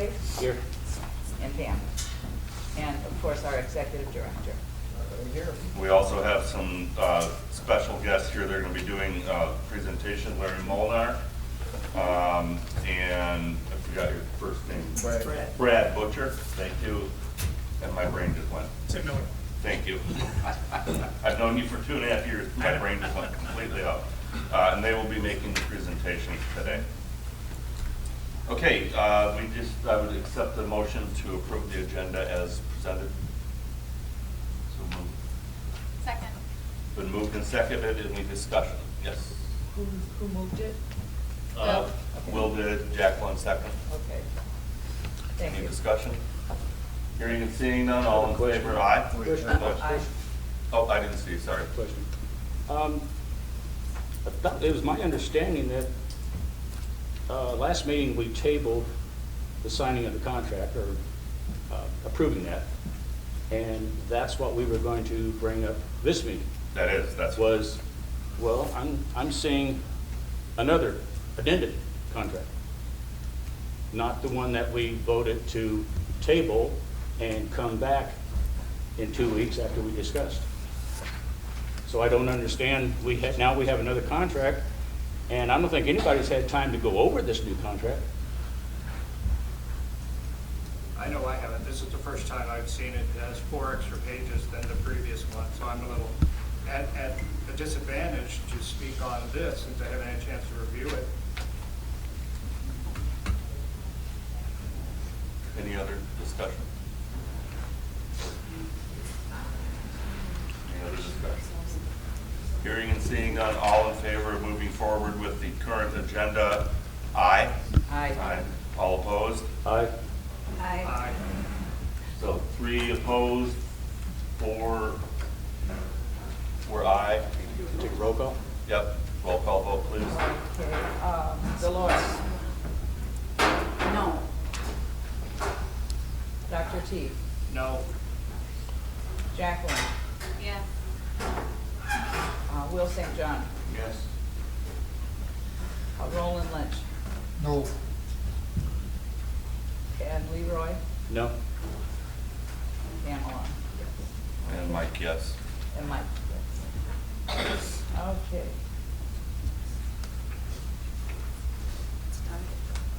Leroy, Here. and Pam. And of course, our executive director. Here. We also have some special guests here. They're going to be doing a presentation, Larry Molnar. And I forgot your first name. Brad Butcher. Thank you. And my brain just went. Tim Miller. Thank you. I've known you for 2.5 years. My brain just went completely out. And they will be making the presentation today. Okay, I would accept the motion to approve the agenda as presented. So moved. Second. Been moved and seconded. Any discussion? Yes. Who moved it? Will did, Jacqueline second. Okay. Thank Any you. discussion? Hearing and seeing none, all in favor, aye? Aye. Oh, I didn't see, sorry. Question. I thought it was my understanding that last meeting we tabled the signing of the contract or approving that. And that's what we were going to bring up this meeting. That's Was, well, I'm seeing another addendum contract. Not the one that we voted to table and come back in 2 weeks after we discussed. So I don't understand, now we have another contract, and I don't think anybody's had time to go over this new contract. I know I haven't. This is the first time I've seen it. It has 4 extra pages than the previous one, so I'm a little at a disadvantage to speak on this since I haven't had a chance to review it. Any other discussion? Any other discussion? Hearing and seeing none, all in favor of moving forward with the current agenda, aye? Aye. All opposed? Aye. Aye. So 3 opposed, 4 were aye. Take a roll call. Yep, roll call vote, please. Okay, Dolores. No. Dr. T. No. Jacqueline. Yes. Will St. John. Yes. Roland Lynch. No. And Leroy. No. Pamela. And Mike, yes. And Mike. Yes. Okay.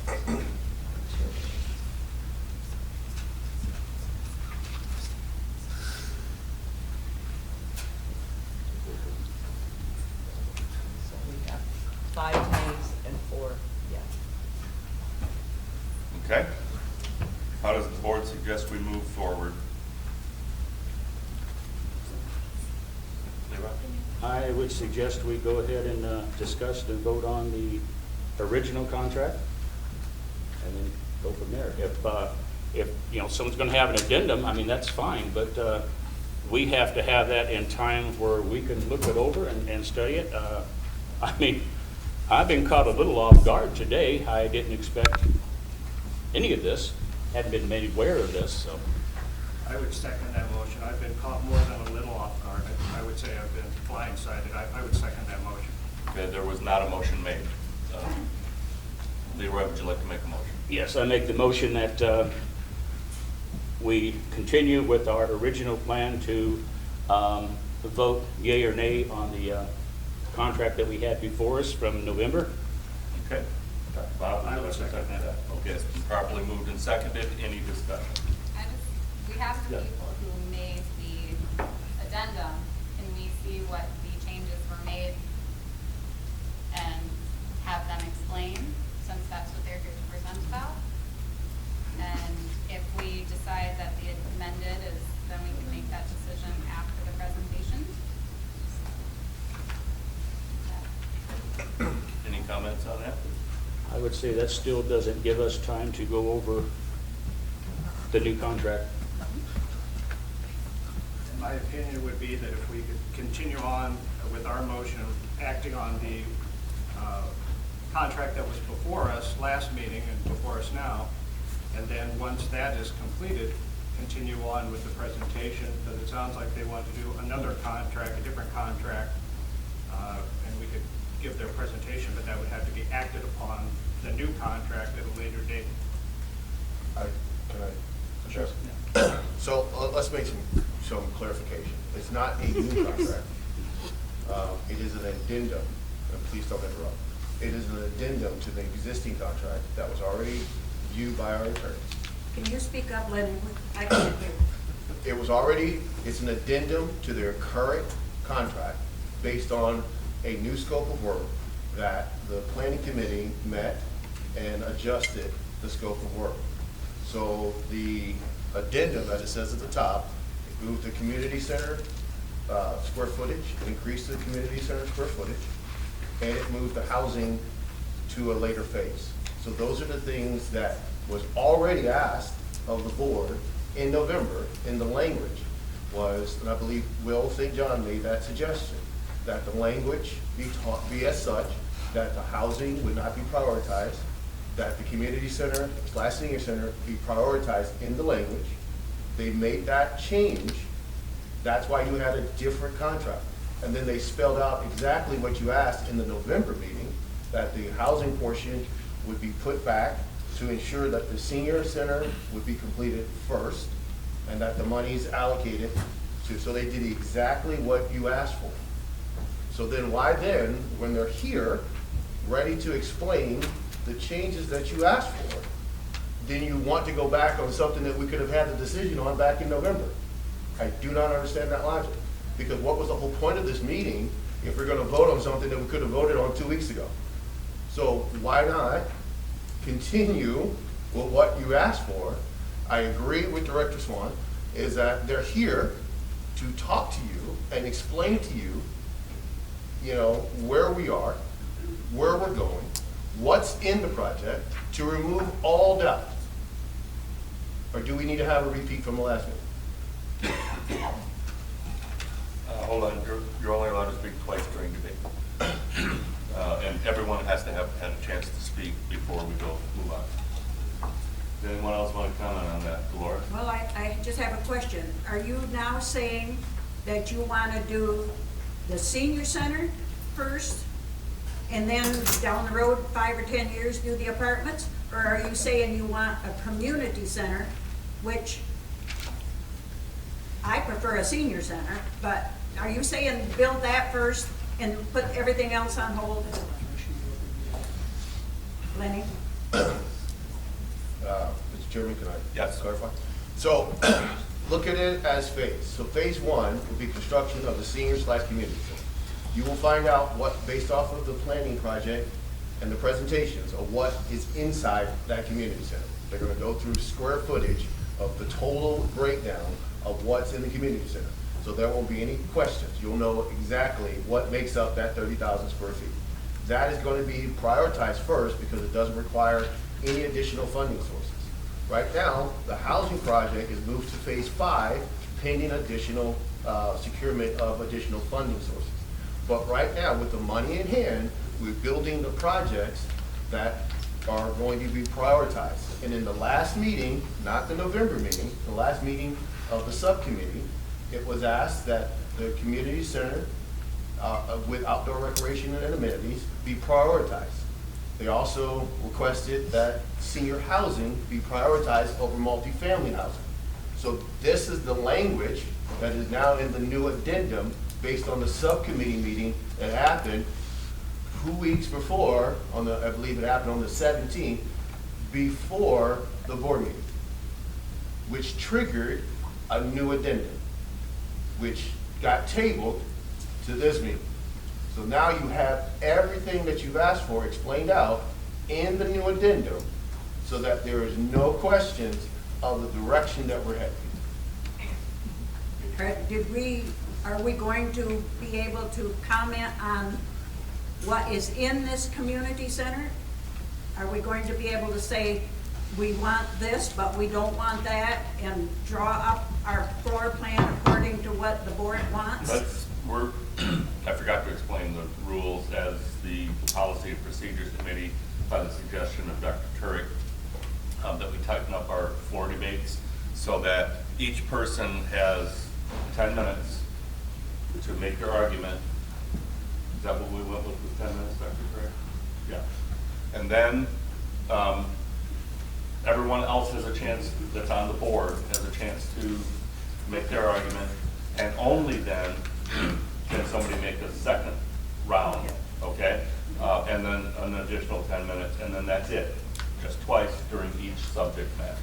So we have 5 nays and 4 yes. Okay. How does the board suggest we move forward? Leroy? I would suggest we go ahead and discuss and vote on the original contract and then go from there. If you know, someone's going to have an addendum, I mean, that's fine, but we have to have that in time where we can look it over and study it. I mean, I've been caught a little off guard today. I didn't expect any of this, hadn't been made aware of this, so. I would second that motion. I've been caught more than a little off guard. I would say I've been blindsided. I would second that motion. Okay, there was not a motion made. Leroy, would you like to make a motion? Yes, I make the motion that we continue with our original plan to vote yea or nay on the contract that we had before us from November. Okay. Bob, I would second that. Okay, it's been properly moved and seconded. Any discussion? We have the Yeah. people who made the addendum. Can we see what the changes were made and have them explain, since that's what they're here to present about? And if we decide that the amended is, then we can make that decision after the presentation. Any comments on that? I would say that still doesn't give us time to go over the new contract. My opinion would be that if we could continue on with our motion, acting on the contract that was before us last meeting and before us now, and then once that is completed, continue on with the presentation, because it sounds like they want to do another contract, a different contract, and we could give their presentation, but that would have to be acted upon the new contract at a later date. Can I address? So let's make some clarification. It's not a new contract. It is an addendum, and please don't interrupt. It is an addendum to the existing contract that was already viewed by our attorneys. Can you speak up, Lenny? I can't hear. It's an addendum to their current contract based on a new scope of work that the planning committee met and adjusted the scope of work. So the addendum, as it says at the top, it moved the community center square footage, increased the community center square footage, and it moved the housing to a later phase. So those are the things that was already asked of the board in November, in the language was, and I believe Will St. John made that suggestion, that the language be as such, that the housing would not be prioritized, that the community center / senior center be prioritized in the language. They made that change. That's why you had a different contract. And then they spelled out exactly what you asked in the November meeting, that the housing portion would be put back to ensure that the senior center would be completed first, and that the money's allocated to, so they did exactly what you asked for. So then why then, when they're here, ready to explain the changes that you asked for, then you want to go back on something that we could have had a decision on back in November? I do not understand that logic. Because what was the whole point of this meeting if we're gonna vote on something that we could have voted on 2 weeks ago? So why not continue with what you asked for? I agree with Director Swan, is that they're here to talk to you and explain to you, where we are, where we're going, what's in the project, to remove all doubt. Or do we need to have a repeat from the last meeting? Hold on, you're only allowed to speak twice during debate. And everyone has to have had a chance to speak before we move on. Does anyone else want to comment on that? Dolores? Well, I just have a question. Are you now saying that you want to do the senior center first, and then down the road, 5 or 10 years, do the apartments? Or are you saying you want a community center, which I prefer a senior center, but are you saying build that first and put everything else on hold? Lenny? Mr. Chairman, can I Yes. clarify? So look at it as phase. So phase 1 will be construction of the senior / community center. You will find out what, based off of the planning project and the presentations of what is inside that community center. They're gonna go through square footage of the total breakdown of what's in the community center. So there won't be any questions. You'll know exactly what makes up that 30,000 square feet. That is going to be prioritized first because it doesn't require any additional funding sources. Right now, the housing project is moved to phase 5, pending additional securement of additional funding sources. But right now, with the money in hand, we're building the projects that are going to be prioritized. And in the last meeting, not the November meeting, the last meeting of the subcommittee, it was asked that the community center with outdoor recreation and amenities be prioritized. They also requested that senior housing be prioritized over multifamily housing. So this is the language that is now in the new addendum based on the subcommittee meeting that happened 2 weeks before, I believe it happened on the 17th, before the board meeting, which triggered a new addendum, which got tabled to this meeting. So now you have everything that you've asked for explained out in the new addendum so that there is no questions of the direction that we're heading. Are we going to be able to comment on what is in this community center? Are we going to be able to say, we want this, but we don't want that, and draw up our floor plan according to what the board wants? I forgot to explain the rules as the Policy and Procedures Committee, by the suggestion of Dr. Turek, that we tighten up our floor debates so that each person has 10 minutes to make their argument. Is that what we went with 10 minutes, Dr. Turek? Yeah. And then everyone else has a chance, that's on the board, has a chance to make their argument, and only then can somebody make a second round, okay? And then an additional 10 minutes, and then that's it, just twice during each subject matter,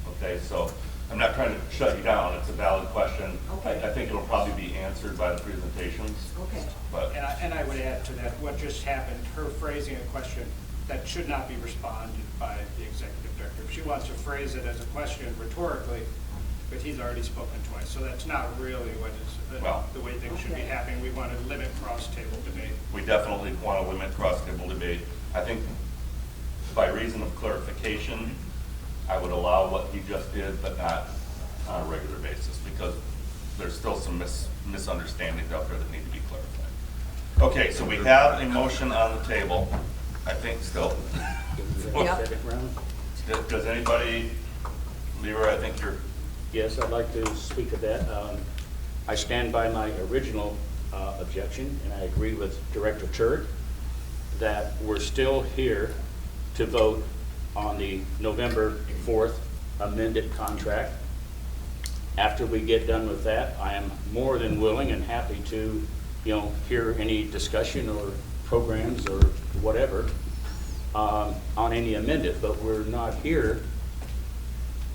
okay? So I'm not trying to shut you down, it's a valid question. Okay. I think it'll probably be answered by the presentations. Okay. But, And I would add to that, what just happened, her phrasing a question that should not be responded by the executive director. If she wants to phrase it as a question rhetorically, but he's already spoken twice, so that's not really what is, Well- the way things should be happening. We want to limit cross-table debate. we definitely want to limit cross-table debate. I think by reason of clarification, I would allow what he just did, but not on a regular basis, because there's still some misunderstandings out there that need to be clarified. Okay, so we have a motion on the table, I think still. Yep. Second round? Does anybody, Leroy, I think you're, Yes, I'd like to speak to that. I stand by my original objection, and I agree with Director Turk that we're still here to vote on the November 4th amended contract. After we get done with that, I am more than willing and happy to, hear any discussion or programs or whatever on any amendment, but we're not here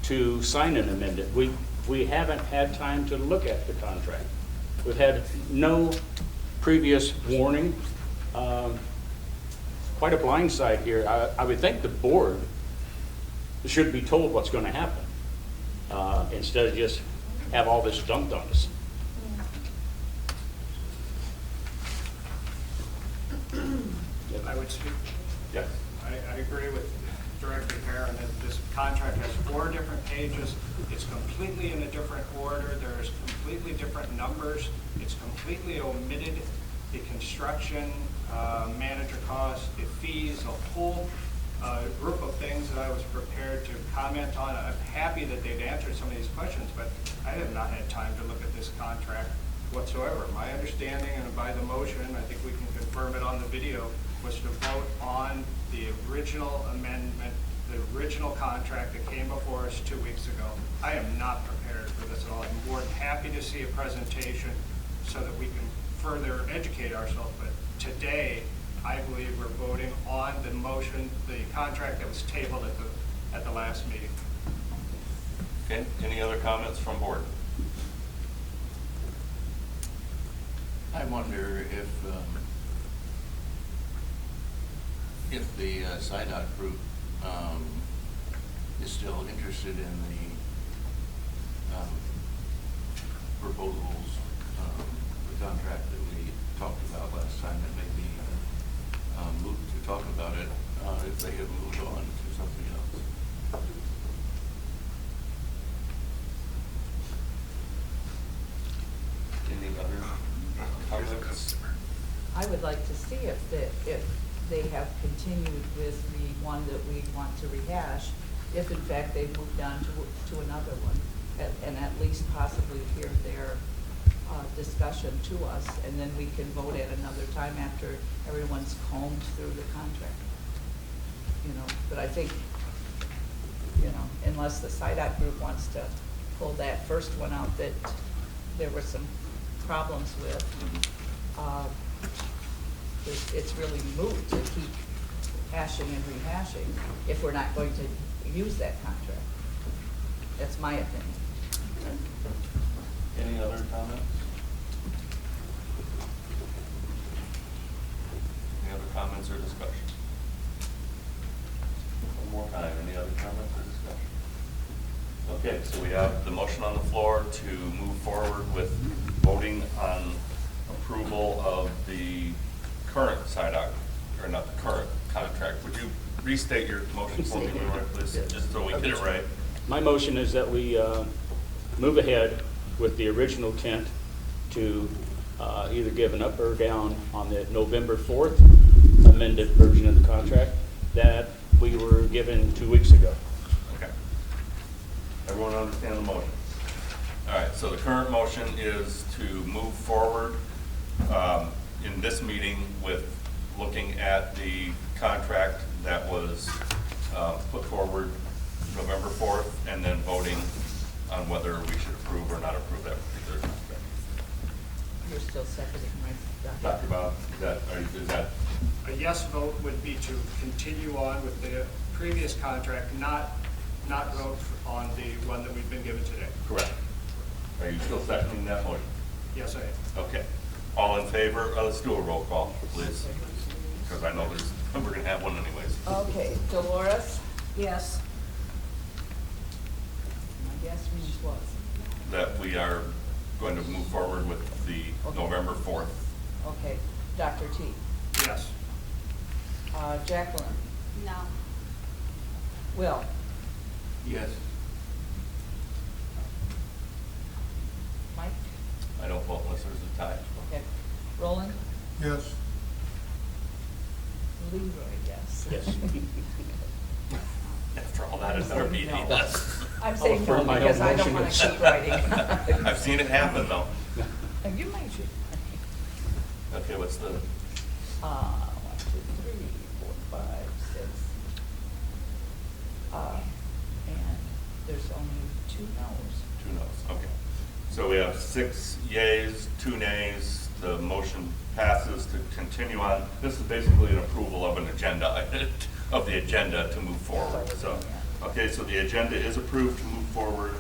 to sign an amendment. We haven't had time to look at the contract. We've had no previous warning. Quite a blindside here. I would think the board should be told what's going to happen instead of just have all this dumped on us. I would speak. yes, I agree with Director Perrin that this contract has 4 different pages. It's completely in a different order. There's completely different numbers. It's completely omitted the construction manager costs, the fees, a whole group of things that I was prepared to comment on. I'm happy that they've answered some of these questions, but I have not had time to look at this contract whatsoever. My understanding, and by the motion, I think we can confirm it on the video, was to vote on the original amendment, the original contract that came before us 2 weeks ago. I am not prepared for this at all. I'm more than happy to see a presentation so that we can further educate ourselves, but today, I believe we're voting on the motion, the contract that was tabled at the last meeting. okay, any other comments from board? I wonder if the Sidock Group is still interested in the proposals, the contract that we talked about last time, that may be moved to talk about it if they have moved on to something else. Any other comments? I would like to see if they have continued with the one that we want to rehash, if in fact they've moved on to another one, and at least possibly hear their discussion to us, and then we can vote at another time after everyone's combed through the contract. But I think, unless the Sidock Group wants to pull that first one out that there were some problems with, it's really moot to keep hashing and rehashing if we're not going to use that contract. That's my opinion. Any other comments? Any other comments or discussion? One more time, any other comments or discussion? Okay, so we have the motion on the floor to move forward with voting on approval of the current Sidock, or not the current contract. Would you restate your motion for me, Leroy, please, just so we get it right? My motion is that we move ahead with the original intent to either give an up or down on the November 4th amended version of the contract that we were given 2 weeks ago. Okay. Everyone understand the motion? All right, so the current motion is to move forward in this meeting with looking at the contract that was put forward November 4th, and then voting on whether we should approve or not approve that particular contract. You're still seconding, right? Dr. Bob, is that, A yes vote would be to continue on with the previous contract, not vote on the one that we've been given today. correct? Are you still seconding that motion? Yes, I am. Okay. All in favor? Let's do a roll call, please. Because I know we're going to have one anyways. Okay, Dolores? Yes. My guess means what? That we are going to move forward with the Okay. November 4th. Okay, Dr. T? Yes. Jacqueline? No. Will? Yes. Mike? I don't vote unless there's a tie. Okay. Roland? Yes. Leroy, yes. Yes. After all that, it better be No. yes. I'm saying no affirm my own because I don't motion. want to keep writing. I've seen it happen, though. And you might should. Okay, what's the, 1, 2, 3, 4, 5, 6. And there's only 2 no's. 2 noes? Okay. So we have 6 yays, 2 nays. The motion passes to continue on. This is basically an approval of an agenda, of the agenda to move forward. So, okay, so the agenda is approved to move forward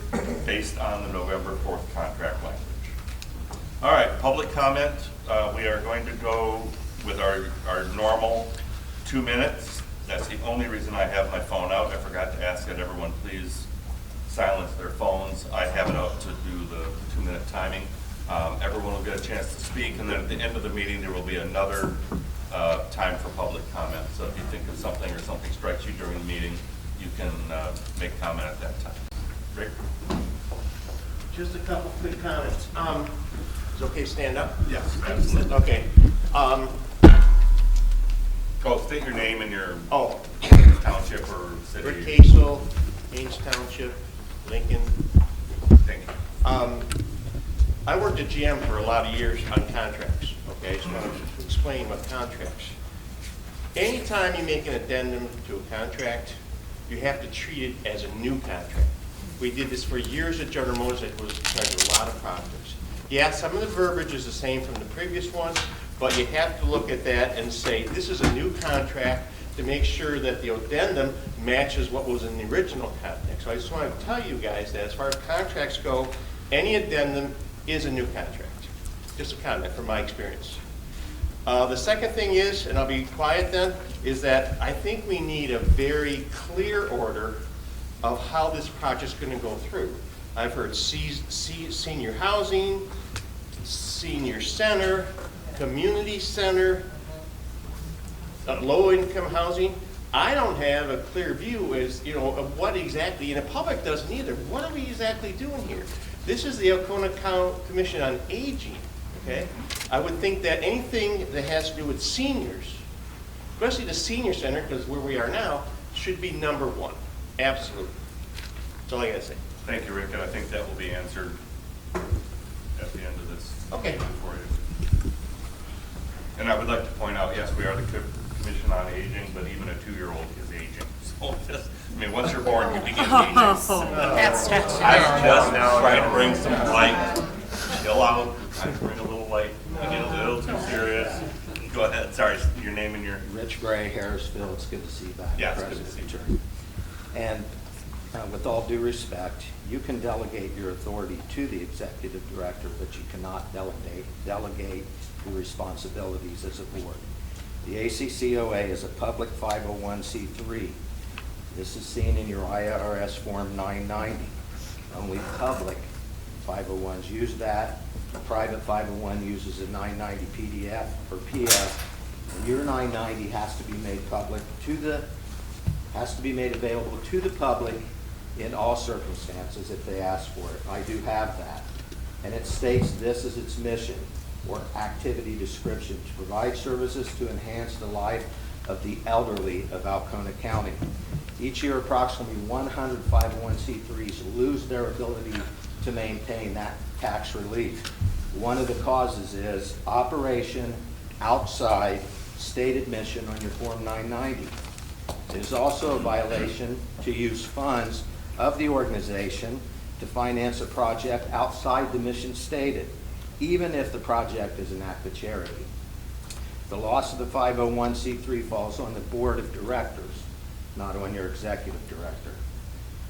based on the November 4th contract language. All right, public comment. We are going to go with our normal 2 minutes. That's the only reason I have my phone out. I forgot to ask that everyone please silence their phones. I have it out to do the 2-minute timing. Everyone will get a chance to speak, and then at the end of the meeting, there will be another time for public comment. So if you think of something or something strikes you during the meeting, you can make comment at that time. Rick? Just a couple quick comments. Is it okay to stand up? Yes, absolutely. Okay. Oh, state your name and your township or city. Rick Casel, Ames Township, Lincoln. Thank you. I worked at GM for a lot of years on contracts, okay? So I want to explain what contracts. Anytime you make an addendum to a contract, you have to treat it as a new contract. We did this for years at General Motors. It was because of a lot of projects. Yeah, some of the verbiage is the same from the previous one, but you have to look at that and say, this is a new contract to make sure that the addendum matches what was in the original contract. So I just want to tell you guys that as far as contracts go, any addendum is a new contract. Just a comment from my experience. The second thing is, and I'll be quiet then, is that I think we need a very clear order of how this project's going to go through. I've heard senior housing, senior center, community center, low-income housing. I don't have a clear view as, of what exactly, and the public doesn't either. What are we exactly doing here? This is the Alcona County Commission on Aging, okay? I would think that anything that has to do with seniors, especially the senior center, because where we are now, should be number 1. Absolutely. That's all I gotta say. Thank you, Rick, and I think that will be answered at the end of this. Okay. For you. And I would like to point out, yes, we are the Commission on Aging, but even a 2-year-old is aging. So just, once you're born, you begin aging. That's stretching. I'm just trying to bring some light, chill out, trying to bring a little light, I get a little too serious. Go ahead, sorry, your name and your. Rich Gray, Harrisville, it's good to see you back. Yeah, it's good to see you. And with all due respect, you can delegate your authority to the executive director, but you cannot delegate your responsibilities as a board. The ACCOA is a public 501c3. This is seen in your IRS Form 990. Only public 501s use that. A private 501 uses a 990 PDF or PF. And your 990 has to be made public has to be made available to the public in all circumstances if they ask for it. I do have that. And it states this is its mission or activity description: to provide services to enhance the life of the elderly of Alcona County. Each year, approximately 100 501c3s lose their ability to maintain that tax relief. One of the causes is operation outside stated mission on your Form 990. It is also a violation to use funds of the organization to finance a project outside the mission stated, even if the project is an act of charity. The loss of the 501c3 falls on the board of directors, not on your executive director.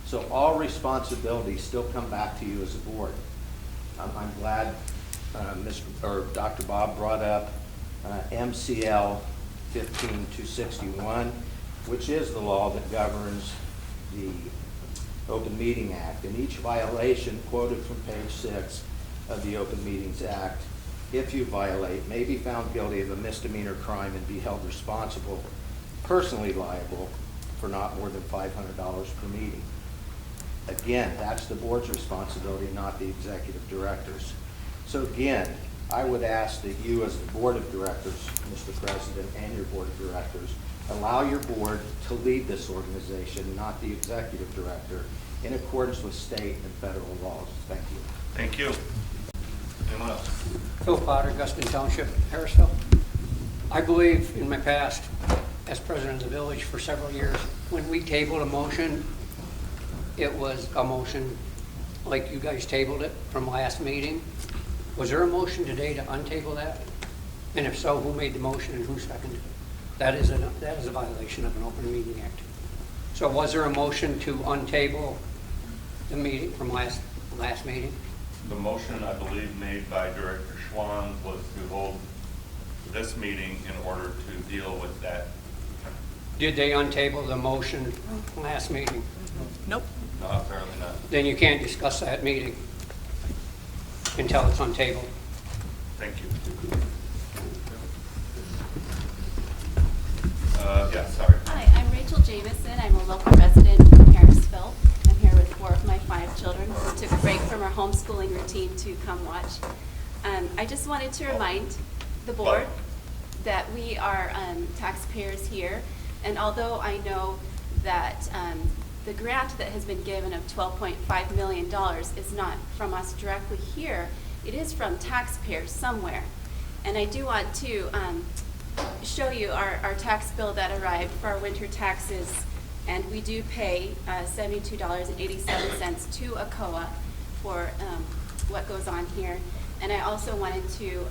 So all responsibilities still come back to you as a board. I'm glad Dr. Bob brought up MCL 15261, which is the law that governs the Open Meeting Act. And each violation quoted from page 6 of the Open Meetings Act, if you violate, may be found guilty of a misdemeanor crime and be held responsible, personally liable, for not more than $500 per meeting. Again, that's the board's responsibility, not the executive director's. So again, I would ask that you as the board of directors, Mr. President, and your board of directors, allow your board to lead this organization, not the executive director, in accordance with state and federal laws. Thank you. Thank you. Anyone else? Phil Potter, Guston Township, Harrisville. I believe in my past, as president of the village for several years, when we tabled a motion, it was a motion like you guys tabled it from last meeting. Was there a motion today to untable that? And if so, who made the motion and who seconded it? That is a violation of an Open Meeting Act. So was there a motion to untable the meeting from last meeting? The motion, I believe, made by Director Schwan was to hold this meeting in order to deal with that. Did they untable the motion last meeting? Nope. No, apparently not. Then you can't discuss that meeting until it's untabled. Thank you. Yeah, sorry. Hi, I'm Rachel Jamison. I'm a local resident from Harrisville. I'm here with 4 of my 5 children who took a break from our homeschooling routine to come watch. I just wanted to remind the board that we are taxpayers here, and although I know that the grant that has been given of $12.5 million is not from us directly here, it is from taxpayers somewhere. And I do want to show you our tax bill that arrived for our winter taxes, and we do pay $72.87 to ACCOA for what goes on here. And I also wanted to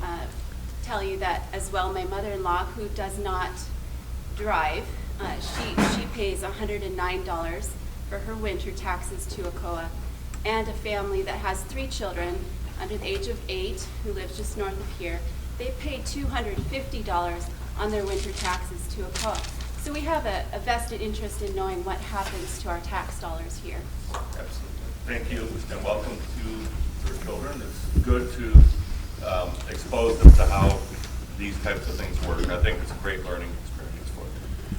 tell you that as well, my mother-in-law, who does not drive, she pays $109 for her winter taxes to ACCOA, and a family that has 3 children under the age of 8 who lives just north of here, they pay $250 on their winter taxes to ACCOA. So we have a vested interest in knowing what happens to our tax dollars here. Absolutely. Thank you, and welcome to your children. It's good to expose them to how these types of things work. I think it's a great learning experience for them.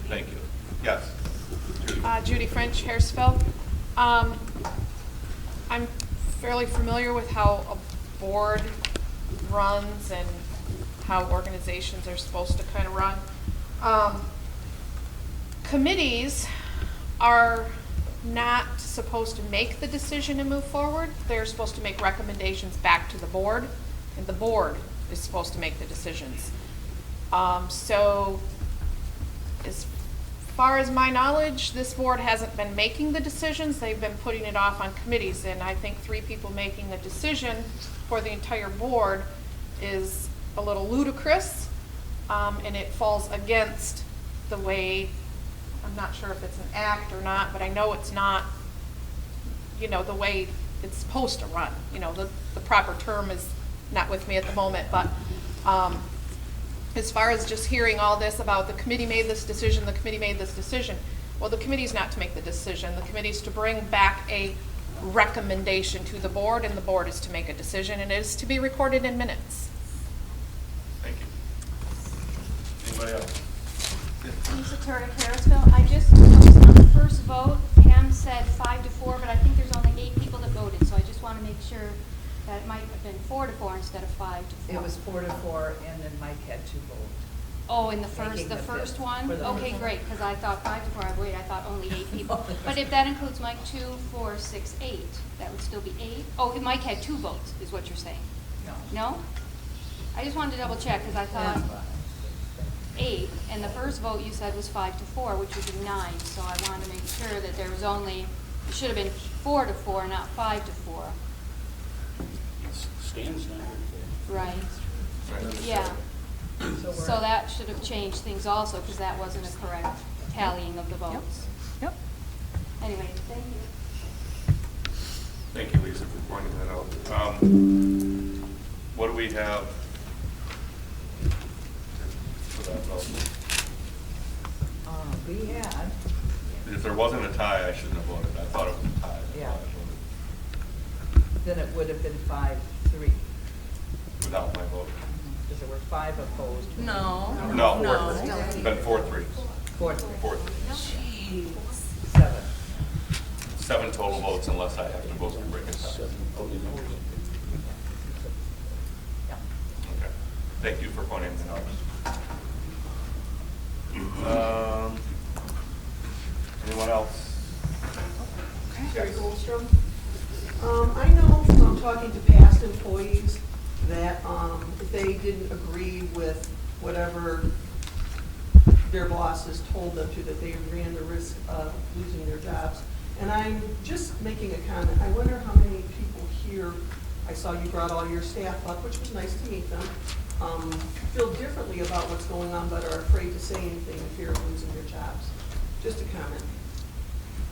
Thank you. Yes. Judy. Judy French, Harrisville. I'm fairly familiar with how a board runs and how organizations are supposed to kind of run. Committees are not supposed to make the decision and move forward. They're supposed to make recommendations back to the board, and the board is supposed to make the decisions. So as far as my knowledge, this board hasn't been making the decisions. They've been putting it off on committees, and I think 3 people making the decision for the entire board is a little ludicrous, and it falls against the way, I'm not sure if it's an act or not, but I know it's not, the way it's supposed to run. The proper term is not with me at the moment, but as far as just hearing all this about the committee made this decision, the committee made this decision, well, the committee's not to make the decision. The committee's to bring back a recommendation to the board, and the board is to make a decision, and it is to be recorded in minutes. Thank you. Anybody else? Lisa Turek, Harrisville. I just noticed on the first vote, Pam said 5-4, but I think there's only 8 people that voted, so I just want to make sure that it might have been 4-4 instead of 5-4. It was 4-4, and then Mike had 2 votes. Oh, in the Making first the fifth one? for the Okay, first great, because I thought 5-4. Wait, I thought only 8 people. But if that includes Mike, 2, 4, 6, 8, that would still be 8? Oh, Mike had 2 votes, is what you're saying? No. No? I just wanted to double check, because I thought, 8, and the first vote you said was 5-4, which would be 9. So I wanted to make sure that there was only, it should have been 4-4, not 5-4. Stan's not here today. Right. Yeah. So that should have changed things also, because that wasn't a correct tallying of the votes. Yep. Anyway, thank you. Thank you, Lisa, for pointing that out. What do we have for that vote? We had, If there wasn't a tie, I shouldn't have voted. I thought it was a tie. That's Yeah. why I voted then it would have been 5-3, without my vote. because there were 5 opposed. No, No. it's been 4-3. 4-3. 4-3. 7. 7 total votes unless I have to vote to break it tie. Yeah. Okay. Thank you for pointing that out. Anyone else? Terry Goldstrom. I know from talking to past employees that if they didn't agree with whatever their bosses told them to, that they ran the risk of losing their jobs. And I'm just making a comment. I wonder how many people here, I saw you brought all your staff up, which was nice to meet them, feel differently about what's going on but are afraid to say anything in fear of losing their jobs. Just a comment.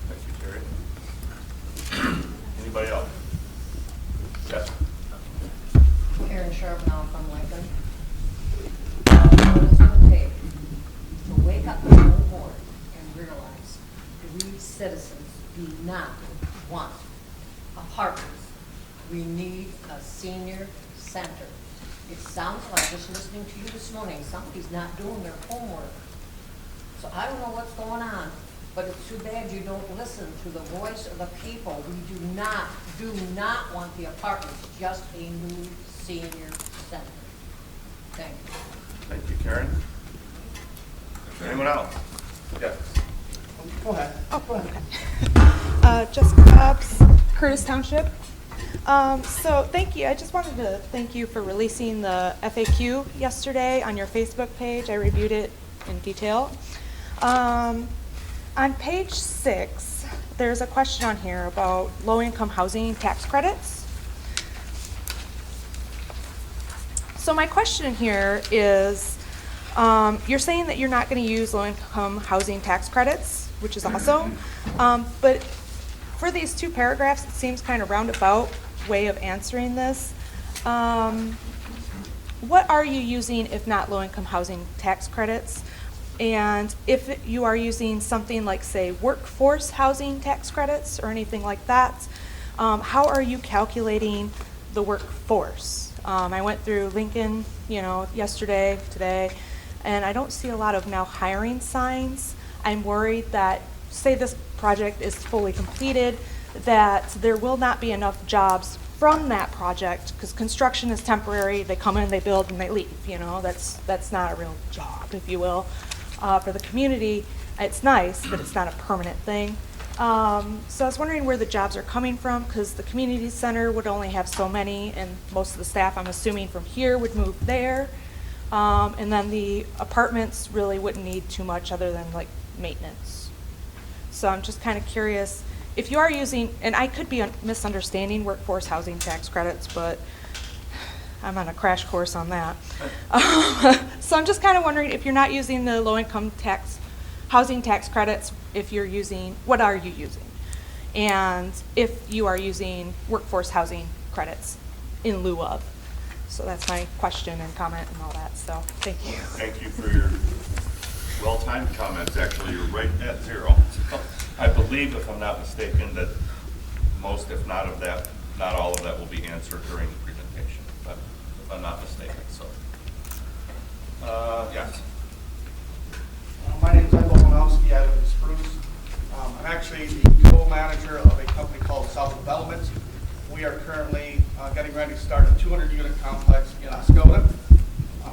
Thank you, Terry. Anybody else? Yes. Aaron Sharp now from Lincoln. What it's going to take to wake up the whole board and realize we citizens do not want apartments. We need a senior center. It sounds like, just listening to you this morning, somebody's not doing their homework. So I don't know what's going on, but it's too bad you don't listen to the voice of the people. We do not want the apartments, just a new senior center. Thank you. Thank you, Karen. Anyone else? Yes. Go ahead. Oh, go ahead. Jessica Cobbs, Curtis Township. So thank you. I just wanted to thank you for releasing the FAQ yesterday on your Facebook page. I reviewed it in detail. On page 6, there's a question on here about low-income housing tax credits. So my question here is, you're saying that you're not going to use low-income housing tax credits, which is awesome, but for these 2 paragraphs, it seems kind of roundabout way of answering this. What are you using if not low-income housing tax credits? And if you are using something like, say, workforce housing tax credits or anything like that, how are you calculating the workforce? I went through Lincoln, yesterday, today, and I don't see a lot of now hiring signs. I'm worried that, say this project is fully completed, that there will not be enough jobs from that project, because construction is temporary. They come in, they build, and they leave. That's not a real job, if you will. For the community, it's nice, but it's not a permanent thing. So I was wondering where the jobs are coming from, because the community center would only have so many, and most of the staff, I'm assuming, from here would move there. And then the apartments really wouldn't need too much other than like maintenance. So I'm just kind of curious, if you are using, and I could be misunderstanding workforce housing tax credits, but I'm on a crash course on that. So I'm just kind of wondering, if you're not using the low-income housing tax credits, if you're using, what are you using? And if you are using workforce housing credits in lieu of. So that's my question and comment and all that, so thank you. Thank you for your well-timed comments. Actually, you're right at 0. So I believe, if I'm not mistaken, that most, if not of that, not all of that will be answered during the presentation, but if I'm not mistaken, so. Yes. My name is Alcona County. I live in Spruce. I'm actually the co-manager of a company called South Development. We are currently getting ready to start a 200-unit complex in Oscoda.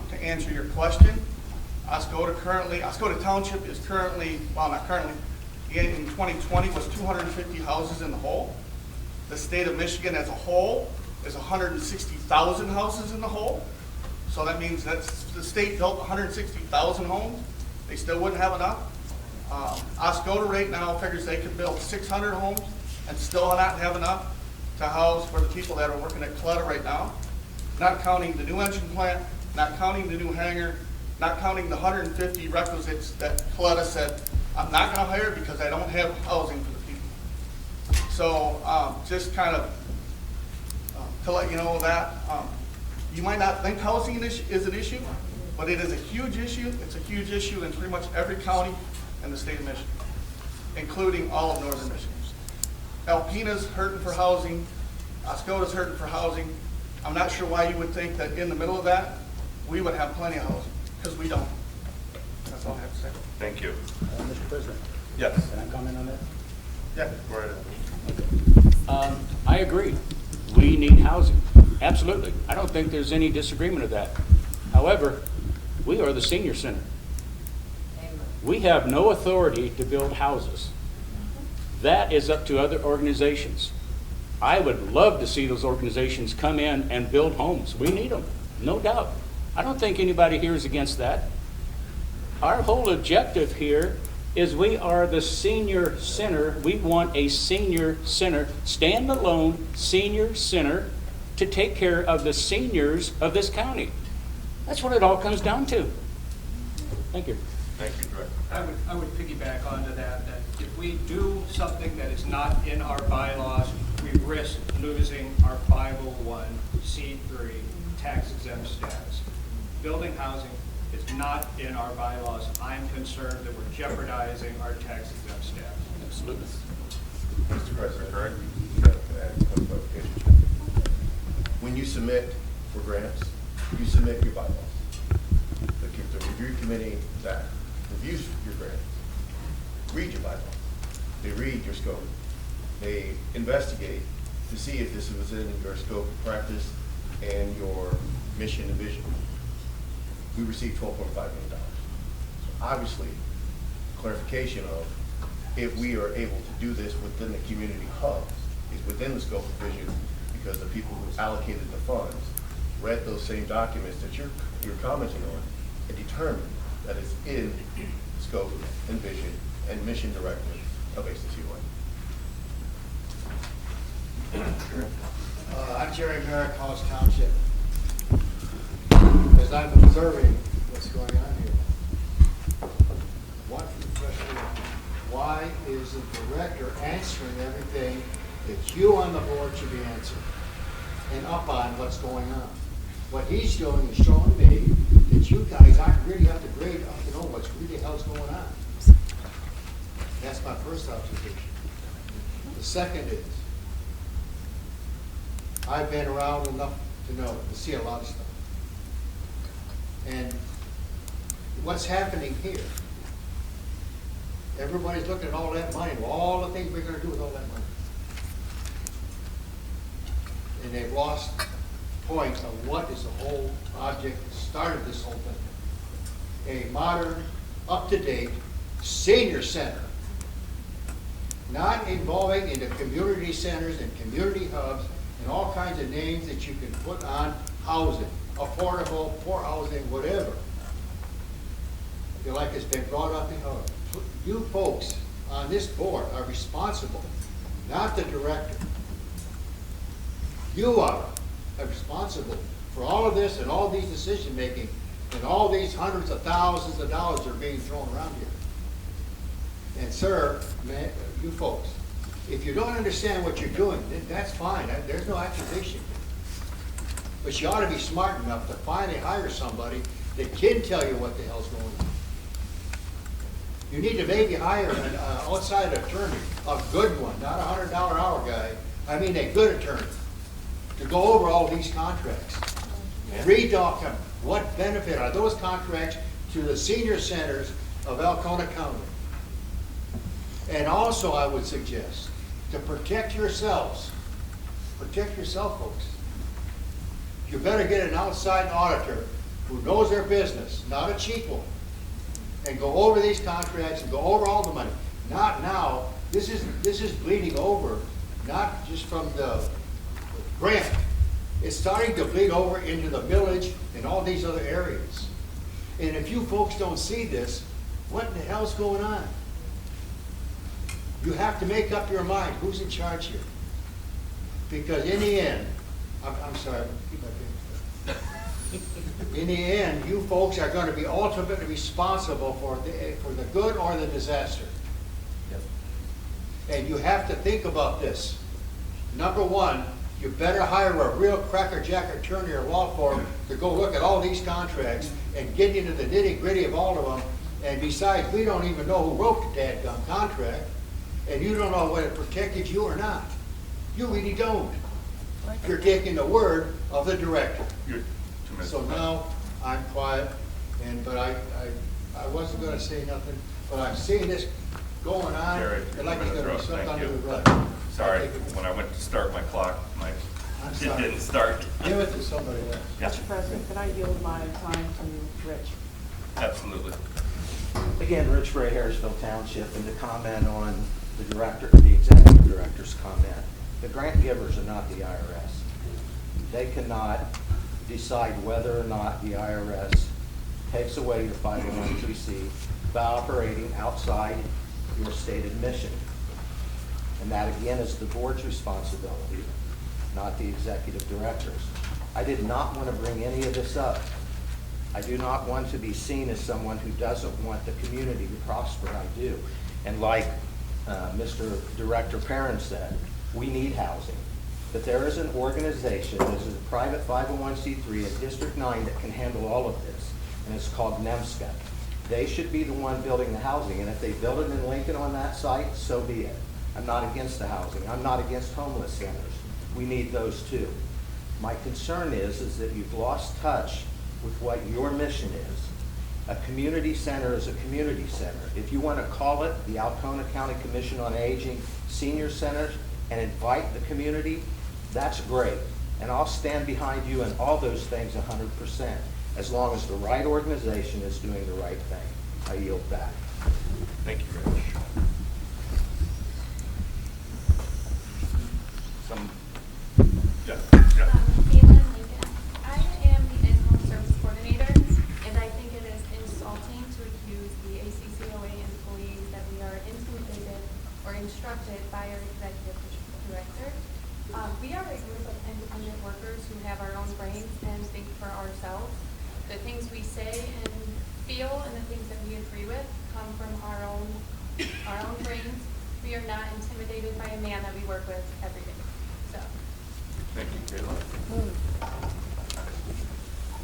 To answer your question, Oscoda Township is currently, well, not currently, in 2020 was 250 houses in the hole. The state of Michigan as a whole is 160,000 houses in the hole. So that means that the state built 160,000 homes, they still wouldn't have enough. Oscoda right now figures they could build 600 homes and still not have enough to house for the people that are working at Coletta right now. Not counting the new engine plant, not counting the new hangar, not counting the 150 requisites that Coletta said, I'm not gonna hire because I don't have housing for the people. So just kind of to let you know that, you might not think housing is an issue, but it is a huge issue. It's a huge issue in pretty much every county in the state of Michigan, including all of northern Michigan. Alpena's hurting for housing, Oscoda's hurting for housing. I'm not sure why you would think that in the middle of that, we would have plenty of housing, because we don't. That's all I have to say. Thank you. Mr. President? Yes. Can I comment on that? Yeah. Go right ahead. I agree. We need housing. Absolutely. I don't think there's any disagreement of that. However, we are the senior center. We have no authority to build houses. That is up to other organizations. I would love to see those organizations come in and build homes. We need them, no doubt. I don't think anybody here is against that. Our whole objective here is we are the senior center. We want a senior center, standalone senior center to take care of the seniors of this county. That's what it all comes down to. Thank you. Thank you, Director. I would piggyback onto that if we do something that is not in our bylaws, we risk losing our 501c3 tax exempt status. Building housing is not in our bylaws. I'm concerned that we're jeopardizing our tax exempt status. Absolutely. Mr. President, correct? When you submit for grants, you submit your bylaws. The review committee that reviews your grants read your bylaws. They read your scope. They investigate to see if this is within your scope of practice and your mission and vision. We received $12.5 million. So obviously, clarification of if we are able to do this within the community hubs is within the scope of vision, because the people who allocated the funds read those same documents that you're commenting on and determined that it's in scope and vision and mission directive of ACCOA. I'm Jerry Merrick, Hollis Township. As I'm observing what's going on here, one question: why is the director answering everything that you on the board should be answering and up on what's going on? What he's doing is showing me that you guys aren't really up to grade up to know what's really hell's going on. That's my first observation. The second is, I've been around enough to know, to see a lot of stuff. And what's happening here, everybody's looking at all that money, all the things we're going to do with all that money. And they've lost point of what is the whole object that started this whole thing. A modern, up-to-date senior center, not involving into community centers and community hubs and all kinds of names that you can put on housing, affordable, poor housing, whatever. I feel like it's been brought up in hub. You folks on this board are responsible, not the director. You are responsible for all of this and all these decision making and all these hundreds of thousands of dollars that are being thrown around here. And sir, man, you folks, if you don't understand what you're doing, then that's fine. There's no accusation. But you ought to be smart enough to finally hire somebody that can tell you what the hell's going on. You need to maybe hire an outside attorney, a good one, not a $100 hour guy. I mean a good attorney, to go over all these contracts. Read off them. What benefit are those contracts to the senior centers of Alcona County? And also I would suggest to protect yourselves, protect yourself, folks. You better get an outside auditor who knows their business, not a cheap one, and go over these contracts and go over all the money. Not now. This is bleeding over, not just from the grant, It's starting to bleed over into the village and all these other areas. And if you folks don't see this, what in the hell's going on? You have to make up your mind, who's in charge here? Because in the end, I'm sorry, keep my finger. In the end, you folks are going to be ultimately responsible for the good or the disaster. And you have to think about this. Number one, you better hire a real crackerjack attorney or law firm to go look at all these contracts and get into the nitty-gritty of all of them. And besides, we don't even know who wrote the dadgum contract, and you don't know whether it protected you or not. You really don't. You're taking the word of the director. So now I'm quiet, but I wasn't going to say nothing, but I'm seeing this going on. Jared, I'd like it's going to be swept thank under you. the rug. Sorry, when I went to start my clock, it didn't start. Give it to somebody else. Yeah. Mr. President, can I yield my time to Rich? Absolutely. Again, Rich Ray, Harrisville Township, and to comment on the executive director's comment, the grant givers are not the IRS. They cannot decide whether or not the IRS takes away your 501c by operating outside your stated mission. And that again is the board's responsibility, not the executive director's. I did not want to bring any of this up. I do not want to be seen as someone who doesn't want the community to prosper. I do. And like Mr. Director Perrin said, we need housing. But there is an organization, this is a private 501c3 in District 9 that can handle all of this, and it's called NEMSCA. They should be the one building the housing, and if they build it in Lincoln on that site, so be it. I'm not against the housing. I'm not against homeless centers. We need those too. My concern is that you've lost touch with what your mission is. A community center is a community center. If you want to call it the Alcona County Commission on Aging Senior Centers and invite the community, that's great. And I'll stand behind you in all those things 100%, as long as the right organization is doing the right thing. I yield back. Thank you, Rich. Caitlin Lincoln. I am the in-home service coordinator, and I think it is insulting to accuse the ACCOA employees that we are intimidated or instructed by our executive director. We are a group of independent workers who have our own brains and think for ourselves. The things we say and feel and the things that we agree with come from our own brains. We are not intimidated by a man that we work with every day. So. Thank you, Kayla.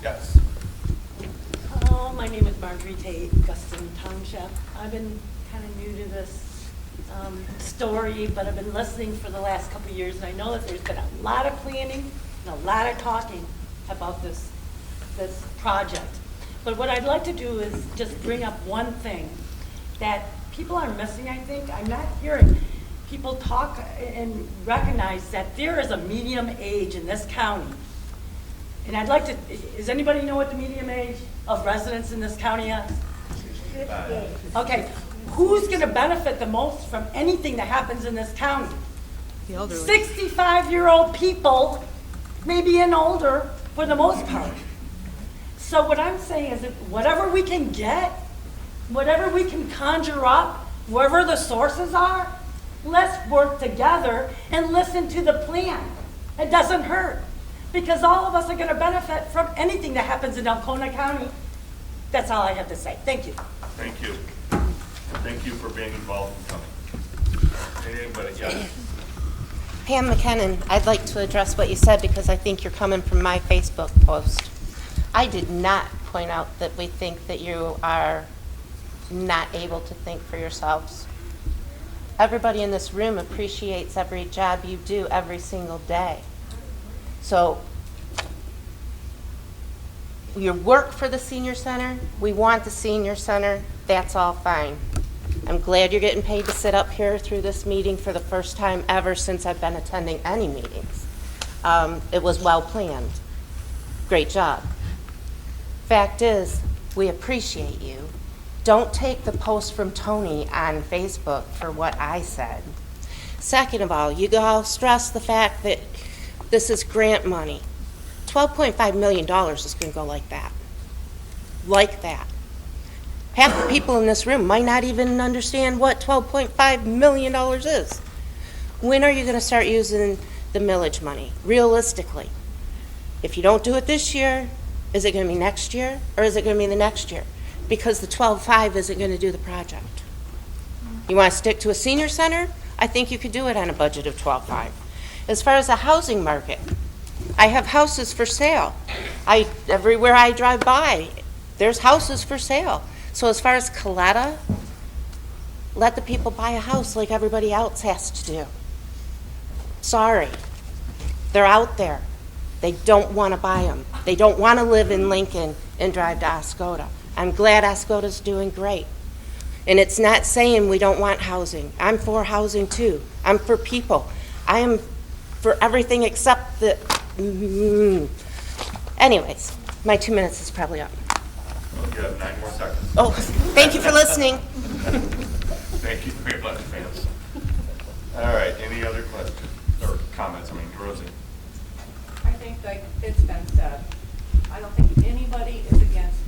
Yes. Hello, my name is Marjorie Tate, Guston Township. I've been kind of new to this story, but I've been listening for the last couple of years, and I know that there's been a lot of planning and a lot of talking about this project. But what I'd like to do is just bring up one thing that people are missing, I think. I'm not hearing people talk and recognize that there is a medium age in this county. And I'd like to, does anybody know what the medium age of residents in this county is? Okay, who's gonna benefit the most from anything that happens in this county? The elderly. 65-year-old people, maybe and older for the most part. So what I'm saying is that whatever we can get, whatever we can conjure up, wherever the sources are, let's work together and listen to the plan. It doesn't hurt, because all of us are going to benefit from anything that happens in Alcona County. That's all I have to say. Thank you. Thank you. Thank you for being involved and coming. Anybody? Yes. Pam McKinnon, I'd like to address what you said because I think you're coming from my Facebook post. I did not point out that we think that you are not able to think for yourselves. Everybody in this room appreciates every job you do every single day. So you work for the senior center, we want the senior center, that's all fine. I'm glad you're getting paid to sit up here through this meeting for the first time ever since I've been attending any meetings. It was well planned. Great job. Fact is, we appreciate you. Don't take the post from Tony on Facebook for what I said. Second of all, you all stress the fact that this is grant money. $12.5 million is going to go like that. Like that. Half the people in this room might not even understand what $12.5 million is. When are you going to start using the millage money, realistically? If you don't do it this year, is it going to be next year, or is it going to be the next year? Because the 12.5 isn't going to do the project. You want to stick to a senior center? I think you could do it on a budget of 12.5. As far as the housing market, I have houses for sale. Everywhere I drive by, there's houses for sale. So as far as Coletta, let the people buy a house like everybody else has to do. Sorry. They're out there. They don't want to buy them. They don't want to live in Lincoln and drive to Oscoda. I'm glad Oscoda's doing great. And it's not saying we don't want housing. I'm for housing too. I'm for people. I am for everything except the... Anyways, my 2 minutes is probably up. Well, you have 9 more seconds. Oh, thank you for listening. Thank you very much, ma'am. All right, any other questions or comments? I mean, Rosie. I think like it's been said, I don't think anybody is against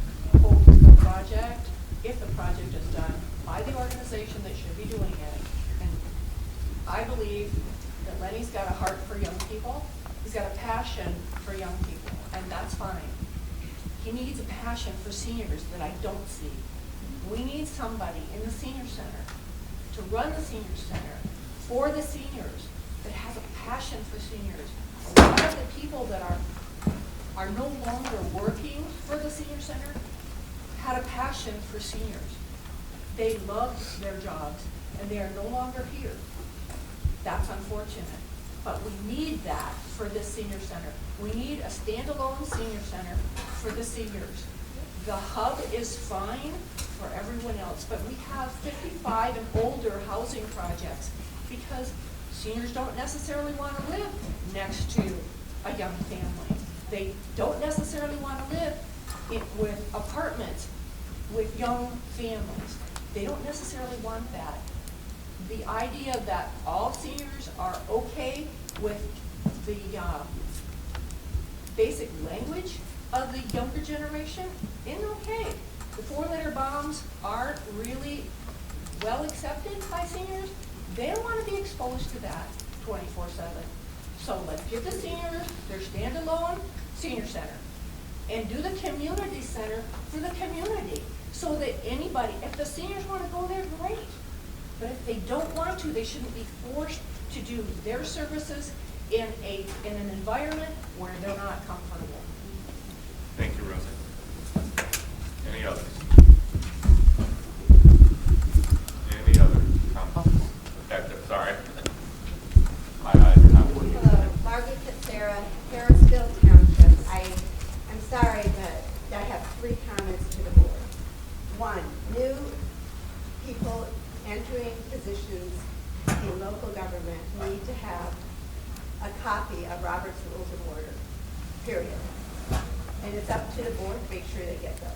holding the project if the project is done by the organization that should be doing it. And I believe that Lenny's got a heart for young people. He's got a passion for young people, and that's fine. He needs a passion for seniors that I don't see. We need somebody in the senior center to run the senior center for the seniors that has a passion for seniors. A lot of the people that are no longer working for the senior center had a passion for seniors. They loved their jobs, and they are no longer here. That's unfortunate, but we need that for this senior center. We need a standalone senior center for the seniors. The hub is fine for everyone else, but we have 55 and older housing projects because seniors don't necessarily want to live next to a young family. They don't necessarily want to live with apartments with young families. They don't necessarily want that. The idea that all seniors are okay with the basic language of the younger generation isn't okay. The 4-letter bombs aren't really well accepted by seniors. They don't want to be exposed to that 24/7. So let's give the seniors their standalone senior center and do the community center for the community so that anybody, if the seniors want to go there, great. But if they don't want to, they shouldn't be forced to do their services in an environment where they're not comfortable. Thank you, Rosie. Any others? Any other comments? Effective, sorry. My eyes are not working. Hello, Margaret Sarah, Harrisville Township. I'm sorry, but I have 3 comments to the board. 1, new people entering positions in local government need to have a copy of Robert's Rules of Order, period. And it's up to the board to make sure they get those.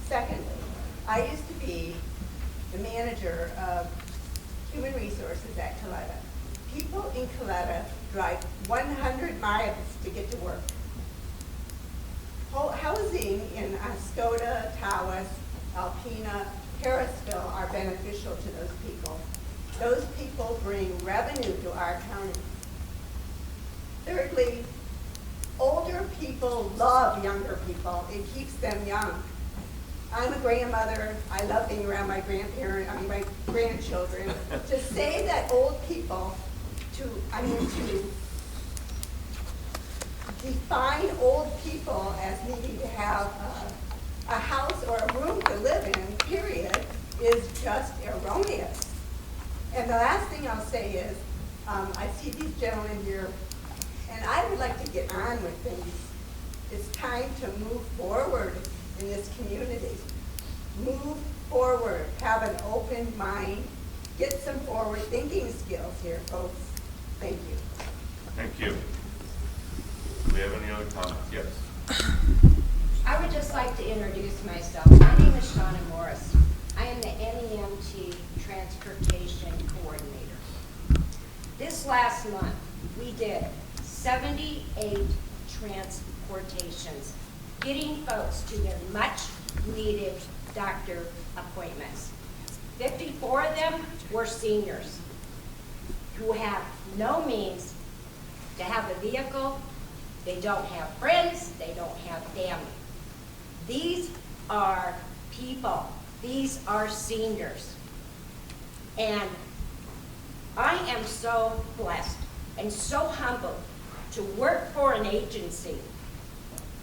Secondly, I used to be the manager of human resources at Coletta. People in Coletta drive 100 miles to get to work. Housing in Oscoda, Tawas, Alpena, Harrisville are beneficial to those people. Those people bring revenue to our county. Thirdly, older people love younger people. It keeps them young. I'm a grandmother. I love being around my my grandchildren. To say that old people, to define old people as needing to have a house or a room to live in, period, is just erroneous. And the last thing I'll say is, I see these gentlemen here, and I would like to get on with things. It's time to move forward in this community. Move forward, have an open mind, get some forward thinking skills here, folks. Thank you. Thank you. Do we have any other comments? Yes. I would just like to introduce myself. My name is Shauna Morris. I am the NEMT Transportation Coordinator. This last month, we did 78 transportations, getting folks to their much-needed doctor appointments. 54 of them were seniors who have no means to have a vehicle. They don't have friends. They don't have family. These are people. These are seniors. And I am so blessed and so humbled to work for an agency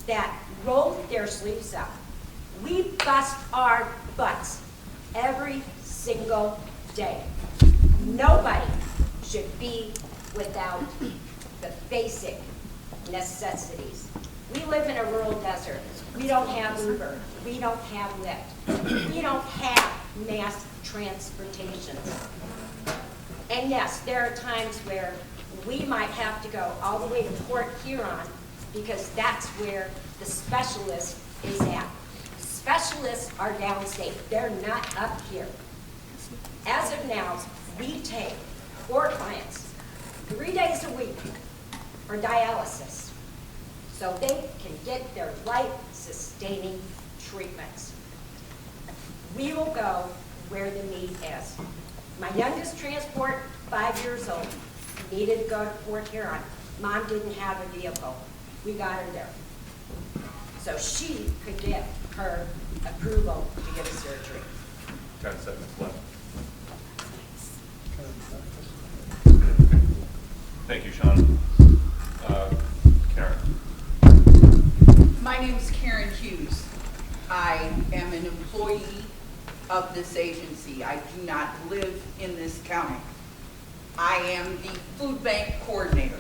that rolled their sleeves up. We bust our butts every single day. Nobody should be without the basic necessities. We live in a rural desert. We don't have Uber. We don't have Lyft. We don't have mass transportation. And yes, there are times where we might have to go all the way to Port Huron because that's where the specialist is at. Specialists are downstate. They're not up here. As of now, we take 4 clients 3 days a week for dialysis so they can get their life-sustaining treatments. We will go where the need is. My youngest transport, 5 years old, needed to go to Port Huron. Mom didn't have a vehicle. We got her there. So she could get her approval to get a surgery. 10 seconds left. Thank you, Sean. Karen. My name is Karen Hughes. I am an employee of this agency. I do not live in this county. I am the food bank coordinator.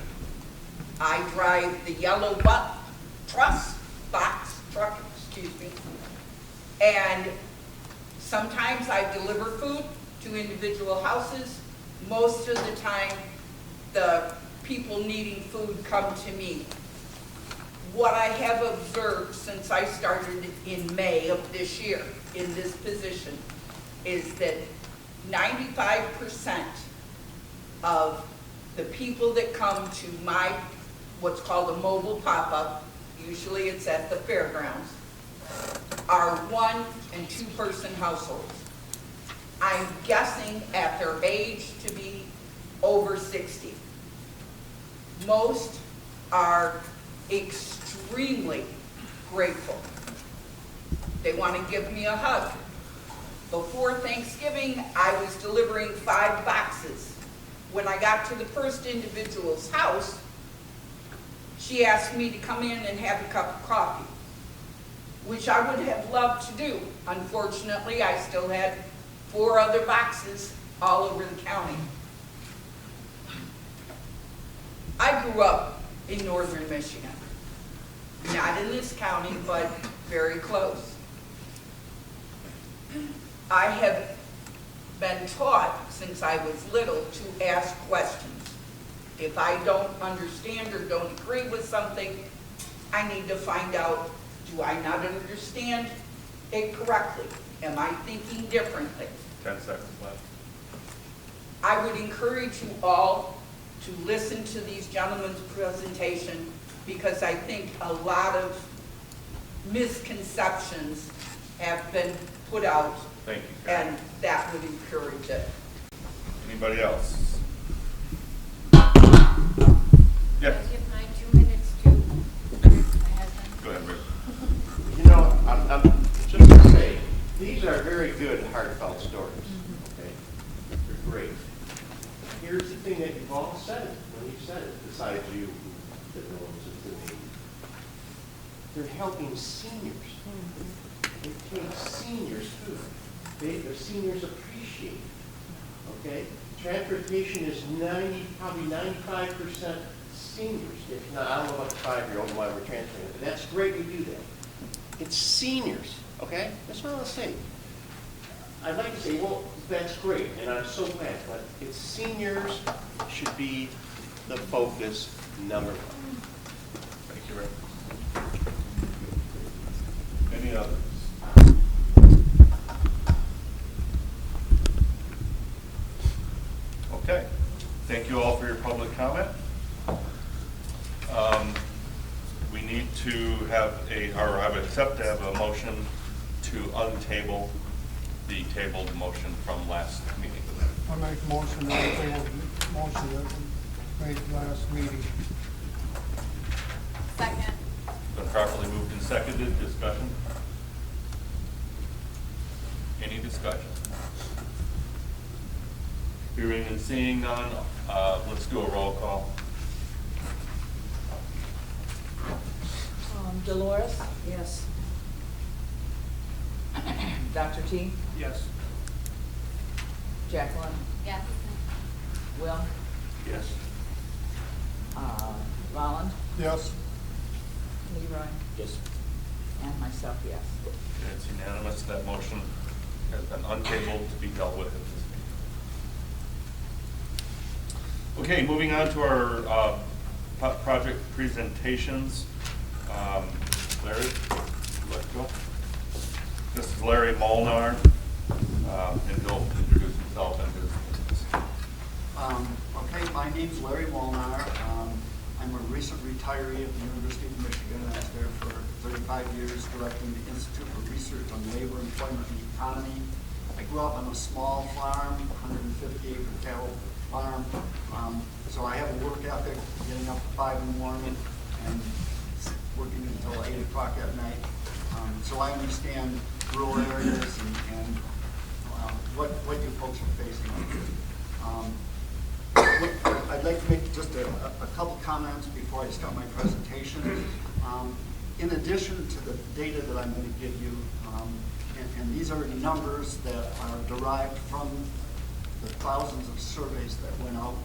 I drive the yellow box truck, and sometimes I deliver food to individual houses. Most of the time, the people needing food come to me. What I have observed since I started in May of this year in this position is that 95% of the people that come to my, what's called a mobile pop-up, usually it's at the fairgrounds, are 1- and 2-person households. I'm guessing at their age to be over 60. Most are extremely grateful. They want to give me a hug. Before Thanksgiving, I was delivering 5 boxes. When I got to the first individual's house, she asked me to come in and have a cup of coffee, which I would have loved to do. Unfortunately, I still had 4 other boxes all over the county. I grew up in northern Michigan. Not in this county, but very close. I have been taught since I was little to ask questions. If I don't understand or don't agree with something, I need to find out, do I not understand it correctly? Am I thinking differently? 10 seconds left. I would encourage you all to listen to these gentlemen's presentation because I think a lot of misconceptions have been put out. Thank you, Karen. And that would encourage it. Anybody else? Yes. Give my 2 minutes to my husband. Go ahead, Rick. You know, I'm just going to say, these are very good, heartfelt stories. Okay? They're great. Here's the thing that you've all said it, when you've said it, besides you, the ones that they're helping seniors. They take seniors too. The seniors appreciate it. Okay? Transportation is probably 95% seniors. If not, I don't know about the 5-year-old why we're transferring it, but that's great we do that. It's seniors, okay? That's what I was saying. I'd like to say, well, that's great, and I'm so glad, but it's seniors should be the focus number 1. Thank you, Rick. Any others? Okay. Thank you all for your public comment. We need to have or I would accept to have a motion to untable the tabled motion from last meeting. I make a motion to table the motion that we made last meeting. Second. Been properly moved and seconded. Discussion? Any discussion? Hearing and seeing none, let's do a roll call. Dolores? Yes. Dr. T? Yes. Jacqueline? Yes. Will? Yes. Roland? Yes. Leroy? Yes. And myself, yes. It's unanimous. That motion has been untabled to be dealt with at this meeting. Okay, moving on to our project presentations. Larry, would you like to go? This is Larry Molnar, and he'll introduce himself and his business. Okay, my name's Larry Molnar. I'm a recent retiree of the University of Michigan. I was there for 35 years directing the Institute for Research on Labor, Employment, and Economy. I grew up on a small farm, 150-acre cattle farm. So I have a work ethic, getting up at 5 in the morning and working until 8 o'clock at night. So I understand rural areas and what you folks are facing. I'd like to make just a couple comments before I start my presentation. In addition to the data that I'm going to give you, and these are numbers that are derived from the thousands of surveys that went out.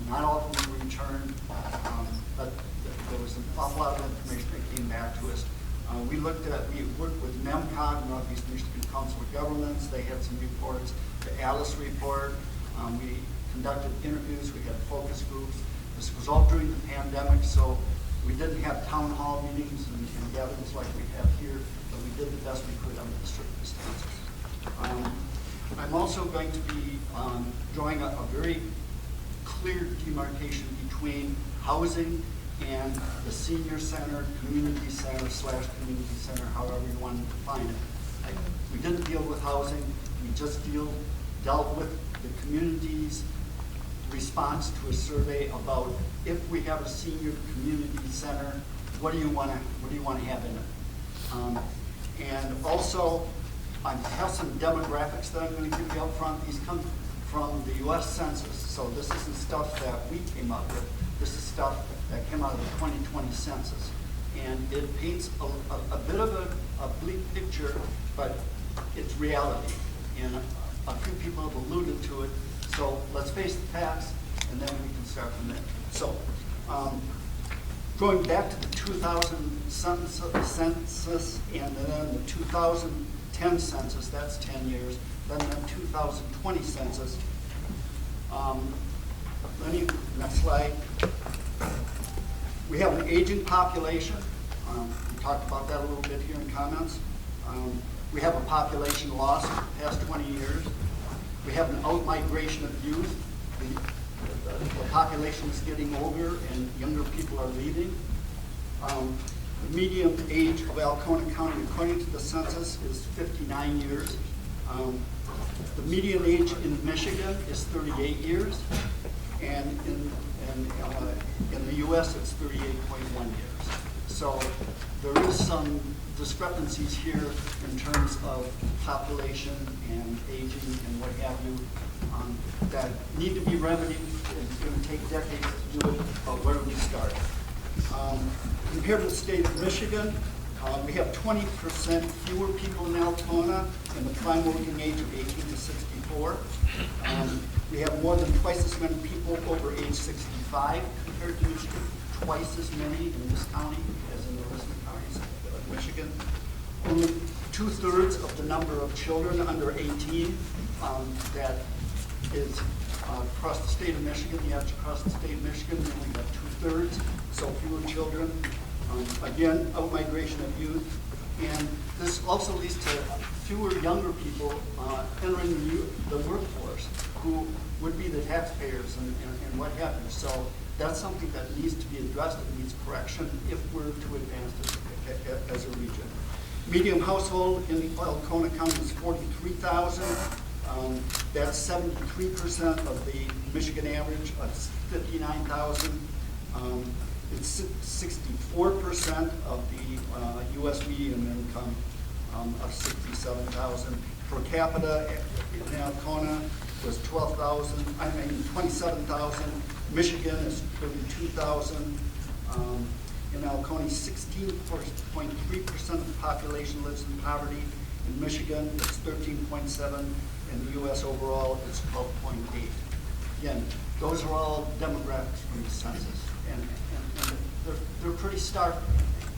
Not all of them were returned, but there was an awful lot of information that came back to us. We worked with NEMCOG, Northeast Michigan Council of Governments. They had some reports, the ALICE report. We conducted interviews, we had focus groups. This was all during the pandemic, so we didn't have town hall meetings and gatherings like we have here, but we did the best we could under the circumstances. I'm also going to be drawing a very clear demarcation between housing and the senior center, community center / community center, however you want to define it. We didn't deal with housing, we just dealt with the community's response to a survey about if we have a senior community center, what do you want to have in it? And also, I have some demographics that I'm going to give you up front. These come from the U.S. Census, so this isn't stuff that we came up with. This is stuff that came out of the 2020 census. And it paints a bit of a bleak picture, but it's reality. And a few people have alluded to it. So let's face the facts, and then we can start from there. So going back to the 2000 census and then the 2010 census, that's 10 years, then the 2020 census. Next slide. We have an aging population. We talked about that a little bit here in comments. We have a population loss in the past 20 years. We have an out-migration of youth. The population is getting older and younger people are leaving. The median age of Alcona County, according to the census, is 59 years. The median age in Michigan is 38 years. And in the U.S., it's 38.1 years. So there is some discrepancies here in terms of population and aging and what have you that need to be remedied. It's going to take decades to do it, but where do we start? Compared to the state of Michigan, we have 20% fewer people in Alcona in the prime working age of 18 to 64. We have more than twice as many people over age 65 compared to Michigan, twice as many in this county as in the rest of the counties of Michigan. Only 2/3 of the number of children under 18 that is across the state of Michigan. The average across the state of Michigan, we only have 2/3, so fewer children. Again, out-migration of youth. And this also leads to fewer younger people entering the workforce. who would be the taxpayers and what happens. So that's something that needs to be addressed and needs correction if we're to advance as a region. Medium household in Alcona County is 43,000. That's 73% of the Michigan average of 59,000. It's 64% of the U.S. median income of 67,000. Per capita in Alcona was 27,000. Michigan is 32,000. In Alcona, 16.3% of the population lives in poverty. In Michigan, it's 13.7. In the U.S. overall, it's 12.8. Again, those are all demographics from the census, and they're pretty stark,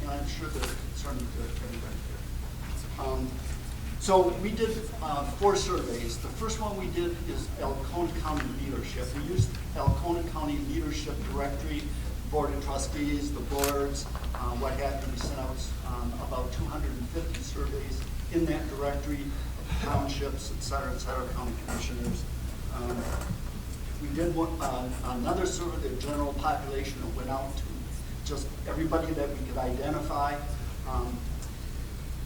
and I'm sure they're concerning to everybody here. So we did 4 surveys. The first one we did is Alcona County Leadership. We used Alcona County Leadership Directory, Board of Trustees, the boards, what have you. We sent out about 250 surveys in that directory, townships, et cetera, county commissioners. We did another survey, the general population, that went out to just everybody that we could identify.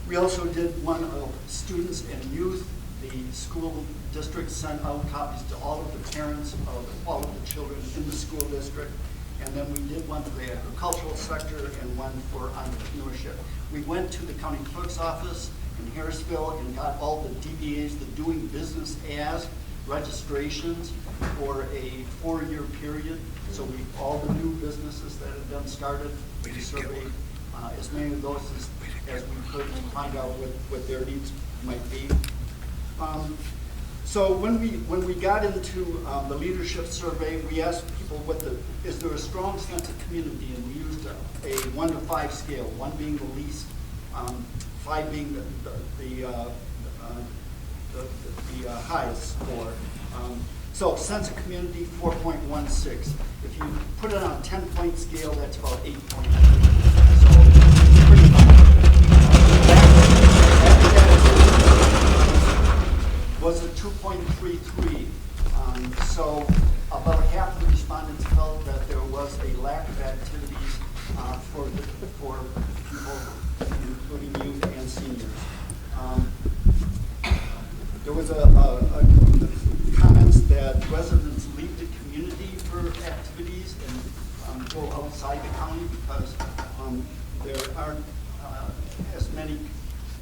We also did one of students and youth. The school district sent out copies to all of the parents of all of the children in the school district. And then we did one for the agricultural sector and one for entrepreneurship. We went to the county clerk's office in Harrisville and got all the DBAs, the doing business as registrations for a 4-year period. So all the new businesses that had been started, we surveyed as many of those as we could to find out what their needs might be. So when we got into the leadership survey, we asked people is there a strong sense of community, and we used a 1 to 5 scale, 1 being the least, 5 being the highest score. So sense of community, 4.16. If you put it on a 10-point scale, that's about 8.8. So pretty high. Was a 2.33. So about half of the respondents felt that there was a lack of activities for people, including youth and seniors. There was comments that residents leave the community for activities and go outside the county because there aren't as many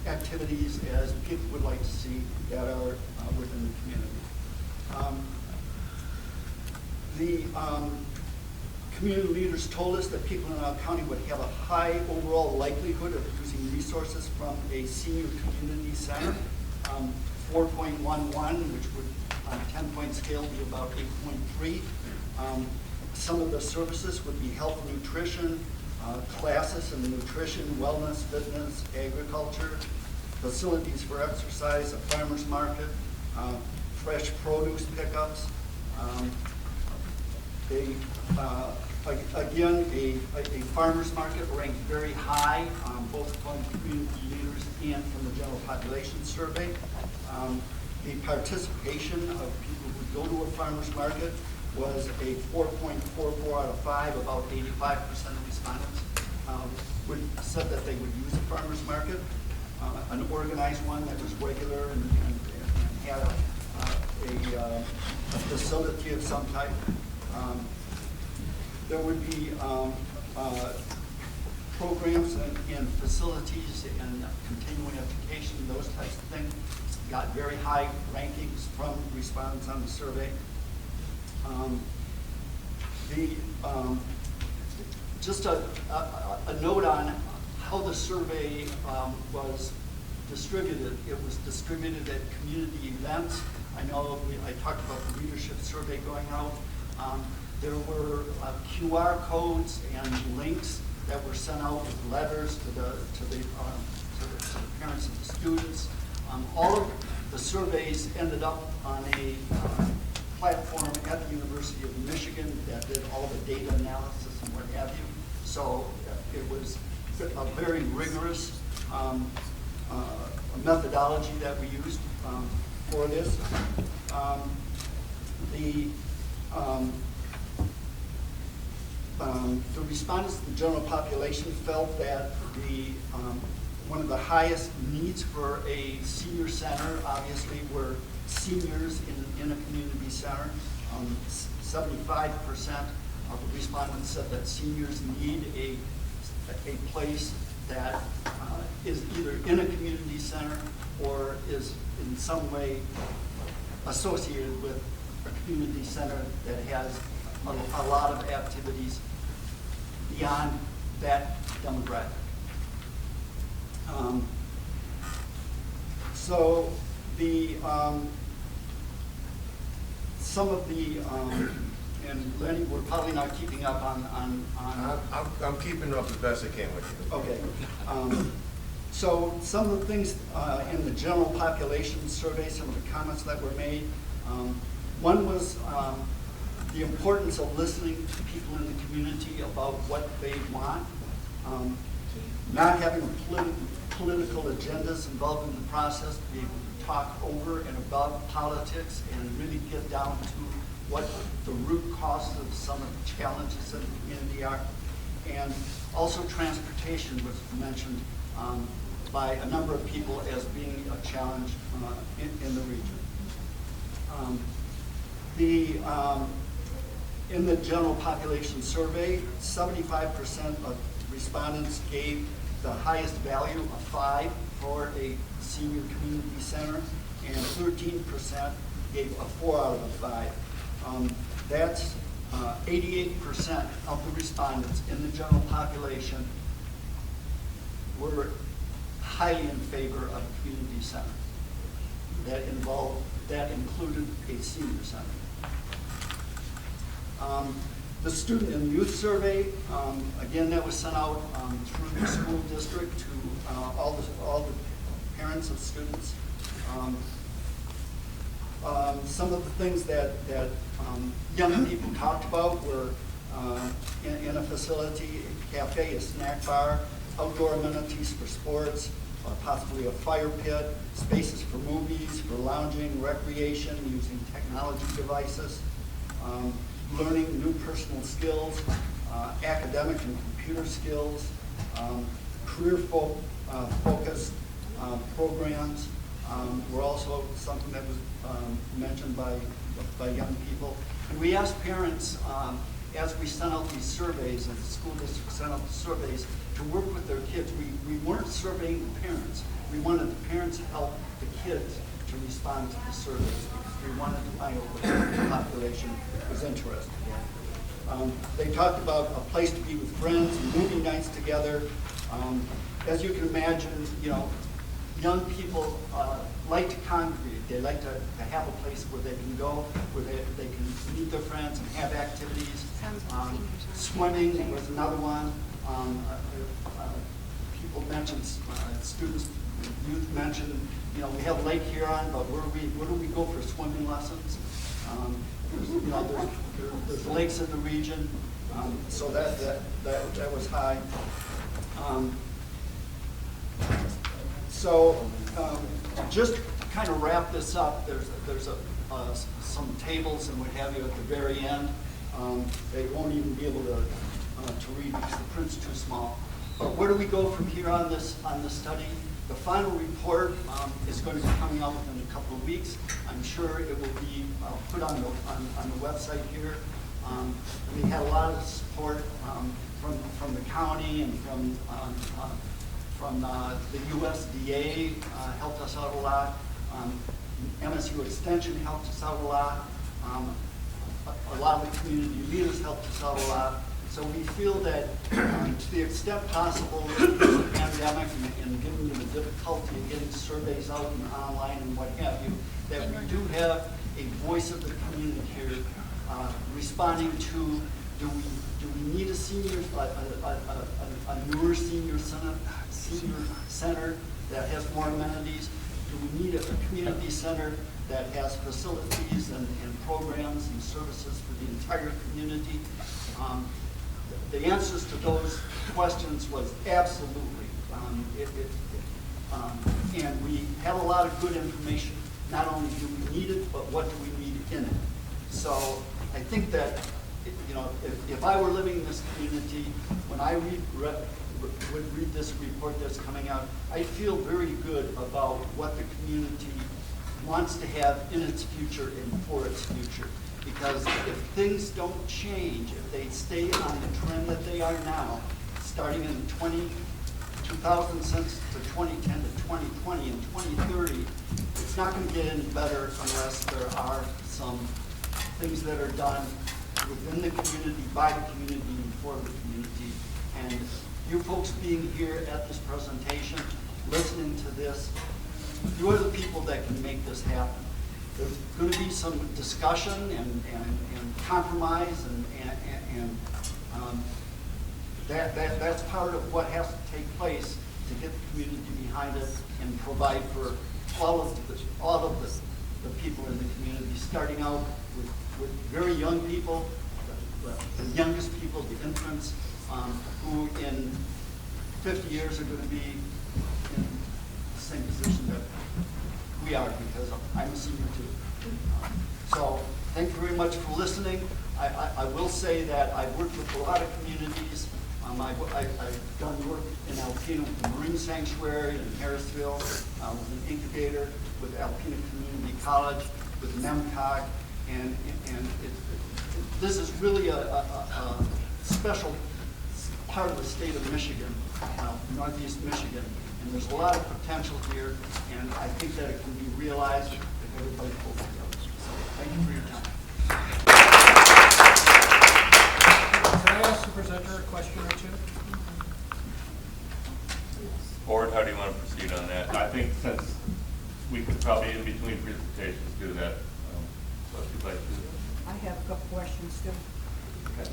activities as people would like to see that are within the community. The community leaders told us that people in our county would have a high overall likelihood of using resources from a senior community center, 4.11, which would on a 10-point scale be about 8.3. Some of the services would be health and nutrition, classes in nutrition, wellness, fitness, agriculture, facilities for exercise, a farmer's market, fresh produce pickups. Again, a farmer's market ranked very high, both from community leaders and from the general population survey. The participation of people who go to a farmer's market was a 4.44 out of 5. About 85% of respondents said that they would use a farmer's market. An organized one that was regular and had a facility of some type. There would be programs and facilities and continuing education, those types of things. Got very high rankings from respondents on the survey. Just a note on how the survey was distributed. It was distributed at community events. I know I talked about the leadership survey going out. There were QR codes and links that were sent out with letters to the parents of the students. All of the surveys ended up on a platform at the University of Michigan that did all the data analysis and what have you. So it was a very rigorous methodology that we used for this. The respondents of the general population felt that one of the highest needs for a senior center, obviously, were seniors in a community center. 75% of the respondents said that seniors need a place that is either in a community center or is in some way associated with a community center that has a lot of activities beyond that demographic. So the some of the and Lenny, we're probably not keeping up on. I'm keeping up as best I can with you. Okay. So some of the things in the general population survey, some of the comments that were made. One was the importance of listening to people in the community about what they want. Not having political agendas involved in the process, be able to talk over and about politics and really get down to what the root causes of some of the challenges in the community are. And also transportation was mentioned by a number of people as being a challenge in the region. In the general population survey, 75% of respondents gave the highest value of 5 for a senior community center, and 13% gave a 4 out of 5. That's 88% of the respondents in the general population were highly in favor of a community center. That included a senior center. The student and youth survey, again, that was sent out through the school district to all the parents of students. Some of the things that young people talked about were in a facility, a cafe, a snack bar, outdoor amenities for sports, possibly a fire pit, spaces for movies, for lounging, recreation, using technology devices, learning new personal skills, academic and computer skills, career-focused programs were also something that was mentioned by young people. And we asked parents, as we sent out these surveys, as the school district sent out the surveys, to work with their kids. We weren't surveying the parents. We wanted the parents to help the kids to respond to the surveys because we wanted to find out what the population was interested in. They talked about a place to be with friends and movie nights together. As you can imagine, young people like to congregate. They like to have a place where they can go, where they can meet their friends and have activities. Swimming was another one. People mentioned, students, youth mentioned, we have Lake Huron, but where do we go for swimming lessons? There's lakes in the region, so that was high. Just to kind of wrap this up, there's some tables and what have you at the very end. They won't even be able to read because the print's too small. But where do we go from here on this study? The final report is going to be coming out within a couple of weeks. I'm sure it will be put on the website here. We had a lot of support from the county and from the USDA helped us out a lot. MSU Extension helped us out a lot. A lot of the community leaders helped us out a lot. So we feel that to the extent possible, with the pandemic and given the difficulty of getting surveys out and online and what have you, that we do have a voice of the community here responding to, do we need a newer senior center that has more amenities? Do we need a community center that has facilities and programs and services for the entire community? The answers to those questions was absolutely. And we have a lot of good information. Not only do we need it, but what do we need in it? So I think that, you know, if I were living in this community, when I would read this report that's coming out, I feel very good about what the community wants to have in its future and for its future. Because if things don't change, if they stay on the trend that they are now, starting in 2000 since to 2010 to 2020 and 2030, it's not going to get any better unless there are some things that are done within the community, by the community, and for the community. And you folks being here at this presentation, listening to this, you are the people that can make this happen. There's going to be some discussion and compromise, and that's part of what has to take place to get the community behind it and provide for all of the people in the community, starting out with very young people, the youngest people, the infants, who in 50 years are going to be in the same position that we are, because I'm a senior too. So thank you very much for listening. I will say that I've worked with a lot of communities. I've done work in Alpena with the Marine Sanctuary, in Harrisville, with an incubator, with Alpena Community College, with MEMCOG, and this is really a special part of the state of Michigan, Northeast Michigan, and there's a lot of potential here, and I think that it can be realized if everybody pulls together. So thank you for your time. Can I ask the presenter a question or two? Board, how do you want to proceed on that? I think since we could probably in between presentations do that. So if you'd like to. I have a couple questions still. Okay.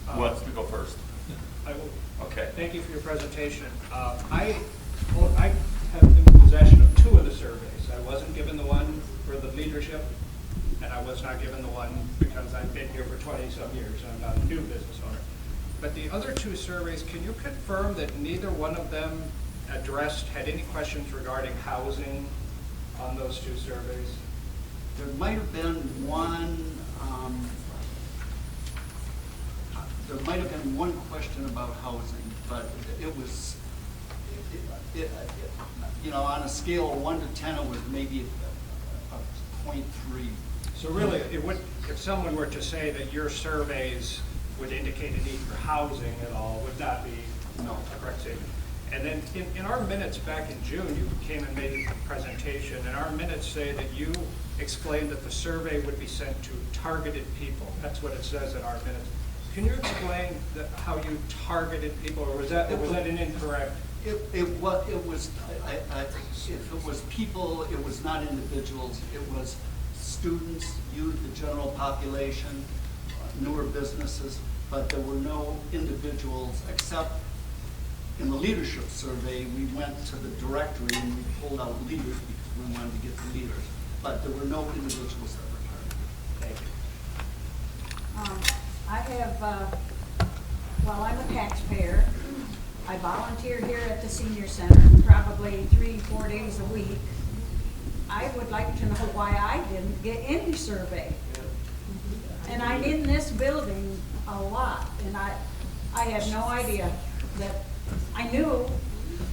Who wants to go first? I will. Okay. Thank you for your presentation. I have in possession of two of the surveys. I wasn't given the one for the leadership, and I was not given the one because I've been here for 20-some years and I'm not a new business owner. But the other two surveys, can you confirm that neither one of them had any questions regarding housing on those two surveys? There might have been one question about housing, but it was, you know, on a scale of 1 to 10, it was maybe a 0.3. So really, if someone were to say that your surveys would indicate a need for housing at all, would not be a correct statement. And then in our minutes back in June, you came and made a presentation, and our minutes say that you explained that the survey would be sent to targeted people. That's what it says in our minutes. Can you explain how you targeted people, or was that an incorrect? If it was people, it was not individuals. It was students, youth, the general population, newer businesses, but there were no individuals except in the leadership survey. We went to the directory and we pulled out leaders because we wanted to get the leaders, but there were no individuals that were targeted. Thank you. I have, well, I'm a taxpayer. I volunteer here at the senior center probably 3-4 days a week. I would like to know why I didn't get any survey. And I'm in this building a lot, and I had no idea that, I knew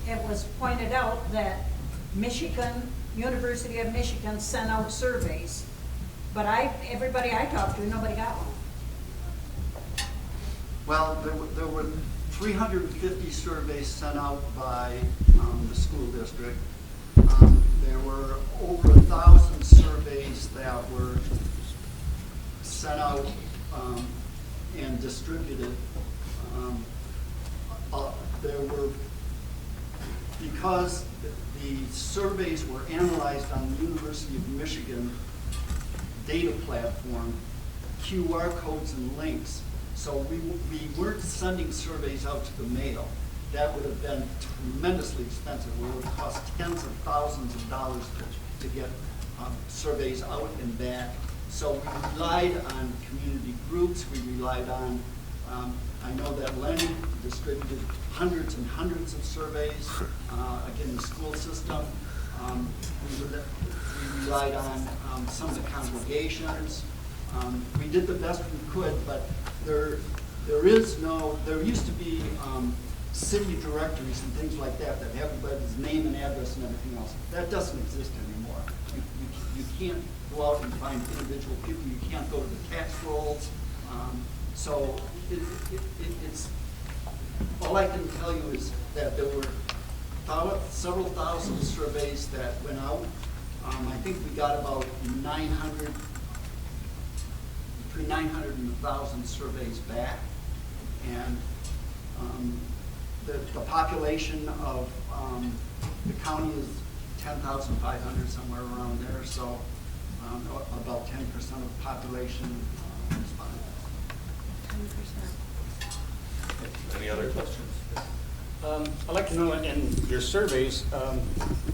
it was pointed out that Michigan, University of Michigan sent out surveys, but everybody I talked to, nobody got one. Well, there were 350 surveys sent out by the school district. There were over 1,000 surveys that were sent out and distributed. There were, because the surveys were analyzed on the University of Michigan data platform, QR codes and links. So we weren't sending surveys out to the mail. That would have been tremendously expensive. It would cost tens of thousands of dollars to get surveys out and back. So we relied on community groups. We relied on, I know that Lenny distributed hundreds and hundreds of surveys, again, the school system. We relied on some of the congregations. We did the best we could, but there used to be city directories and things like that have everybody's name and address and everything else. That doesn't exist anymore. You can't go out and find individual people. You can't go to the tax rolls. So it's all I can tell you is that there were several thousand surveys that went out. I think we got about 900, between 900 and 1,000 surveys back. And the population of the county is 10,500, somewhere around there. So about 10% of the population responded. 10%. Any other questions? I'd like to know, in your surveys,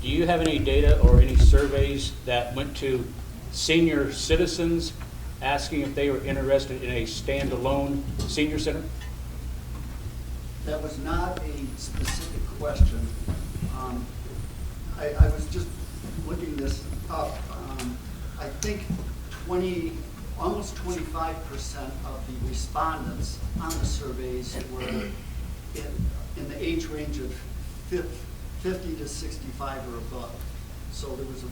do you have any data or any surveys that went to senior citizens asking if they were interested in a standalone senior center? That was not a specific question. I was just looking this up. I think almost 25% of the respondents on the surveys were in the age range of 50 to 65 or above. So there was a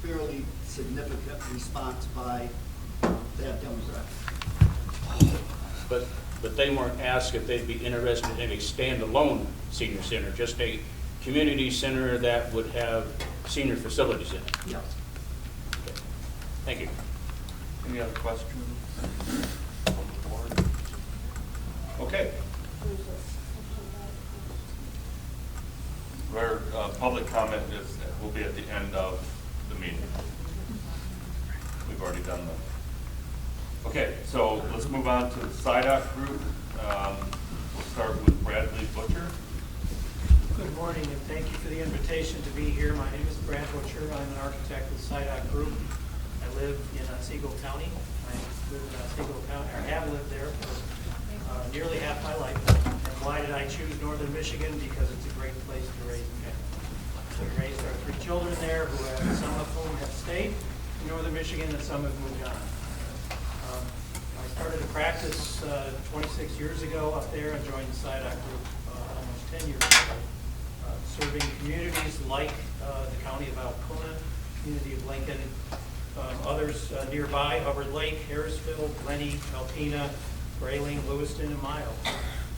fairly significant response by that demographic. But they weren't asked if they'd be interested in a standalone senior center, just a community center that would have senior facilities in it? Yes. Okay. Thank you. Any other questions on the board? Okay. Our public comment will be at the end of the meeting. We've already done that. Okay, so let's move on to the Sidock Group. We'll start with Bradley Butcher. Good morning, and thank you for the invitation to be here. My name is Brad Butcher. I'm an architect with Sidock Group. I live in Otsego County. I live in Otsego County, or have lived there for nearly half my life. And why did I choose Northern Michigan? Because it's a great place to raise a family. So we raised our 3 children there, some of whom have stayed in Northern Michigan and some have moved on. I started to practice 26 years ago up there and joined the Sidock Group almost 10 years ago, serving communities like the county of Alcona, community of Lincoln, others nearby, Hubbard Lake, Harrisville, Glenny, Alpena, Grayling, Lewiston, and Mile.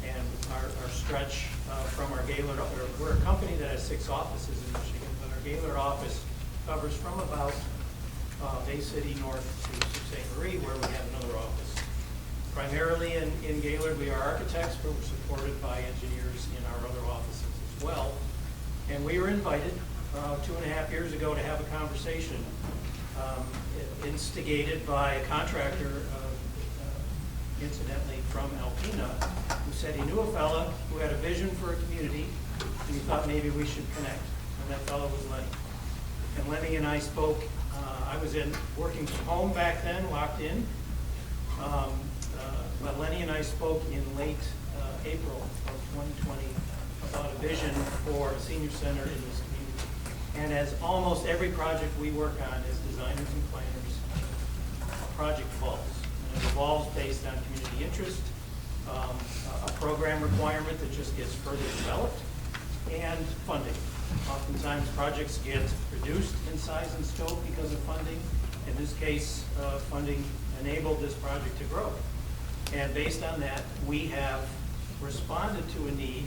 And our stretch from our Gaylord, we're a company that has 6 offices in Michigan, but our Gaylord office covers from about Bay City north to Sault Ste. Marie, where we have another office. Primarily in Gaylord, we are architects, but we're supported by engineers in our other offices as well. And we were invited 2.5 years ago to have a conversation instigated by a contractor, incidentally from Alpena, who said he knew a fella who had a vision for a community, and he thought maybe we should connect. And that fellow was Lenny. And Lenny and I spoke. I was working from home back then, locked in. But Lenny and I spoke in late April of 2020 about a vision for a senior center in this community. And as almost every project we work on as designers and planners, a project evolves. And it evolves based on community interest, a program requirement that just gets further developed, and funding. Oftentimes projects get reduced in size and scope because of funding. In this case, funding enabled this project to grow. And based on that, we have responded to a need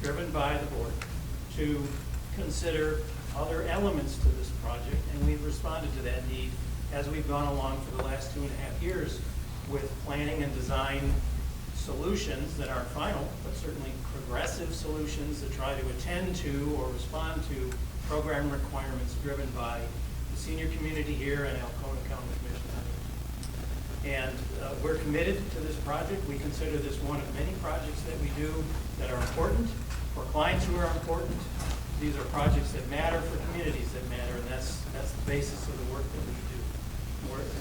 driven by the board to consider other elements to this project, and we've responded to that need as we've gone along for the last 2.5 years with planning and design solutions that aren't final, but certainly progressive solutions that try to attend to or respond to program requirements driven by the senior community here and Alcona County Commission. And we're committed to this project. We consider this one of many projects that we do that are important for clients who are important. These are projects that matter for communities that matter, and that's the basis of the work that we do.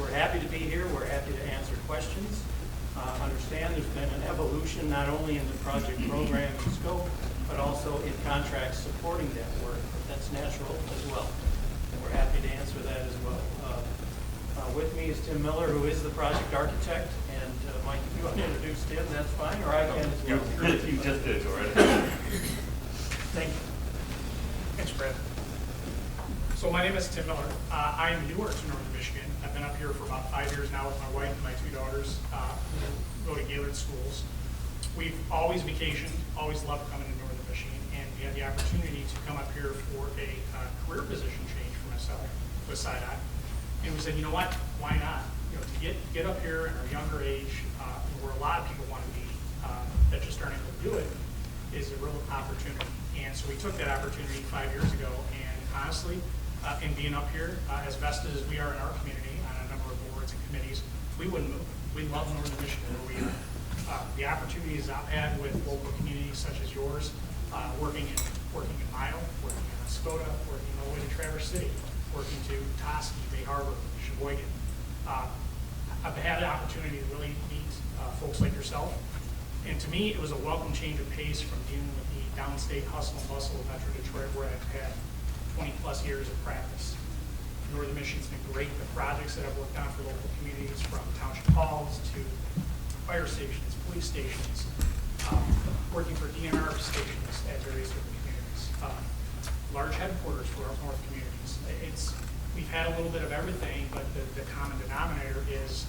We're happy to be here. We're happy to answer questions. Understand there's been an evolution not only in the project program and scope, but also in contracts supporting that work. That's natural as well. And we're happy to answer that as well. With me is Tim Miller, who is the project architect, and Mike, if you want to introduce Tim, that's fine, or I can. You just did already. Thank you. Thanks, Brad. So my name is Tim Miller. I'm newer to Northern Michigan. I've been up here for about 5 years now with my wife and my 2 daughters who go to Gaylord schools. We've always vacationed, always loved coming to Northern Michigan, and we had the opportunity to come up here for a career position change for myself with Sidock. And we said, you know what, why not? You know, to get up here in our younger age, where a lot of people want to be, that just aren't able to do it, is a real opportunity. And so we took that opportunity 5 years ago, and honestly, in being up here, as vested as we are in our community, on a number of boards and committees, we wouldn't move. We love Northern Michigan where we are. The opportunities I've had with local communities such as yours, working in Mile, working in Escoda, working all the way to Traverse City, working to Toski, Bay Harbor, Sheboygan. I've had the opportunity to really meet folks like yourself. And to me, it was a welcome change of pace from dealing with the downstate hustle and bustle of Metro Detroit, where I've had 20 plus years of practice. Northern Michigan's been great. The projects that I've worked on for local communities, from township halls to fire stations, police stations, working for DNR stations at various different communities, large headquarters for up north communities. We've had a little bit of everything, but the common denominator is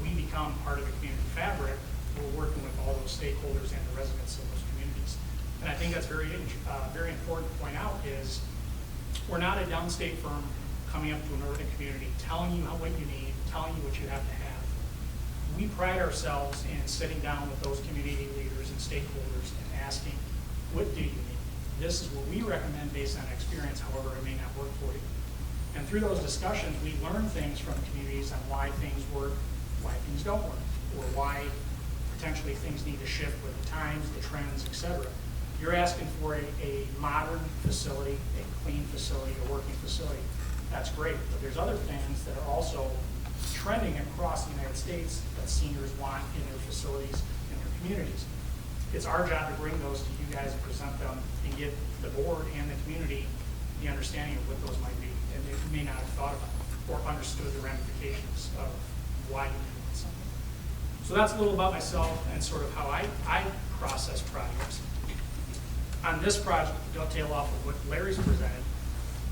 we become part of the community fabric. We're working with all those stakeholders and the residents of those communities. And I think that's very important to point out is we're not a downstate firm coming up to a northern community, telling you what you need, telling you what you have to have. We pride ourselves in sitting down with those community leaders and stakeholders and asking, what do you need? This is what we recommend based on experience, however it may not work for you. And through those discussions, we learn things from communities on why things work, why things don't work, or why potentially things need to shift with the times, the trends, etc. You're asking for a modern facility, a clean facility, a working facility. That's great, but there's other things that are also trending across the United States that seniors want in their facilities, in their communities. It's our job to bring those to you guys and present them and give the board and the community the understanding of what those might be, and they may not have thought about or understood the ramifications of why you need something. So that's a little about myself and sort of how I process projects. On this project, to dovetail off of what Larry's presented,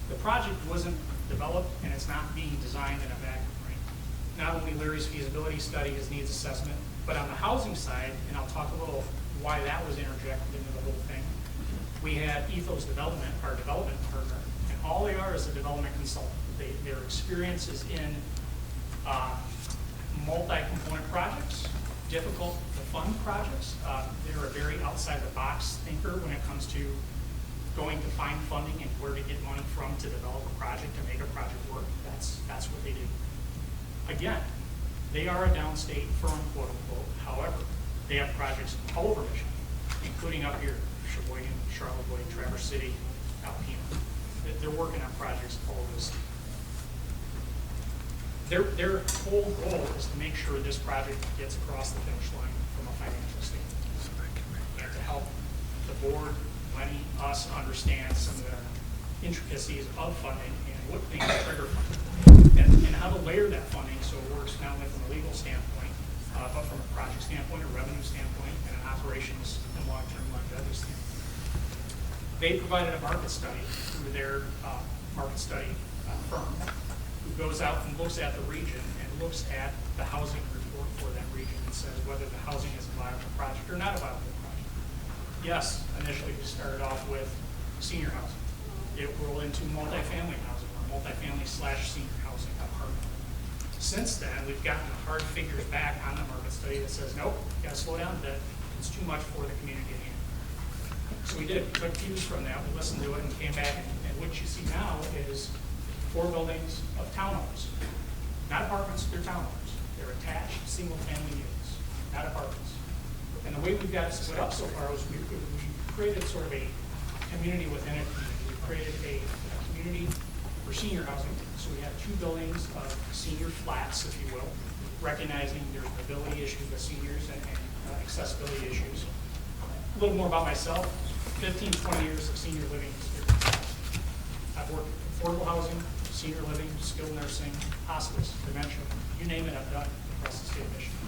the project wasn't developed and it's not being designed in a vacuum, right? Not only Larry's feasibility study, his needs assessment, but on the housing side, and I'll talk a little why that was interjected into the whole thing, we had Ethos Development, our development partner, and all they are is a development consultant. Their experience is in multi-component projects, difficult to fund projects. They're a very outside-the-box thinker when it comes to going to find funding and where to get money from to develop a project, to make a project work. That's what they do. Again, they are a downstate firm, quote unquote. However, they have projects all over Michigan, including up here, Sheboygan, Charlottesville, Traverse City, Alcona. They're working on projects all over the state. Their whole goal is to make sure this project gets across the finish line from a financial standpoint, and to help the board, Lenny, us understand some of the intricacies of funding and what things trigger funding, and how to layer that funding so it works not only from a legal standpoint, but from a project standpoint, a revenue standpoint, and an operations and long-term longevity standpoint. They provided a market study through their market study firm, who goes out and looks at the region and looks at the housing report for that region and says whether the housing is a viable project or not a viable project. Yes, initially we started off with senior housing. It rolled into multifamily housing, or multifamily/senior housing apartment. Since then, we've gotten the hard figures back on the market study that says, nope, you gotta slow down a bit. It's too much for the community at hand. So we did. We took cues from that. We listened to it and came back. And what you see now is 4 buildings of townhomes. Not apartments, they're townhomes. They're attached single-family units, not apartments. And the way we've got it split up so far is we created sort of a community within a community. We created a community for senior housing. So we have 2 buildings of senior flats, if you will, recognizing there's mobility issues with seniors and accessibility issues. A little more about myself, 15, 20 years of senior living experience. I've worked in affordable housing, senior living, skilled nursing, hospice, dementia, you name it, I've done across the state of Michigan.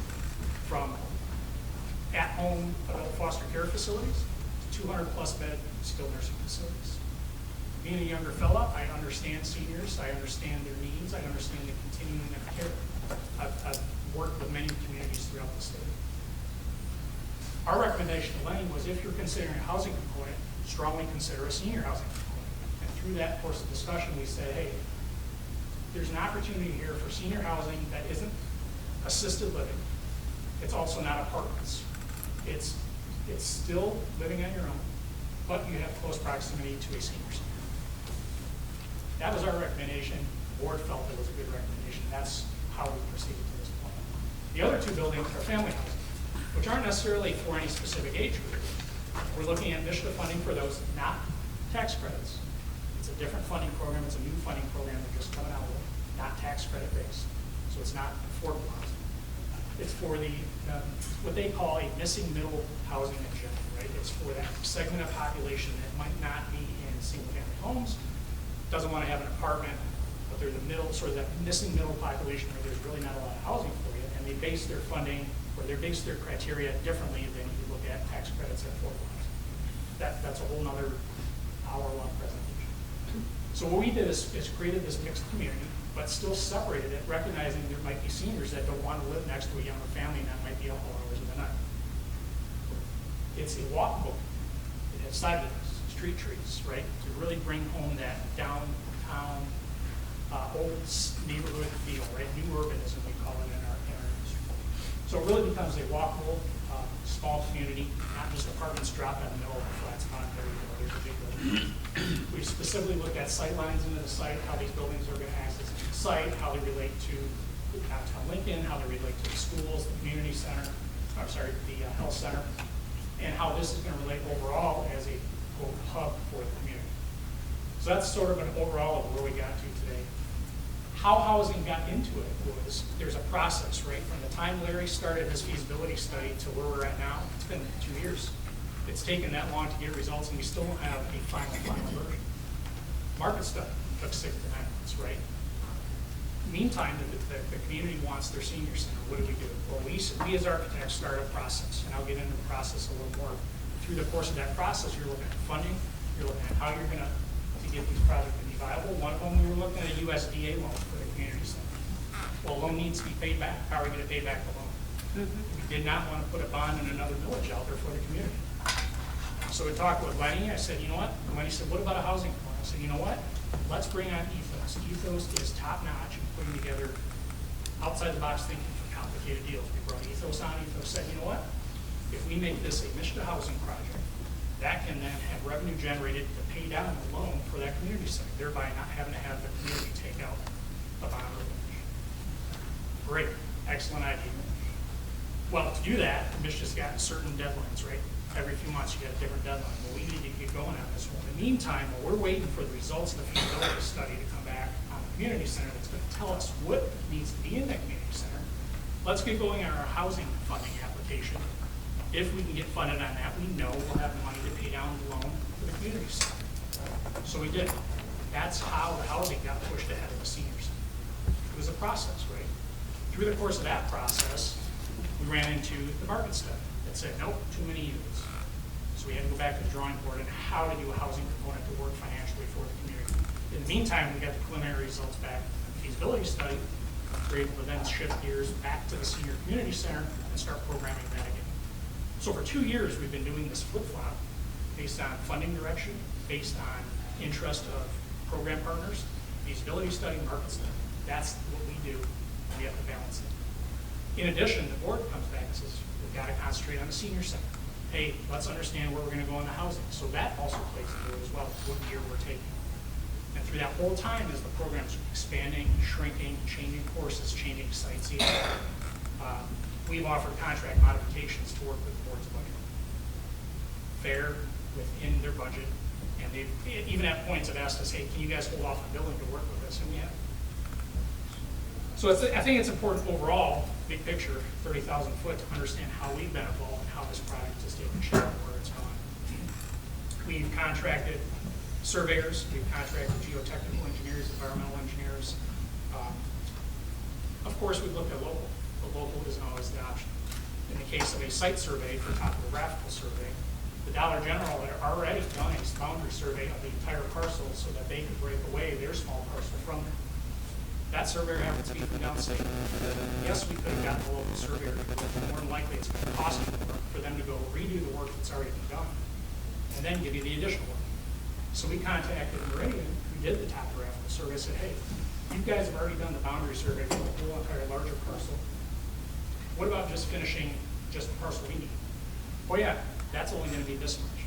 From at-home adult foster care facilities to 200-plus bed skilled nursing facilities. Being a younger fella, I understand seniors, I understand their needs, I understand the continuing of care. I've worked with many communities throughout the state. Our recommendation to Lenny was, if you're considering a housing component, strongly consider a senior housing component. And through that course of discussion, we said, hey, there's an opportunity here for senior housing that isn't assisted living. It's also not apartments. It's still living on your own, but you have close proximity to a senior center. That was our recommendation. The board felt it was a good recommendation. That's how we proceeded to this point. The other two buildings are family housing, which aren't necessarily for any specific age group. We're looking at initiative funding for those, not tax credits. It's a different funding program. It's a new funding program they're just coming out with, not tax credit based. So it's not affordable housing. It's for the what they call a missing middle housing agenda, right? It's for that segment of population that might not be in single family homes, doesn't want to have an apartment, but they're the middle, sort of that missing middle population where there's really not a lot of housing for you, and they base their funding, or they base their criteria differently than you look at tax credits and affordable housing. That's a whole nother hour-long presentation. So what we did is created this mixed community, but still separated it, recognizing there might be seniors that don't want to live next to a younger family, and that might be up all hours of the night. It's a walkable. It has sidewalks, street trees, right? To really bring home that downtown, old neighborhood feel, right? New urbanism, we call it in our industry. So it really becomes a walkable, small community, not just apartments dropped in the middle of a flat spot. There's a big building. We specifically looked at sight lines into the site, how these buildings are going to access the site, how they relate to downtown Lincoln, how they relate to the schools, the community center, the health center, and how this is going to relate overall as a quote hub for the community. So that's sort of an overall of where we got to today. How housing got into it was, there's a process, right? From the time Larry started his feasibility study to where we're at now, it's been 2 years. It's taken that long to get results, and we still don't have a final version. Market study took 6 to 9 months, right? Meantime, the community wants their senior center. What do? Well, we as architects started a process, and I'll get into the process a little more. Through the course of that process, you're looking at funding, you're looking at how you're going to get these projects to be viable. One of them, we were looking at a USDA loan for the community center. Well, loan needs to be paid back. How are we going to pay back the loan? We did not want to put a bond in another village out there for the community. So we talked with Lenny. I said, you know what? And Lenny said, what about a housing component? I said, you know what? Let's bring on Ethos. Ethos is top notch in putting together outside the box thinking for complicated deals. We brought Ethos on. Ethos said, you know what? If we make this a mission housing project, that can then have revenue generated to pay down the loan for that community center, thereby not having to have the community take out a bond or mortgage. Great, excellent idea. Well, to do that, Michigan's got certain deadlines, right? Every few months you got a different deadline. Well, we need to get going on this one. In the meantime, while we're waiting for the results of the feasibility study to come back on the community center that's going to tell us what needs to be in that community center, let's get going on our housing funding application. If we can get funded on that, we know we'll have the money to pay down the loan for the community center. So we did. That's how the housing got pushed ahead of the seniors. It was a process, right? Through the course of that process, we ran into the market study that said, nope, too many units. So we had to go back to the drawing board and how to do a housing component to work financially for the community. In the meantime, we got the preliminary results back on the feasibility study. We're able to then shift gears back to the senior community center and start programming that again. So for 2 years, we've been doing this flip-flop based on funding direction, based on interest of program partners, feasibility study, market study. That's what we do, and we have to balance it. In addition, the board comes back and says, we've got to concentrate on the senior center. Hey, let's understand where we're going to go in the housing. So that also plays into it as well, what year we're taking. And through that whole time, as the program's expanding, shrinking, changing courses, changing sites, we've offered contract modifications to work with the board's budget. Fair, within their budget, and they've even at points have asked us, hey, can you guys hold off on billing to work with us? And we have. So I think it's important overall, big picture, 30,000 foot, to understand how we've been involved and how this project has taken shape and where it's gone. We've contracted Surveyors, we've contracted geotechnical engineers, environmental engineers. Of course, we've looked at local, but local isn't always the option. In the case of a site survey for topographical survey, the Dollar General had already done a boundary survey of the entire parcel so that they could break away their small parcel from it. That surveyor happens to be from downstate. Yes, we could have gotten a local surveyor, but more than likely it's going to cost more for them to go redo the work that's already been done and then give you the additional work. So we contacted Meridian, who did the topographical survey, said, hey, you guys have already done the boundary survey for the whole entire larger parcel. What about just finishing just the parcel we need? Oh yeah, that's only going to be this much.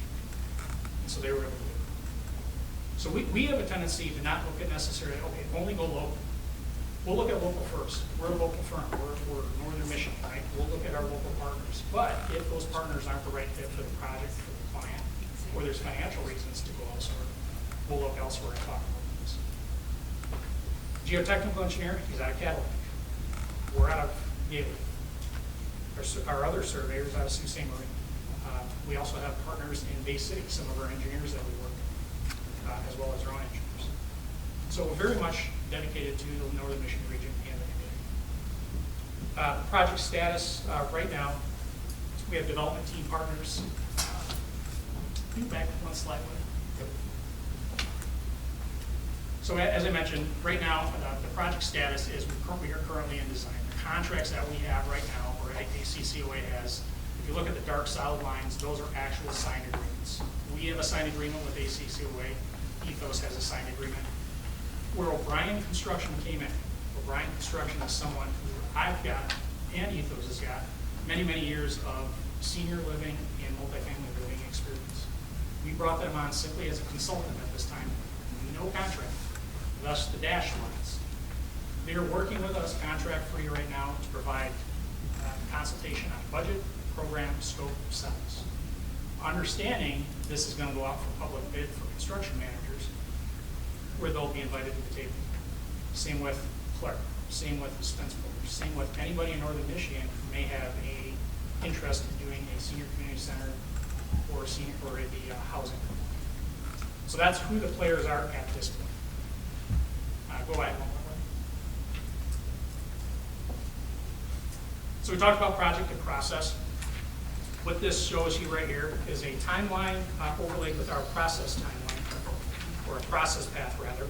And so they were able to do it. So we have a tendency to not look at necessarily, okay, only go local. We'll look at local first. We're a local firm. We're Northern Michigan, right? We'll look at our local partners. But if those partners aren't the right fit for the project, for the client, or there's financial reasons to go elsewhere, we'll look elsewhere and talk about this. Geotechnical engineer, he's out of Cadillac. We're out of Gateway. Our other surveyors out of Sault Ste. Marie. We also have partners in Bay City, some of our engineers that we work with, as well as our own engineers. So we're very much dedicated to the Northern Michigan region and the community. Project status, right now, we have development team partners. Can you back one slide with? So as I mentioned, right now, the project status is we are currently in design. The contracts that we have right now, or ACCOA has, if you look at the dark solid lines, those are actual signed agreements. We have a signed agreement with ACCOA. Ethos has a signed agreement. Where O'Brien Construction came in, O'Brien Construction is someone who I've got, and Ethos has got, many, many years of senior living and multifamily living experience. We brought them on simply as a consultant at this time, no contract, thus the dashed lines. They're working with us contract-free right now to provide consultation on budget, program, scope, size. Understanding this is going to go out for public bid for construction managers, where they'll be invited to the table. Same with Clark, same with Spence Brothers, same with anybody in Northern Michigan who may have a interest in doing a senior community center or the housing. So that's who the players are at this point. Go ahead. So we talked about project and process. What this shows you right here is a timeline overlaid with our process timeline, or a process path rather.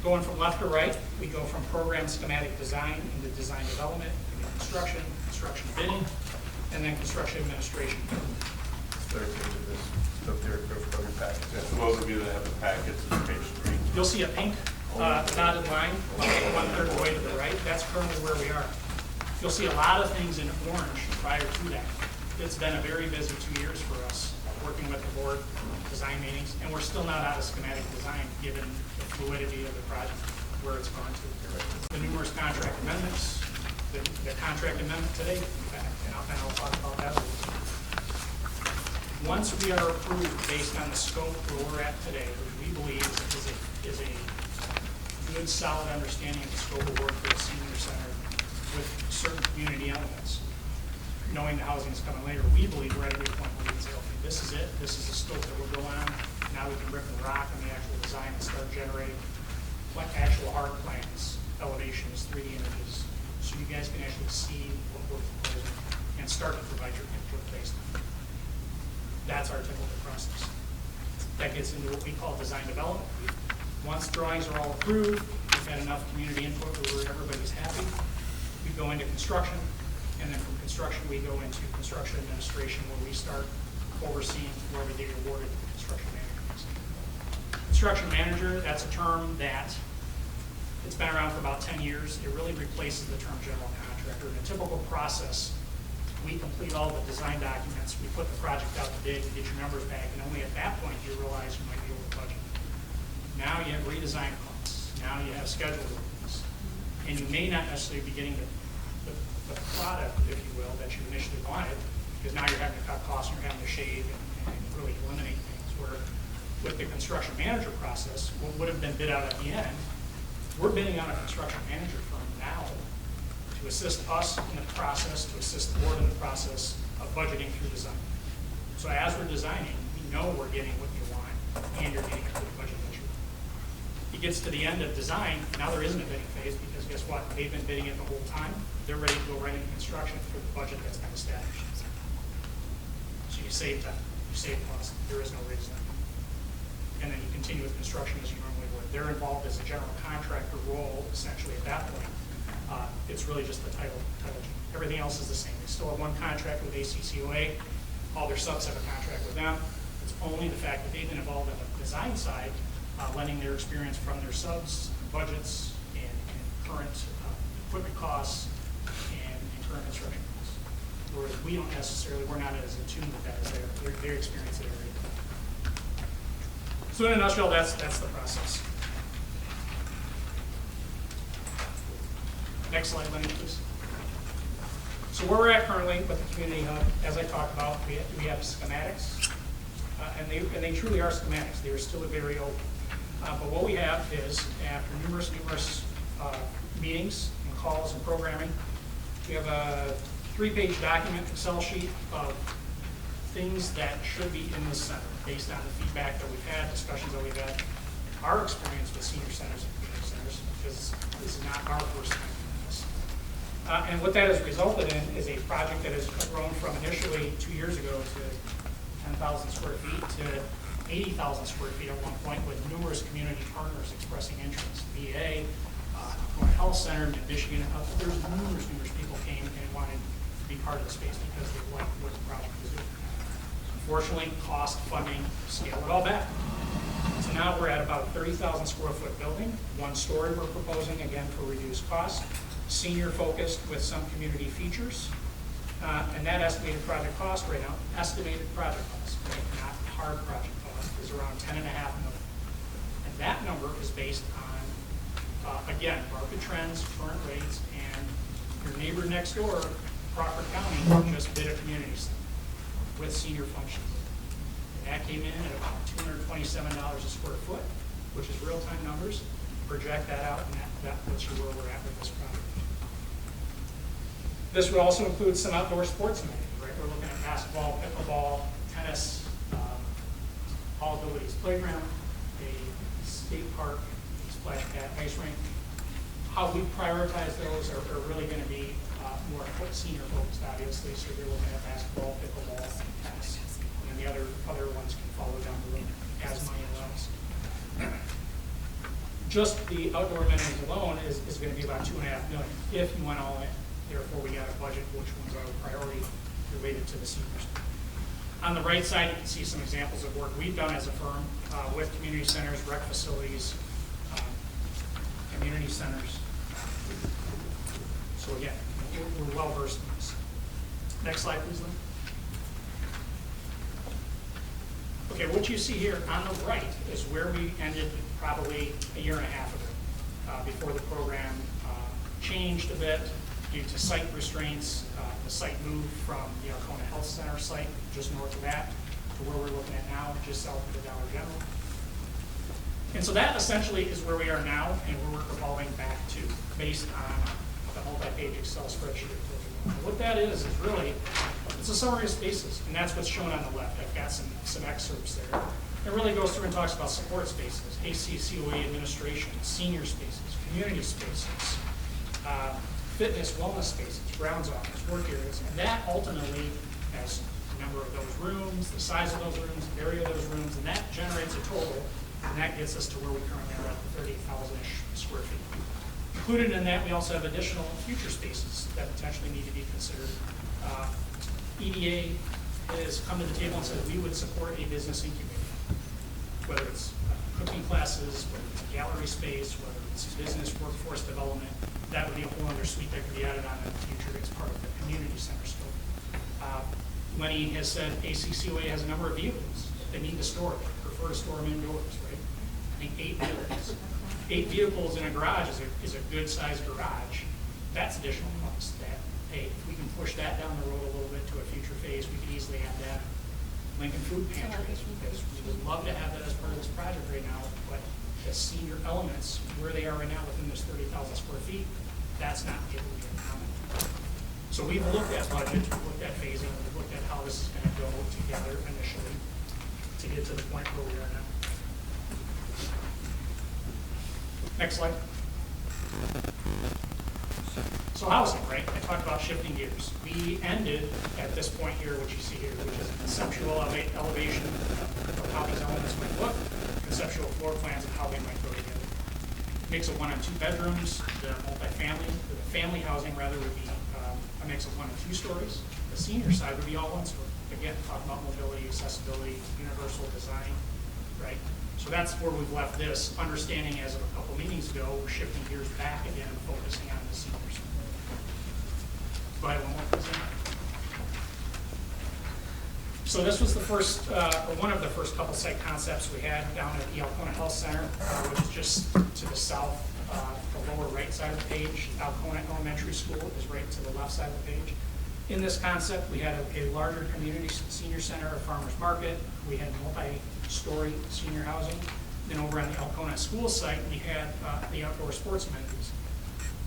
Going from left to right, we go from program schematic design into design development, into construction, construction bidding, and then construction administration. Third page of this, the third from your packet. For those of you that have the packets, it's page 3. You'll see a pink dotted line, about 1/3 of the way to the right. That's currently where we are. You'll see a lot of things in orange prior to that. It's been a very busy 2 years for us, working with the board, design meetings, and we're still not out of schematic design given the fluidity of the project, where it's gone to. The numerous contract amendments, the contract amendment today, in fact, and I'll talk about that a little bit. Once we are approved based on the scope where we're at today, which we believe is a good, solid understanding of the scope of work for the senior center with certain community elements, knowing the housing is coming later, we believe we're at a good point where we can say, okay, this is it, this is the scope that we're going on. Now we can rip and rock on the actual design and start generating actual hard plans, elevations, 3D images, so you guys can actually see what we're proposing and start to provide your input based on it. That's our typical process. That gets into what we call design development. Once drawings are all approved, we've had enough community input where everybody's happy, we go into construction, and then from construction we go into construction administration, where we start overseeing where we get awarded the construction manager. Construction manager, that's a term that it's been around for about 10 years. It really replaces the term general contractor. In a typical process, we complete all the design documents, we put the project out to bid, you get your numbers back, and only at that point do you realize you might be over budget. Now you have redesign costs, now you have schedule reviews, and you may not necessarily be getting the product, if you will, that you initially wanted, because now you're having to cut costs and you're having to shave and really eliminate things. Where with the construction manager process, what would have been bid out at the end, we're bidding on a construction manager firm now to assist us in the process, to assist the board in the process of budgeting through design. So as we're designing, we know we're getting what you want, and you're getting a good budget. gets to the end of design, now there isn't a bidding phase, because guess what? They've been bidding it the whole time. They're ready to go right into construction for the budget that's been established. So you save time, you save cost, there is no reason. And then you continue with construction as you normally would. They're involved as a general contractor role, essentially, at that point. It's really just the title. Everything else is the same. They still have one contract with ACCOA. All their subs have a contract with them. It's only the fact that they've been involved on the design side, lending their experience from their subs, budgets, and current equipment costs, and current construction costs. Whereas we don't necessarily, we're not as in tune with that as their experience in area. So in a nutshell, that's the process. Next slide, Lenny, please. So where we're at currently with the community hub, as I talked about, we have schematics, and they truly are schematics. They are still very old. But what we have is, after numerous meetings and calls and programming, we have a 3-page document, Excel sheet of things that should be in the center based on the feedback that we've had, discussions that we've had, our experience with senior centers and community centers, because this is not our first time doing this. And what that has resulted in is a project that has grown from initially 2 years ago to 10,000 square feet to 80,000 square feet at one point, with numerous community partners expressing interest. VA, Alcona Health Center, Michigan, there's numerous people came and wanted to be part of the space because they liked what the project was doing. Unfortunately, cost, funding, scale it all back. So now we're at about a 30,000 square foot building, 1 story we're proposing, again, for reduced cost, senior focused with some community features, and that estimated project cost right now, estimated project cost, right, not hard project cost, is around $10.5 million. And that number is based on, again, market trends, current rates, and your neighbor next door, Crawford County, just bid a community center with senior functions. And that came in at about $227 a square foot, which is real-time numbers. Project that out, and that puts you where we're at with this project. This would also include some outdoor sports amenities, right? We're looking at basketball, pickleball, tennis, all abilities playground, a skate park, a splash pad, ice rink. How we prioritize those are really going to be more senior focused, obviously. So you're looking at basketball, pickleball, tennis, and then the other ones can follow down the road as money allows. Just the outdoor amenities alone is going to be about $2.5 million if you went all in. Therefore, we got a budget which ones are a priority related to the seniors. On the right side, you can see some examples of work we've done as a firm with community centers, rec facilities, community centers. So again, we're well versed in this. Next slide, please, Lynn. Okay, what you see here on the right is where we ended probably a year and a half ago, before the program changed a bit due to site restraints. The site moved from the Alcona Health Center site just north of that to where we're looking at now, just south of the Dollar General. And so that essentially is where we are now, and where we're evolving back to, based on the multi-page Excel spreadsheet. What that is really, it's a summary of spaces, and that's what's shown on the left. I've got some excerpts there. It really goes through and talks about support spaces, ACCOA administration, senior spaces, community spaces, fitness, wellness spaces, grounds office, work areas, and that ultimately has the number of those rooms, the size of those rooms, the area of those rooms, and that generates a total, and that gets us to where we currently are at the 30,000-ish square feet. Included in that, we also have additional future spaces that potentially need to be considered. EDA has come to the table and said we would support a business incubator, whether it's cooking classes, whether it's a gallery space, whether it's business workforce development. That would be a whole other suite that could be added on in the future as part of the community center scope. Lenny has said ACCOA has a number of vehicles. They need to store, prefer to store them indoors, right? I think 8 vehicles. 8 vehicles in a garage is a good sized garage. That's additional cost. That, hey, if we can push that down the road a little bit to a future phase, we could easily add that. Lincoln Food Pantries, because we would love to have that as part of this project right now, but the senior elements, where they are right now within this 30,000 square feet, that's not able to be accommodated. So we've looked at budget, we've looked at phasing, we've looked at how this is going to go together initially to get to the point where we are now. Next slide. So housing, right? I talked about shifting gears. We ended at this point here, what you see here, which is a conceptual elevation of how these elements might look, conceptual floor plans of how they might go together. Mix of 1 and 2 bedrooms. The multifamily, the family housing rather, would be a mix of 1 and 2 stories. The senior side would be all 1 story. Again, talking about mobility, accessibility, universal design, right? So that's where we've left this, understanding as of a couple meetings ago, we're shifting gears back again, focusing on the seniors. Go ahead, one more, please. So this was the first, or one of the first couple site concepts we had down at the Alcona Health Center, which is just to the south, the lower right side of the page. Alcona Elementary School is right to the left side of the page. In this concept, we had a larger community senior center, a farmer's market. We had multi-story senior housing. Then over on the Alcona school site, we had the outdoor sports amenities.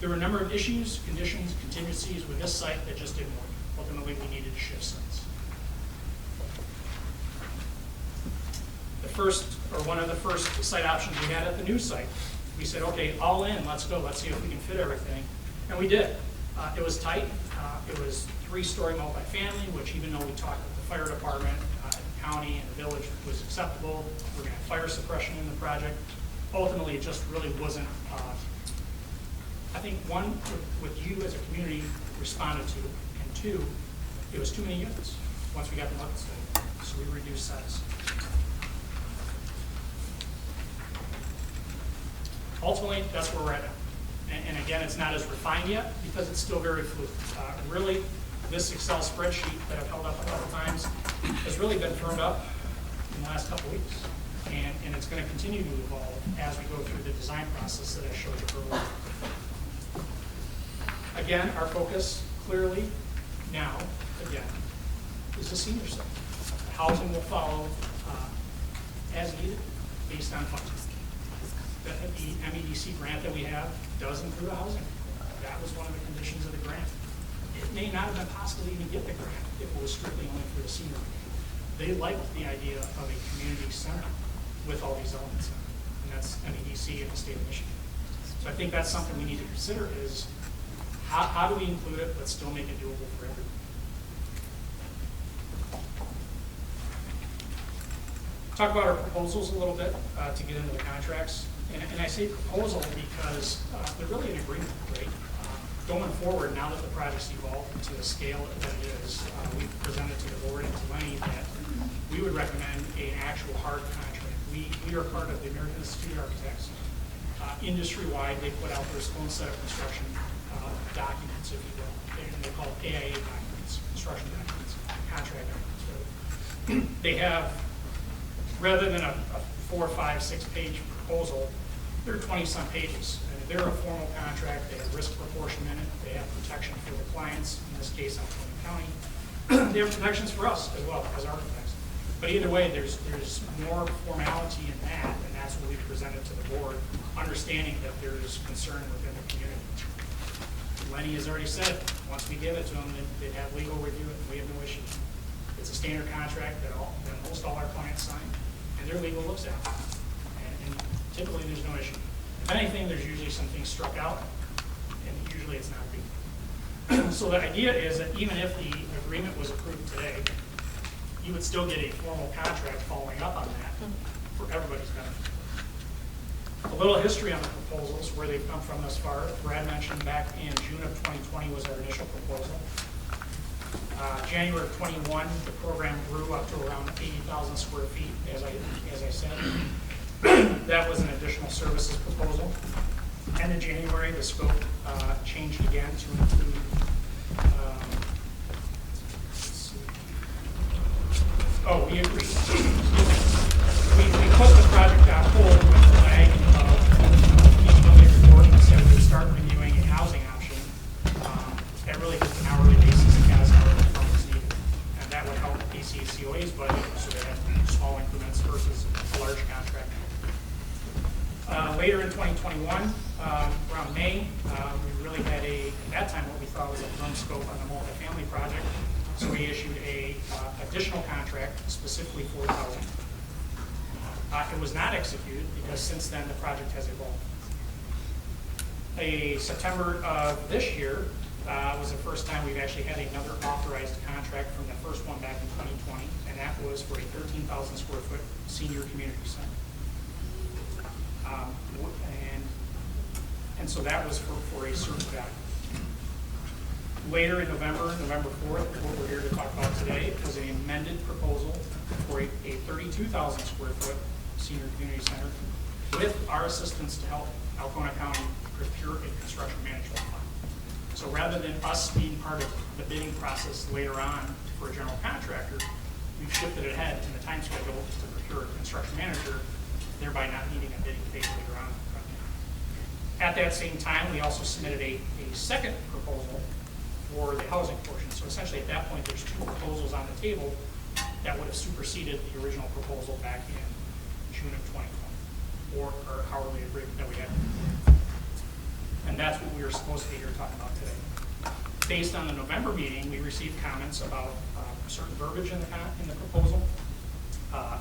There were a number of issues, conditions, contingencies with this site that just didn't work. Ultimately, we needed to shift sites. The first, or one of the first site options we had at the new site, we said, okay, all in, let's go. Let's see if we can fit everything. And we did. It was tight. It was 3-story multifamily, which even though we talked with the fire department, county, and the village was acceptable, we're going to have fire suppression in the project. Ultimately, it just really wasn't, I think, one, what you as a community responded to, and 2, it was too many units once we got the market study. So we reduced size. Ultimately, that's where we're at now. And again, it's not as refined yet because it's still very fluid. Really, this Excel spreadsheet that I've held up a couple times has really been firmed up in the last couple weeks. And it's going to continue to evolve as we go through the design process that I showed you earlier. Again, our focus clearly now, again, is the senior side. Housing will follow as needed based on funds. The MEDC grant that we have does include a housing. That was one of the conditions of the grant. It may not have been possible to even get the grant if it was strictly only for the senior. They liked the idea of a community center with all these elements in it, and that's MEDC in the state of Michigan. So I think that's something we need to consider is how do we include it but still make it doable for everyone? Talk about our proposals a little bit to get into the contracts. And I say proposal because they're really an agreement, right? Going forward, now that the project's evolved to the scale that it is, we've presented to the board and to Lenny that we would recommend an actual hard contract. We are part of the American Institute of Architects. Industry-wide, they put out their own set of construction documents, if you will. They're called AIA documents, construction documents, contract documents, really. They have, rather than a 4, 5, 6 page proposal, there are 20-some pages. And they're a formal contract. They have risk proportion in it. They have protection for the clients, in this case, Alcona County. They have protections for us as well as architects. But either way, there's more formality in that, and that's what we presented to the board, understanding that there's concern within the community. Lenny has already said, once we give it to them, they'd have legal review it. We have no issue. It's a standard contract that most all our clients sign, and their legal looks at it. And typically, there's no issue. If anything, there's usually something struck out, and usually it's not agreed. So the idea is that even if the agreement was approved today, you would still get a formal contract following up on that for everybody's benefit. A little history on the proposals, where they've come from thus far. Brad mentioned back in June of 2020 was our initial proposal. January of 21, the program grew up to around 80,000 square feet, as I said. That was an additional services proposal. And in January, the scope changed again to include, we agreed. We put the project on hold with the lag of feasibility report and said we would start reviewing a housing option at really just an hourly basis as our funds needed. And that would help ACCOA's budget, so they have small increments versus a large contract. Later in 2021, around May, we really had at that time, what we thought was a firm scope on the multifamily project. So we issued a additional contract specifically for housing. It was not executed because since then the project has evolved. September of this year was the first time we've actually had another authorized contract from the first one back in 2020, and that was for a 13,000 square foot senior community center. And so that was for a certain value. Later in November 4th, what we're here to talk about today was an amended proposal for a 32,000 square foot senior community center with our assistance to help Alcona County procure a construction management fund. So rather than us being part of the bidding process later on for a general contractor, we've shifted it ahead in the time schedule to procure a construction manager, thereby not needing a bidding phase later on. At that same time, we also submitted a second proposal for the housing portion. So essentially at that point, there's two proposals on the table that would have superseded the original proposal back in June of 2020, or hourly agreement that we had. And that's what we were supposed to be here talking about today. Based on the November meeting, we received comments about certain verbiage in the proposal,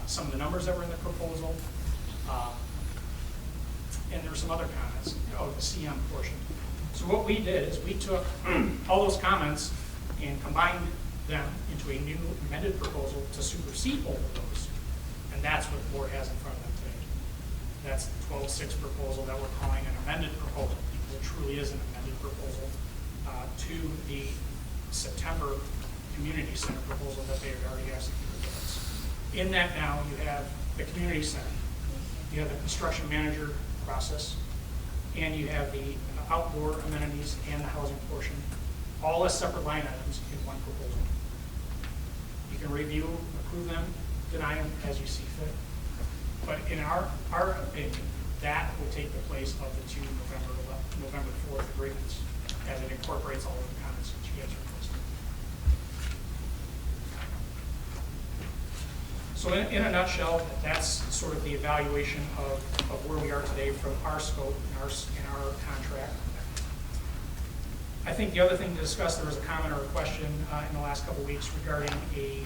some of the numbers that were in the proposal, and there were some other comments, the CM portion. So what we did is we took all those comments and combined them into a new amended proposal to supersede both of those. And that's what the board has in front of them today. That's the 12-6 proposal that we're calling an amended proposal, because it truly is an amended proposal to the September community center proposal that they had already executed with us. In that now you have the community center, you have the construction manager process, and you have the outdoor amenities and the housing portion, all as separate line items in one proposal. You can review, approve them, deny them as you see fit. But in our opinion, that will take the place of the two November 4th agreements, as it incorporates all of the comments that you guys requested. So in a nutshell, that's sort of the evaluation of where we are today from our scope in our contract. I think the other thing to discuss, there was a comment or a question in the last couple of weeks regarding a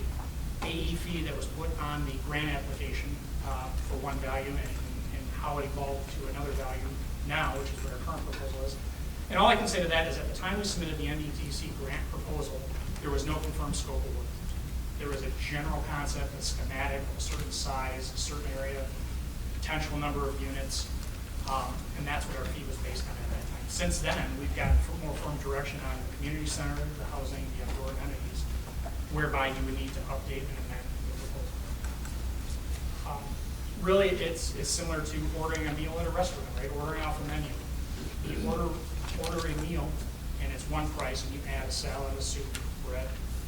AE fee that was put on the grant application for one value and how it evolved to another value now, which is what our current proposal is. And all I can say to that is at the time we submitted the NDTC grant proposal, there was no confirmed scope of work. There was a general concept, a schematic, a certain size, a certain area, potential number of units, and that's what our fee was based on at that time. Since then, we've gotten more firm direction on the community center, the housing, the outdoor amenities, whereby you would need to update and amend the proposal. Really, it's similar to ordering a meal at a restaurant, right? Ordering off a menu. You order a meal, and it's one price, and you add a salad, a soup, bread,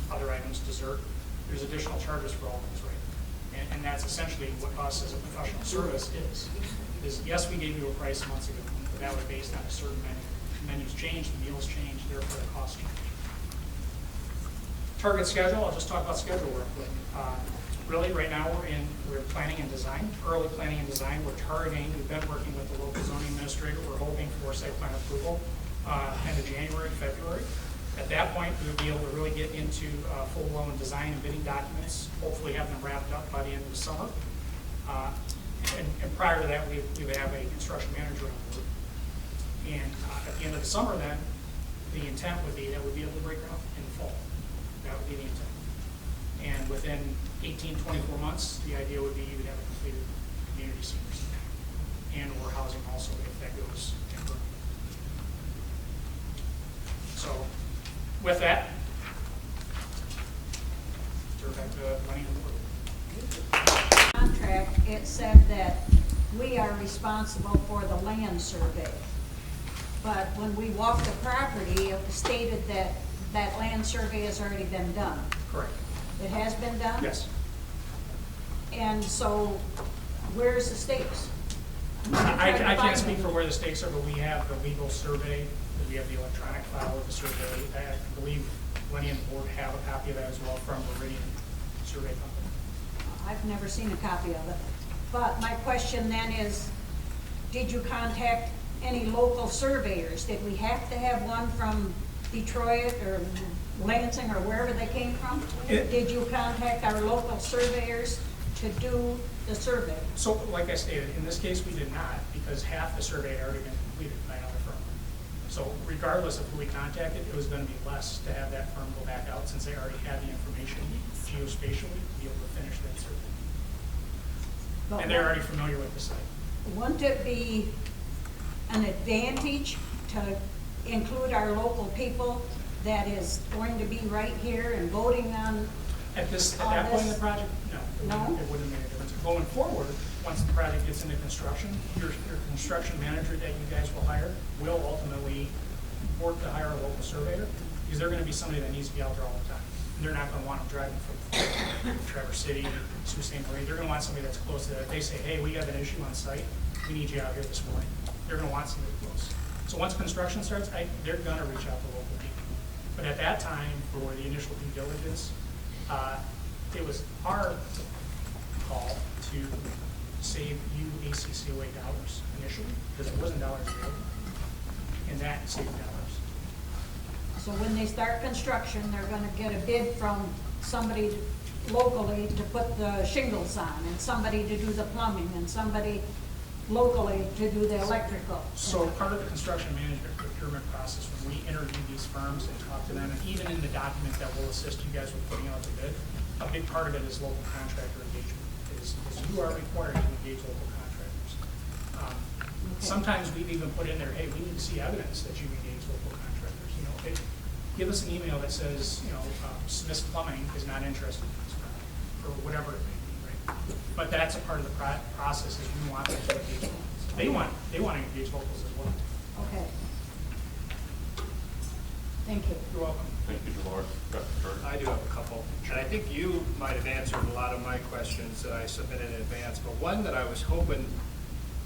other items, dessert. There's additional charges for all those, right? And that's essentially what us as a professional service is yes, we gave you a price months ago, but that was based on a certain menu. Menus changed, the meals changed, therefore the cost changed. Target schedule, I'll just talk about schedule real quick. Really, right now we're planning and design, early planning and design. We're targeting, we've been working with the local zoning administrator. We're hoping for site plan approval end of January, February. At that point, we'll be able to really get into full-blown design and bidding documents, hopefully have them wrapped up by the end of the summer. And prior to that, we would have a construction manager on board. And at the end of the summer then, the intent would be that we'd be able to break ground in the fall. That would be the intent. And within 18, 24 months, the idea would be you would have a completed community senior center and or housing also if that goes temporary. So with that, turn back to Lenny and the board. Contract, it said that we are responsible for the land survey. But when we walked the property, it stated that that land survey has already been done. Correct. It has been done? Yes. And so, where's the stakes? I can't speak for where the stakes are, but we have the legal survey, we have the electronic file of the survey. I believe Lenny and the board have a copy of that as well from Meridian Survey Company. I've never seen a copy of it. But my question then is, did you contact any local surveyors? Did we have to have one from Detroit or Lansing or wherever they came from? Did you contact our local surveyors to do the survey? So, like I stated, in this case we did not, because half the survey had already been completed by another firm. So regardless of who we contacted, it was gonna be less to have that firm go back out since they already had the information geospatially to be able to finish that survey. But And they're already familiar with the site. Wouldn't it be an advantage to include our local people that is going to be right here and voting on At that all point in this? the project, no. No? It wouldn't make a difference. Going forward, once the project gets into construction, your construction manager that you guys will hire will ultimately work to hire a local surveyor, because they're gonna be somebody that needs to be out there all the time. And they're not gonna want them driving from Traverse City to St. Marie. They're gonna want somebody that's close to that. If they say, hey, we have an issue on site, we need you out here this morning, they're gonna want somebody close. So once construction starts, they're gonna reach out to local people. But at that time, for the initial due diligence, it was our call to save you ACCOA dollars initially, because there wasn't dollars available, and that saved dollars. So when they start construction, they're gonna get a bid from somebody locally to put the shingles on, and somebody to do the plumbing, and somebody locally to do the electrical. So part of the construction management procurement process, when we interview these firms and talk to them, and even in the document that will assist you guys with putting out the bid, a big part of it is local contractor engagement, is you are required to engage local contractors. Sometimes we've even put in there, hey, we need to see evidence that you engage local contractors. You know, give us an email that says, you know, Smith's Plumbing is not interested in this project, or whatever it may be, right? But that's a part of the process, is we want them to engage locals. They want to engage locals as well. Okay. Thank you. You're welcome. Thank you, Dolores. Dr. Turk? I do have a couple, and I think you might have answered a lot of my questions that I submitted in advance, but one that I was hoping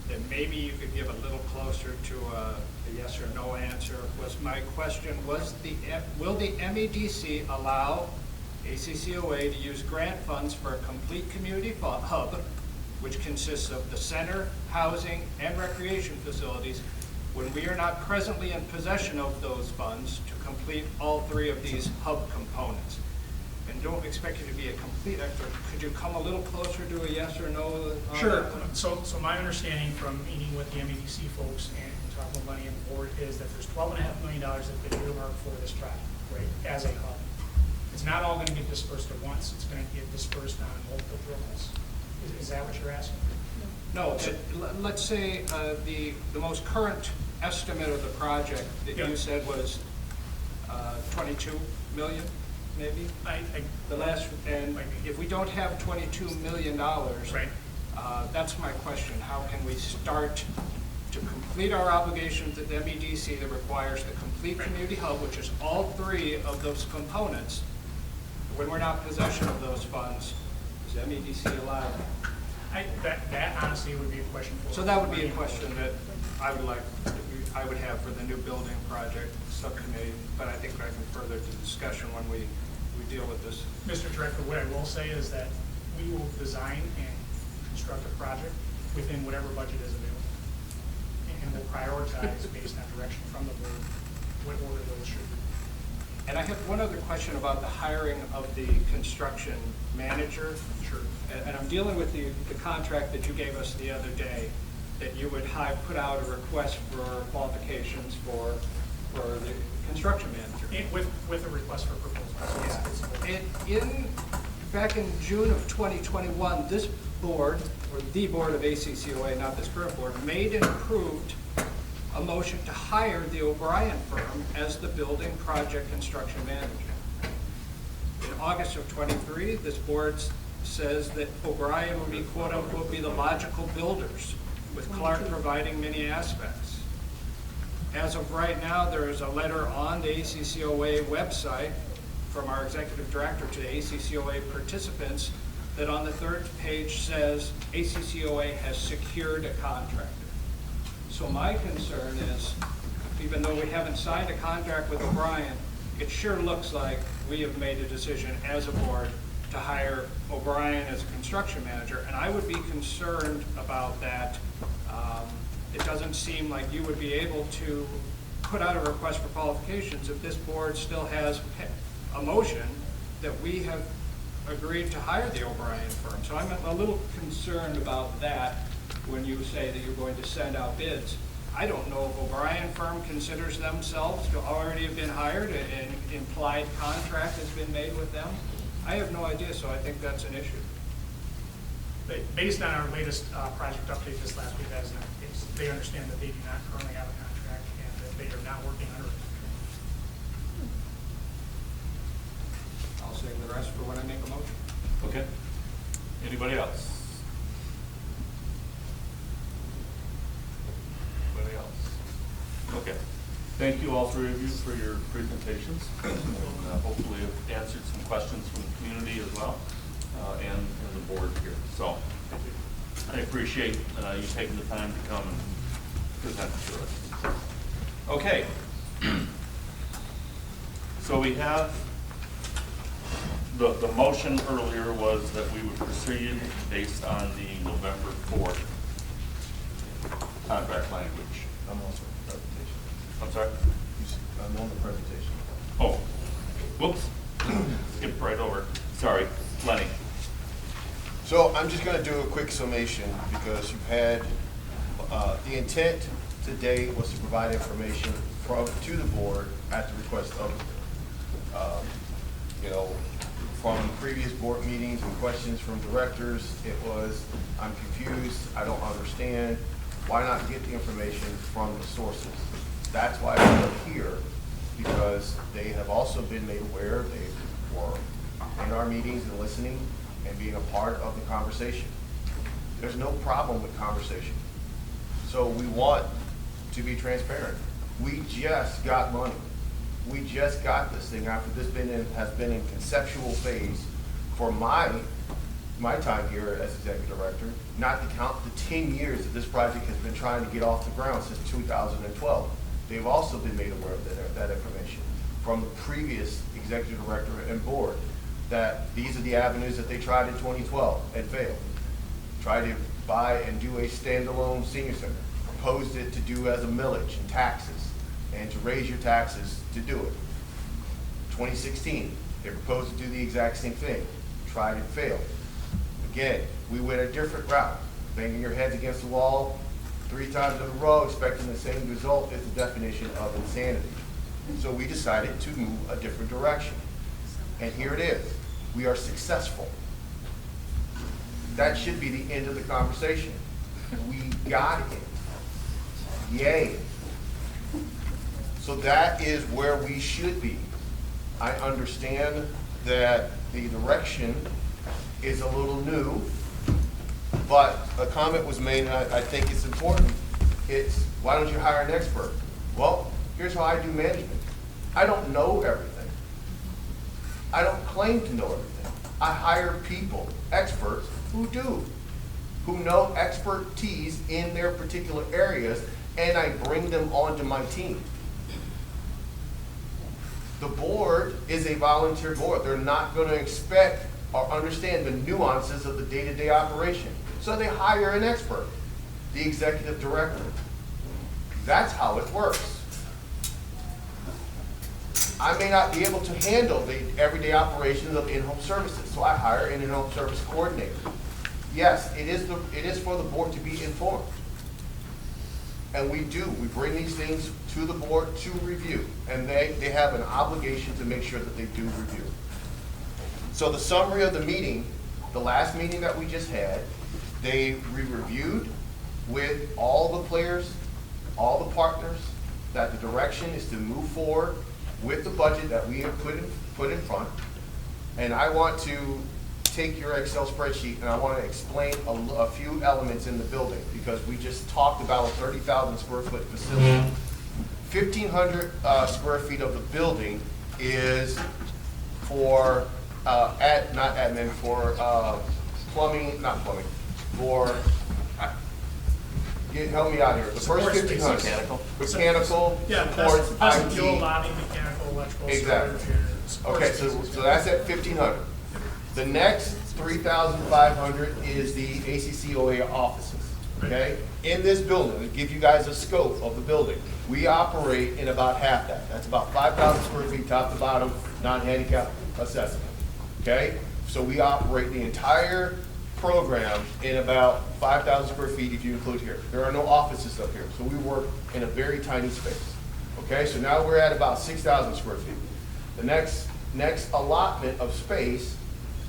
that maybe you could give a little closer to a yes or no answer was my question, will the MEDC allow ACCOA to use grant funds for a complete community hub, which consists of the center, housing, and recreation facilities, when we are not presently in possession of those funds to complete all three of these hub components? And don't expect you to be a complete expert. Could you come a little closer to a yes or no? Sure. So my understanding from meeting with the MEDC folks and talking with Lenny and the board is that there's $12.5 million that's been earmarked for this project, right, as a hub. It's not all going to get dispersed at once. It's going to get dispersed on multiple dribbles. Is that what you're asking? No, let's say the most current estimate of the project that you said was 22 million, maybe? The last, and if we don't have $22 million, right, that's my question. How can we start to complete our obligations at the MEDC that requires the complete community hub, which is all three of those components? When we're not in possession of those funds, is MEDC allowed? That honestly would be a question for. So that would be a question that I would have for the new building project subcommittee, but I think I can further the discussion when we deal with this. Mr. Director, what I will say is that we will design and construct a project within whatever budget is available. And we'll prioritize based on direction from the board what order those should be. And I have one other question about the hiring of the construction manager. Sure. And I'm dealing with the contract that you gave us the other day, that you would put out a request for qualifications for the construction manager. With a request for proposal. Yeah. Back in June of 2021, this board, or the board of ACCOA, not this current board, made and approved a motion to hire the O'Brien firm as the building project construction manager. In August of 23, this board says that O'Brien will be, quote unquote, be the logical builders, with Clark providing many aspects. As of right now, there is a letter on the ACCOA website from our executive director to the ACCOA participants that on the third page says ACCOA has secured a contractor. So my concern is, even though we haven't signed a contract with O'Brien, it sure looks like we have made a decision as a board to hire O'Brien as a construction manager, and I would be concerned about that. It doesn't seem like you would be able to put out a request for qualifications if this board still has a motion that we have agreed to hire the O'Brien firm. So I'm a little concerned about that when you say that you're going to send out bids. I don't know if O'Brien firm considers themselves to already have been hired, an implied contract has been made with them. I have no idea, so I think that's an issue. Based on our latest project update this last week, that is not the case. They understand that they do not currently have a contract and that they are not working under it. I'll save the rest for when I make a motion. Okay. Anybody else? Anybody else? Okay. Thank you, all three of you, for your presentations. Hopefully have answered some questions from the community as well, and the board here. So I appreciate you taking the time to come and present to us. Okay. So we have the motion earlier was that we would proceed based on the November 4th contract language. I'm also on the presentation. I'm sorry? I'm on the presentation. Oh, whoops. Skipped right over. Sorry, Lenny. So I'm just going to do a quick summation because you've had, the intent today was to provide information to the board at the request of, from previous board meetings and questions from directors. It was, I'm confused, I don't understand. Why not get the information from the sources? That's why we're here, because they have also been made aware, they were in our meetings and listening and being a part of the conversation. There's no problem with conversation. So we want to be transparent. We just got money. We just got this thing after this has been in conceptual phase for my time here as executive director, not to count the 10 years that this project has been trying to get off the ground since 2012. They've also been made aware of that information from the previous executive director and board, that these are the avenues that they tried in 2012 and failed. Tried to buy and do a standalone senior center, proposed it to do as a millage and taxes, and to raise your taxes to do it. 2016, they proposed to do the exact same thing, tried and failed. Again, we went a different route, banging your heads against the wall 3 times in a row, expecting the same result is the definition of insanity. So we decided to move a different direction. And here it is. We are successful. That should be the end of the conversation. We got it. Yay. So that is where we should be. I understand that the direction is a little new, but a comment was made, and I think it's important. It's, why don't you hire an expert? Well, here's how I do management. I don't know everything. I don't claim to know everything. I hire people, experts, who do, who know expertise in their particular areas, and I bring them onto my team. The board is a volunteer board. They're not going to expect or understand the nuances of the day-to-day operation. So they hire an expert, the executive director. That's how it works. I may not be able to handle the everyday operations of in-home services, so I hire an in-home service coordinator. Yes, it is for the board to be informed. And we bring these things to the board to review, and they have an obligation to make sure that they do review. So the summary of the meeting, the last meeting that we just had, we reviewed with all the players, all the partners, that the direction is to move forward with the budget that we have put in front. And I want to take your Excel spreadsheet and I want to explain a few elements in the building, because we just talked about a 30,000 square foot facility. 1,500 square feet of the building is for help me out here. The first 1,500. Mechanical. Yeah, supports, vestibule, IT. lobby, mechanical, electrical. Exactly. storage, Okay, so that's at 1,500. The next 3,500 is the ACCOA offices, okay? In this building, to give you guys a scope of the building, we operate in about half that. That's about 5,000 square feet top to bottom, non-handicap accessible, okay? So we operate the entire program in about 5,000 square feet if you include here. There are no offices up here, so we work in a very tiny space. Okay, so now we're at about 6,000 square feet. The next allotment of space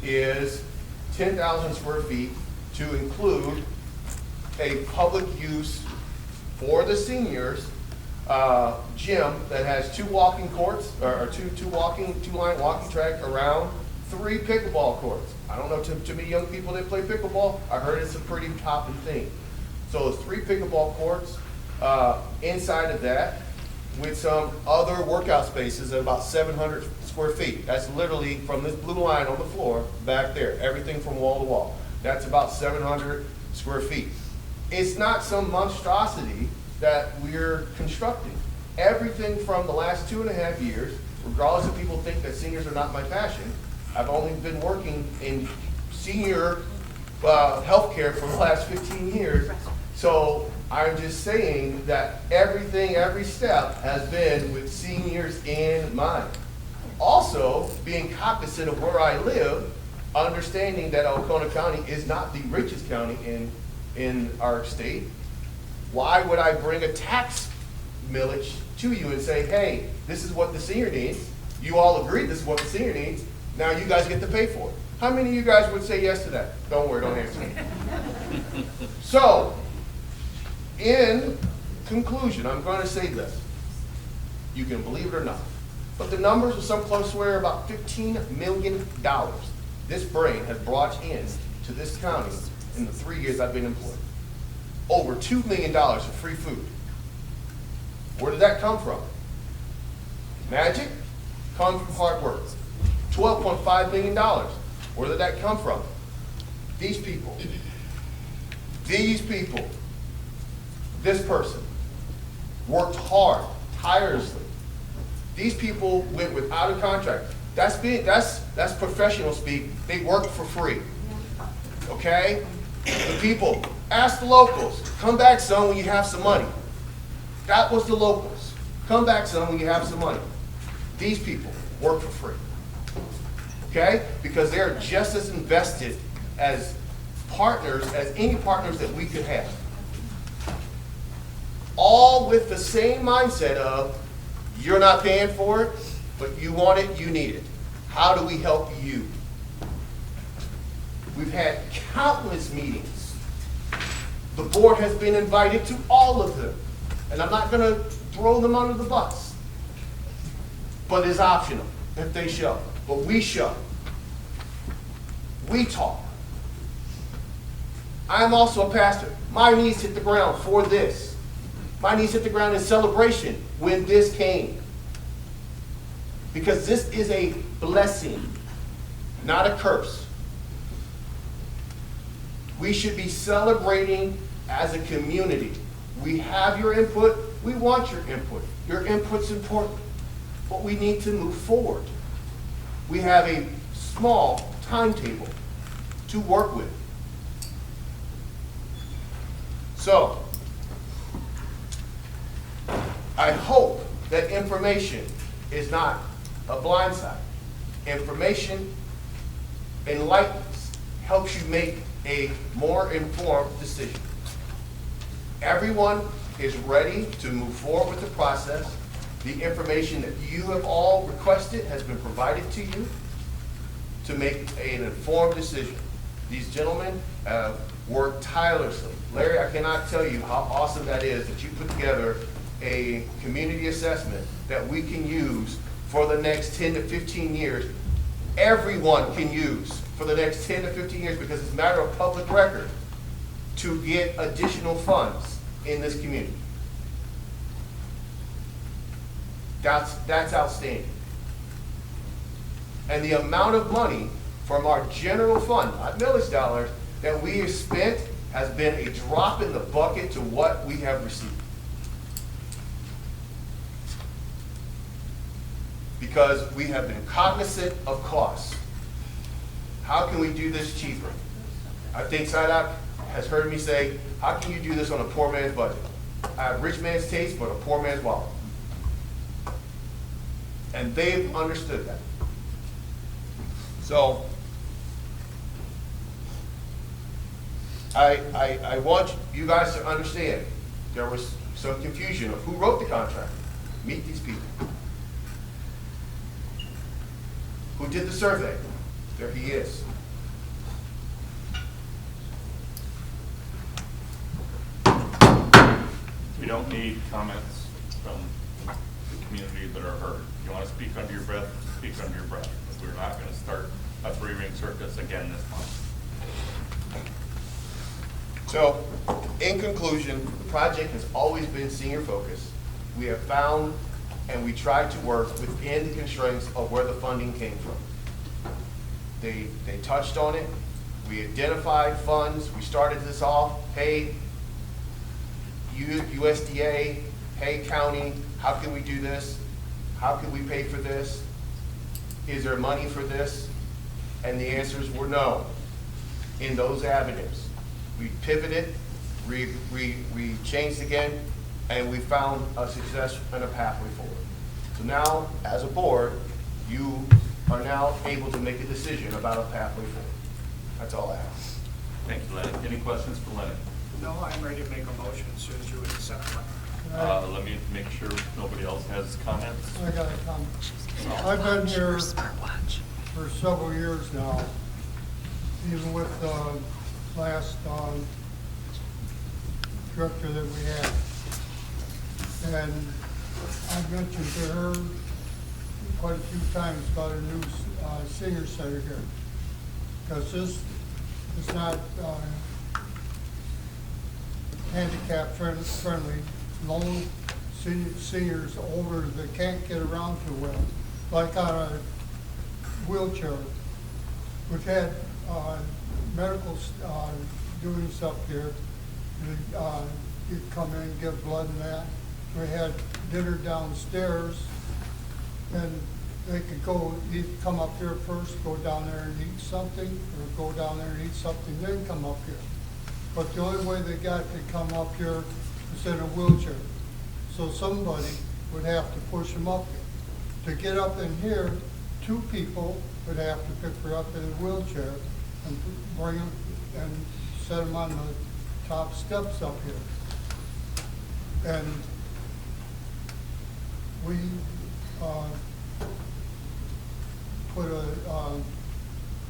is 10,000 square feet to include a public use for the seniors gym that has 2 walking courts, or two line walking track around 3 pickleball courts. I don't know too many young people that play pickleball. I heard it's a pretty popping thing. So it's 3 pickleball courts inside of that, with some other workout spaces at about 700 square feet. That's literally from this blue line on the floor back there, everything from wall to wall. That's about 700 square feet. It's not some monstrosity that we're constructing. Everything from the last 2.5 years, regardless if people think that seniors are not my passion, I've only been working in senior healthcare for the last 15 years. So I'm just saying that everything, every step has been with seniors in mind. Also, being cognizant of where I live, understanding that Alcona County is not the richest county in our state, why would I bring a tax millage to you and say, hey, this is what the senior needs. You all agree this is what the senior needs. Now you guys get to pay for it. How many of you guys would say yes to that? Don't worry, don't answer me. So, in conclusion, I'm going to say this. You can believe it or not, but the numbers are some close to about $15 million this brain has brought in to this county in the 3 years I've been employed. Over $2 million of free food. Where did that come from? Magic? Comes from hard work. $12.5 million. Where did that come from? These people. These people. This person worked hard, tirelessly. These people went without a contract. That's professional speak. They work for free. Okay? The people, ask the locals, come back son when you have some money. That was the locals. Come back son when you have some money. These people work for free. Okay? Because they're just as invested as partners, as any partners that we could have. All with the same mindset of, you're not paying for it, but you want it, you need it. How do we help you? We've had countless meetings. The board has been invited to all of them. And I'm not going to throw them under the bus. But it's optional if they show. But we show. We talk. I'm also a pastor. My knees hit the ground for this. My knees hit the ground in celebration when this came. Because this is a blessing, not a curse. We should be celebrating as a community. We have your input. We want your input. Your input's important. But we need to move forward. We have a small timetable to work with. So, I hope that information is not a blindside. Information enlightens, helps you make a more informed decision. Everyone is ready to move forward with the process. The information that you have all requested has been provided to you to make an informed decision. These gentlemen have worked tirelessly. Larry, I cannot tell you how awesome that is that you put together a community assessment that we can use for the next 10 to 15 years. Everyone can use for the next 10 to 15 years because it's a matter of public record to get additional funds in this community. That's outstanding. And the amount of money from our general fund, not millage dollars, that we have spent has been a drop in the bucket to what we have received. Because we have been cognizant of costs. How can we do this cheaper? I think Sidock has heard me say, how can you do this on a poor man's budget? I have rich man's taste, but a poor man's wallet. And they've understood that. So, I want you guys to understand, there was some confusion of who wrote the contract. Meet these people. Who did the survey? There he is. We don't need comments from the community that are heard. If you want to speak under your breath, speak under your breath. But we're not going to start a three-ring circus again this month. So, in conclusion, the project has always been senior focused. We have found and we tried to work within the constraints of where the funding came from. They touched on it. We identified funds. We started this off. Hey, USDA, hey, county, how can we do this? How can we pay for this? Is there money for this? And the answers were no in those avenues. We pivoted, we changed again, and we found a success and a pathway forward. So now, as a board, you are now able to make a decision about a pathway forward. That's all I have. Thank you, Lenny. Any questions for Lenny? No, I'm ready to make a motion as soon as you would accept one. Let me make sure nobody else has comments. I got a comment. I've been here for several years now, even with the last director that we had. And I mentioned to her quite a few times about a new senior center here. Because this is not handicap friendly. Lone seniors older that can't get around too well, like on a wheelchair. We've had medical doing stuff here. You'd come in, give blood and that. We had dinner downstairs, and they could go, either come up here first, go down there and eat something, or go down there and eat something, then come up here. But the only way they got to come up here is in a wheelchair. So somebody would have to push them up here. To get up in here, two people would have to pick her up in a wheelchair and bring them and set them on the top steps up here. And we put a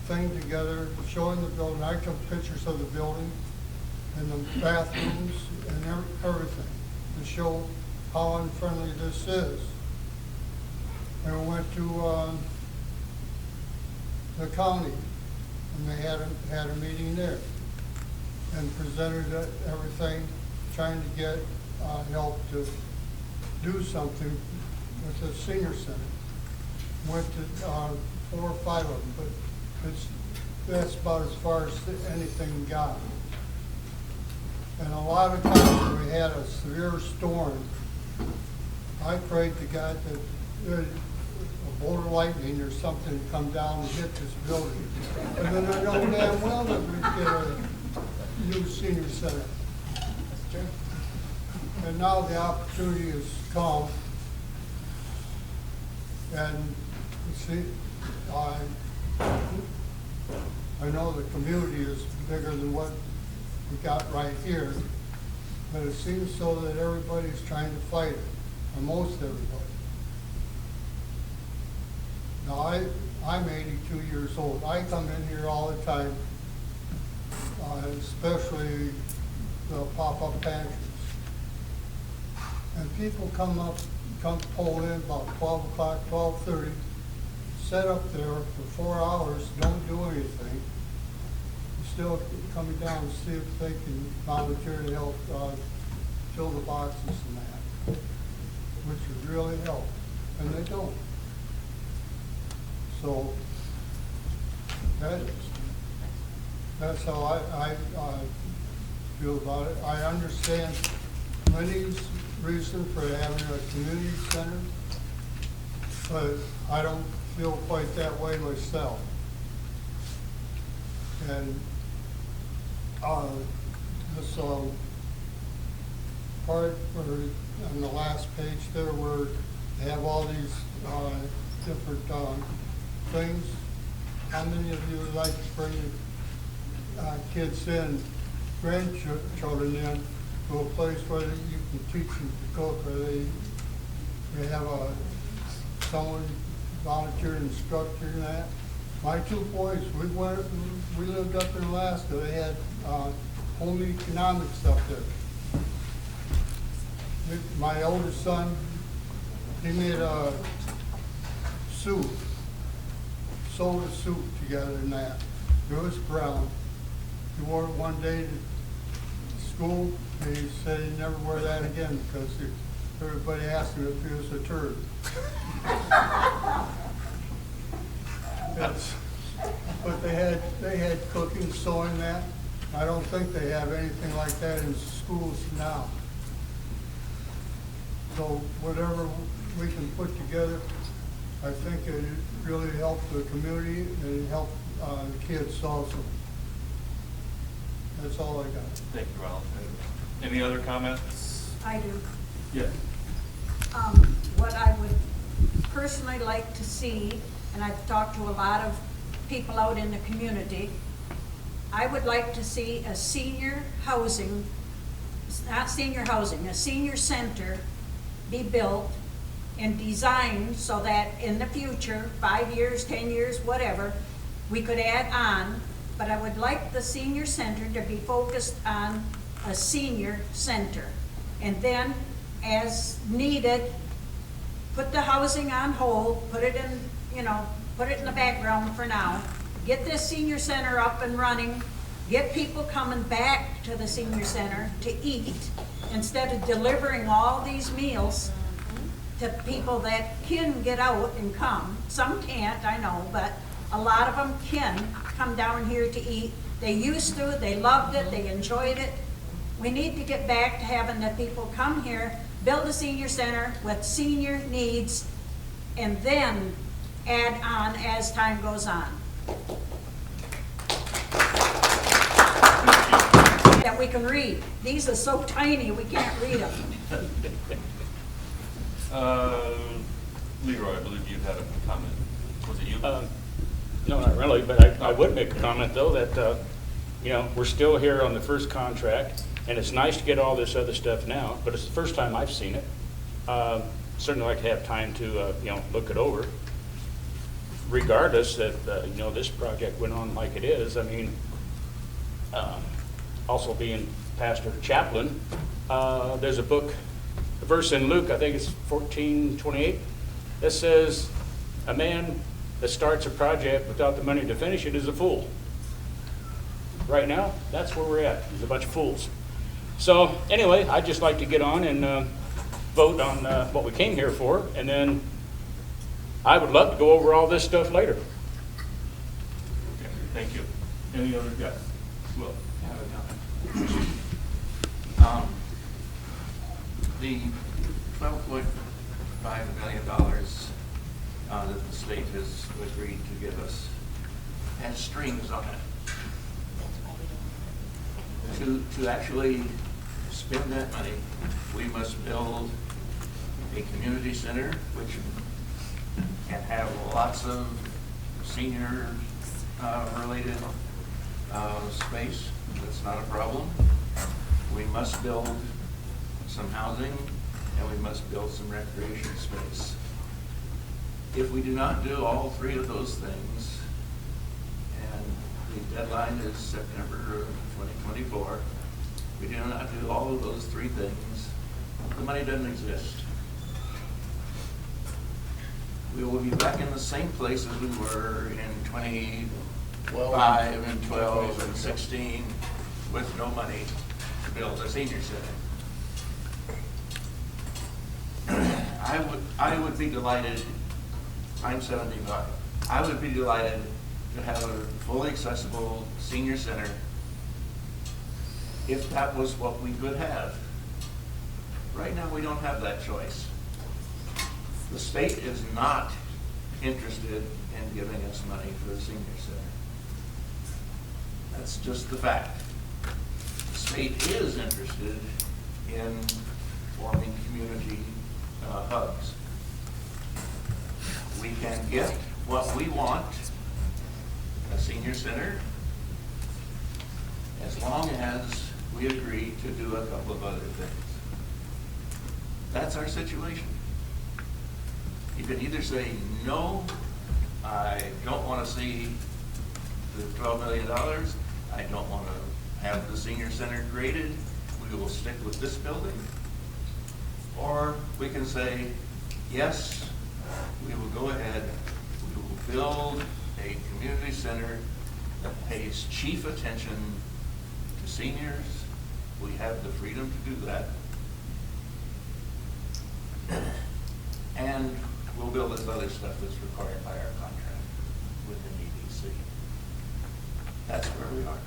thing together showing the building. I took pictures of the building and the bathrooms and everything to show how unfriendly this is. And we went to the county, and they had a meeting there and presented everything, trying to get help to do something with the senior center. Went to 4 or 5 of them, but that's about as far as anything got. And a lot of times when we had a severe storm, I prayed to God that a bolt of lightning or something would come down and hit this building. And then I know damn well that we'd get a new senior center. And now the opportunity has come. And you see, I know the community is bigger than what we got right here, but it seems so that everybody's trying to fight it, or most everybody. Now, I'm 82 years old. I come in here all the time, especially the pop-up pantries. And people come pull in about 12 o'clock, 12:30, sit up there for 4 hours, don't do anything, still coming down to see if they can volunteer to help fill the boxes and that, which would really help, and they don't. So that's how I feel about it. I understand Lenny's reason for having a community center, but I don't feel quite that way myself. And this part where on the last page there where they have all these different things, how many of you would like to bring kids in grandchildren in to a place where you can teach them to cook, or they have someone volunteer instructor and that. My two boys, we lived up in Alaska. They had home economics up there. My oldest son, he made a suit, sewed a suit together in that. It was brown. He wore it one day to school. He said he'd never wear that again because everybody asked him if he was a turd. But they had cooking, sewing that. I don't think they have anything like that in schools now. So whatever we can put together, I think it really help the community and help the kids also. That's all I got. Thank you, Ralph. Any other comments? I do. Yes. What I would personally like to see, and I've talked to a lot of people out in the community, I would like to see a senior housing, not senior housing, a senior center be built and designed so that in the future, 5 years, 10 years, whatever, we could add on, but I would like the senior center to be focused on a senior center. And then, as needed, put the housing on hold, put it in, put it in the background for now. Get this senior center up and running, get people coming back to the senior center to eat, instead of delivering all these meals to people that can get out and come. Some can't, I know, but a lot of them can come down here to eat. They used to, they loved it, they enjoyed it. We need to get back to having the people come here, build a senior center with senior needs, and then add on as time goes on. That we can read. These are so tiny, we can't read them. Leroy, I believe you had a comment. Was it you? No, not really, but I would make a comment, though, that, we're still here on the first contract, and it's nice to get all this other stuff now, but it's the first time I've seen it. Certainly like to have time to, look it over. Regardless that, this project went on like it is, I mean, also being pastor chaplain, there's a verse in Luke, I think it's 14:28, that says, a man that starts a project without the money to finish it is a fool. Right now, that's where we're at. There's a bunch of fools. So anyway, I'd just like to get on and vote on what we came here for, and then I would love to go over all this stuff later. Okay, thank you. Any other guests? Will? I have a comment. The $12.5 million that the state has agreed to give us has strings on it. To actually spend that money, we must build a community center, which can have lots of senior related space. That's not a problem. We must build some housing, and we must build some recreation space. If we do not do all three of those things, and the deadline is September of 2024, we do not do all of those three things, the money doesn't exist. We will be back in the same place as we were in 2005 and 12 and 16 with no money to build a senior center. I would be delighted, I'm 75, I would be delighted to have a fully accessible senior center if that was what we could have. Right now, we don't have that choice. The state is not interested in giving us money for a senior center. That's just the fact. The state is interested in forming community hubs. We can get what we want, a senior center, as long as couple of other things. That's our situation. You can either say, no, I don't want to see the $12 million. I don't want to have the senior center created. We will stick with this building. Or we can say, yes, we will go ahead. We will build a community center that pays chief attention to seniors. We have the freedom to do that. And we'll build this other stuff that's required by our contract with the EDC. That's where we are.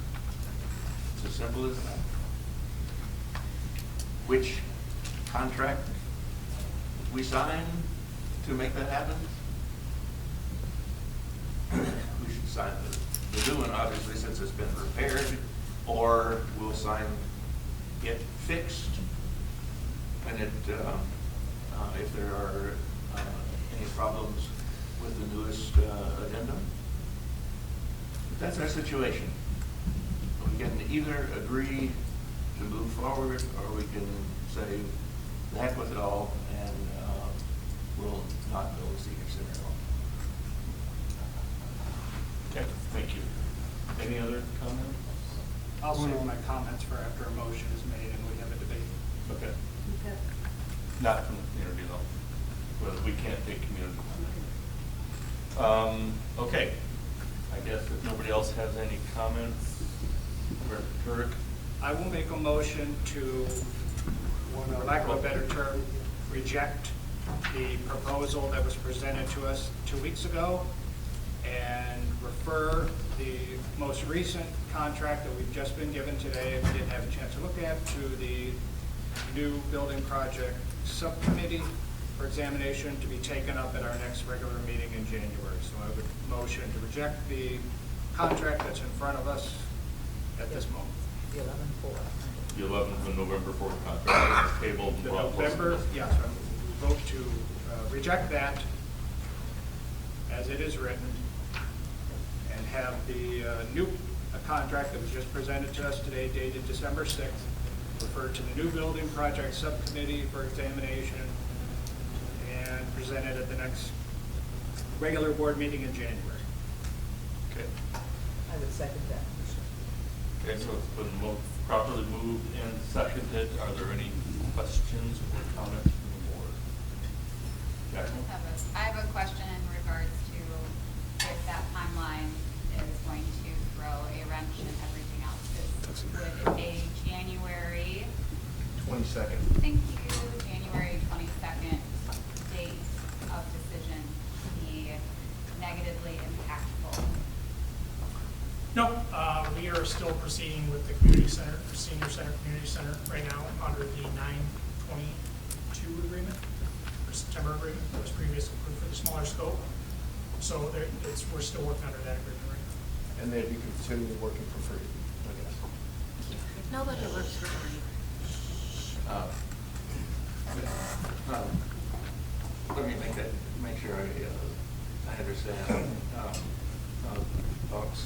It's as simple as that. Which contract we sign to make that happen? We should sign the new one, obviously, since it's been repaired, or we'll sign it fixed when it, if there are any problems with the newest addendum. That's our situation. We can either agree to move forward, or we can say, the heck with it all, and we'll not build a senior center at all. Okay, thank you. Any other comments? I'll save my comments for after a motion is made and we have a debate. Okay. Not from the community though. Well, we can't take community. Okay. I guess if nobody else has any comments, Turk. I will make a motion to, for lack of a better term, reject the proposal that was presented to us 2 weeks ago and refer the most recent contract that we've just been given today, if we didn't have a chance to look at, to the new building project subcommittee for examination to be taken up at our next regular meeting in January. So I would motion to reject the contract that's in front of us at this moment. The 11-4. The 11th of November 4th contract is tabled. The November, yes, I would vote to reject that as it is written and have the new contract that was just presented to us today, dated December 6th, referred to the new building project subcommittee for examination and presented at the next regular board meeting in January. Okay. I would second that. Okay, so it's been properly moved and seconded. Are there any questions or comments from the board? Jacqueline? I have a question in regards to if that timeline is going to throw a wrench in everything else. Would a January 22nd. Thank you. January 22nd date of decision be negatively impactful? No, we are still proceeding with the community center, senior center, community center right now under the 9/22 agreement, or September agreement that was previously approved for the smaller scope. So we're still working under that agreement right now. And they'd be continuing working for free, I guess. Nobody works for free. Let me make sure I understand. Buck's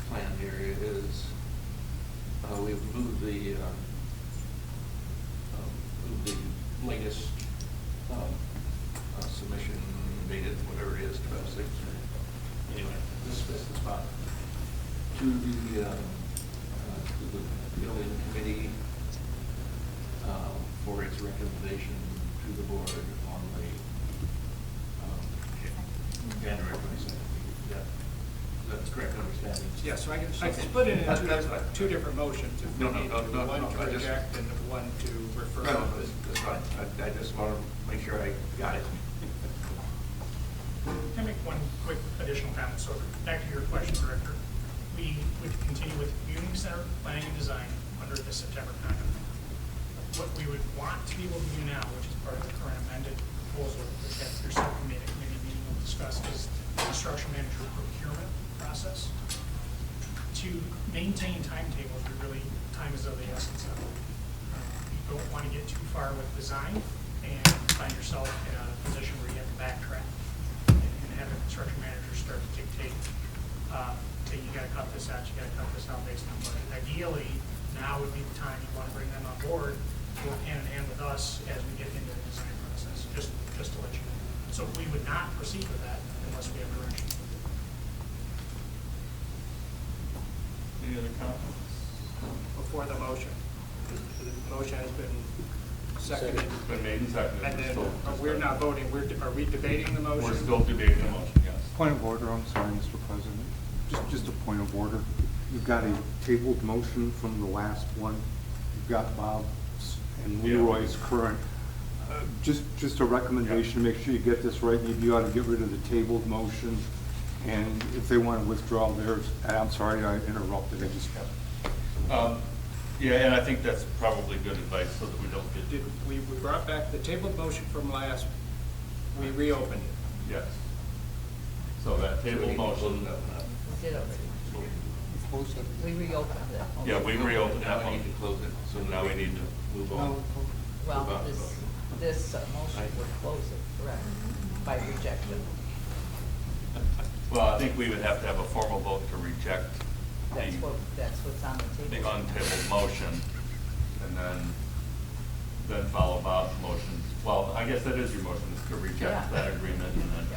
plan here is we've moved the latest submission dated, whatever it is, 12/6. Anyway, this spot to the building committee for its recommendation to the board on the January 22nd. Yeah, that's correct understanding. Yeah, so I can split it into two different motions. If we No, need to. One to I just- reject and one to refer. No, that's fine. I just want to make sure I got it. Can I make one quick additional comment? So back to your question, Director. We would continue with community center planning and design under the September contract. What we would want to be able to do now, which is part of the current amended proposal, which at your subcommittee meeting will discuss, is the construction manager procurement process. To maintain timetables, time is of the essence of it. You don't want to get too far with design and find yourself in a position where you have to backtrack and have a construction manager start to dictate say, you gotta cut this out, you gotta cut this out based on budget. Ideally, now would be the time you wanna bring them on board, work hand in hand with us as we get into the design process, just to let you know. So we would not proceed with that unless we have direction. Any other comments? Before the motion. The motion has been seconded. It's been made and seconded. And then Still- we're not voting, are we debating the motion? We're still debating the motion, yes. Point of order, I'm sorry, Mr. President. Just a point of order. You've got a tabled motion from the last one. You've got Bob's and Leroy's current. Just a recommendation to make sure you get this right. Maybe you ought to get rid of the tabled motion. And if they want to withdraw theirs, I'm sorry I interrupted. I just Yeah, and I think that's probably good advice so that we don't get. We brought back the tabled motion from last, we reopened it. Yes. So that table motion. We did already. We reopened it. Yeah, we reopened that one. Close it. So now we need to move on. Well, this motion would close it, correct, by rejection. Well, I think we would have to have a formal vote to reject That's what's on the the table. untabled motion, and then follow Bob's motion. Well, I guess that is your motion, is to Yeah. reject that agreement, and then,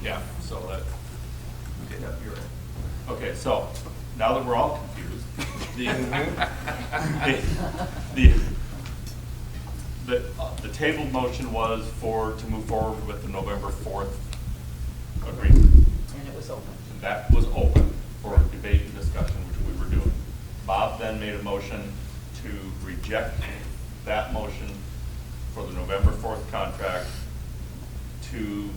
yeah, so that, okay, yeah, you're right. Okay, so, now that we're all confused, the tabled motion was to move forward with the November 4th agreement. And it was open. That was open for debate and discussion, which we were doing. Bob then made a motion to reject that motion for the November 4th contract to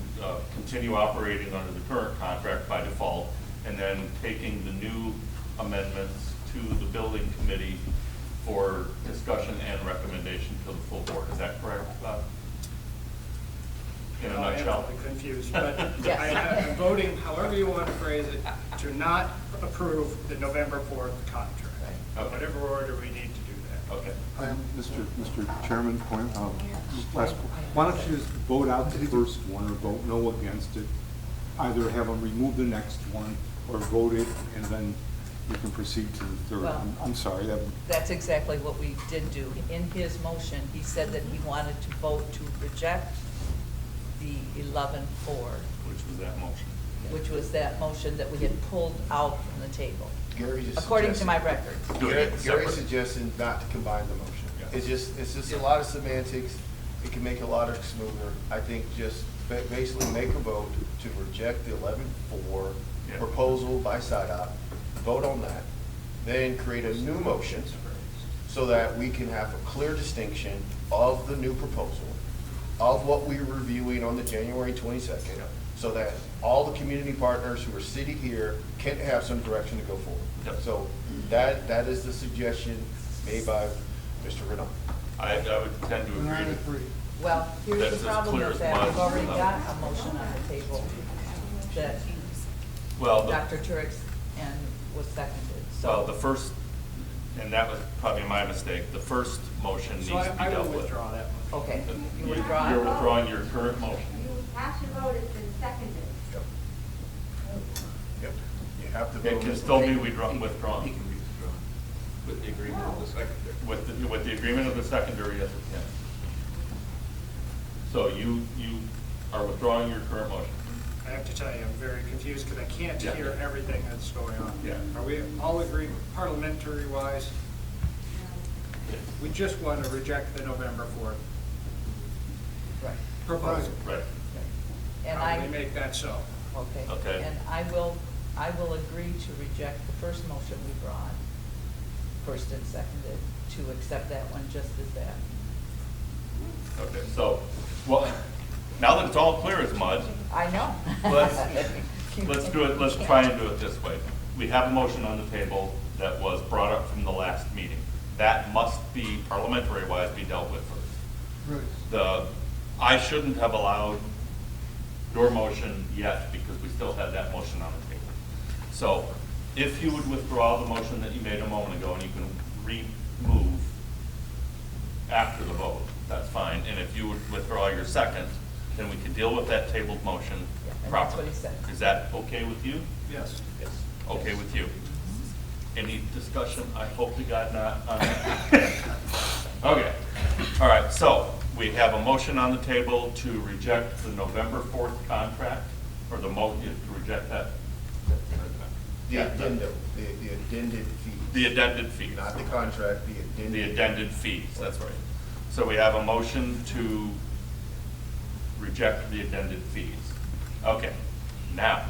continue operating under the current contract by default, and then taking the new amendments to the building committee for discussion and recommendation to the full board. Is that correct, Bob? In a nutshell? I am confused, but Yes. I'm voting, however you want to phrase it, to not approve the November 4th contract. Okay. Whatever order we need to do that. Okay. Mr. Chairman, why don't you just vote out the first one or vote no against it? Either have them remove the next one or vote it, and then you can proceed to the third. Well, I'm sorry. That's exactly what we did do. In his motion, he said that he wanted to vote to reject the 11-4. Which was that motion? Which was that motion that we had pulled out from the table, Gary just according to my suggested- records. Gary suggested not to combine the motion. It's just a lot of semantics. It can make it a lot smoother. I think just basically make a vote to reject the 11-4 proposal by Sidock, vote on that, then create a new motion so that we can have a clear distinction of the new proposal, of what we're reviewing on the January 22nd, so that all the community partners who are sitting here can have some direction to go forward. So that is the suggestion made by Mr. Renaud. I would tend to agree. Well, here's That's the as problem clear with as that. mud. We've already got a motion on the table that Dr. Turek and was seconded, Well, the so. first, and that was probably my mistake, the first motion needs So to be I will dealt with. withdraw that one. Okay, you You- withdraw? You're withdrawing your current motion. You have to vote, it's been seconded. Yep. You have to It vote. can still be withdrawn. With the agreement of the secretary. With the agreement of the secondary, yes, it can. So you are withdrawing your current motion. I have to tell you, I'm very confused because I can't Yeah. hear everything that's going on. Yeah. Are we all agreed parliamentary wise? We just want to reject the November 4th Right. proposal. Right. And How do I, we make that so? okay. Okay. And I will agree to reject the first motion we brought, first and seconded, to accept that one just as that. Okay, so, well, now that it's all clear as mud, I know. let's do it, let's try and do it this way. We have a motion on the table that was brought up from the last meeting. That must be, parliamentary-wise, be dealt with first. Right. I shouldn't have allowed your motion yet because we still had that motion on the table. So if you would withdraw the motion that you made a moment ago and you can remove after the vote, that's fine. And if you would withdraw your second, then we can deal with that tabled motion And that's properly. what he said. Is that okay with you? Yes. Yes. Okay with you? Any discussion? I hope to God not on that. Okay, all right, so we have a motion on the table to reject the November 4th contract, or the motion to reject that. The addendum, the addended fees. The addended fees. Not the contract, the addended. The addended fees, that's right. So we have a motion to reject the addended fees. Okay, now,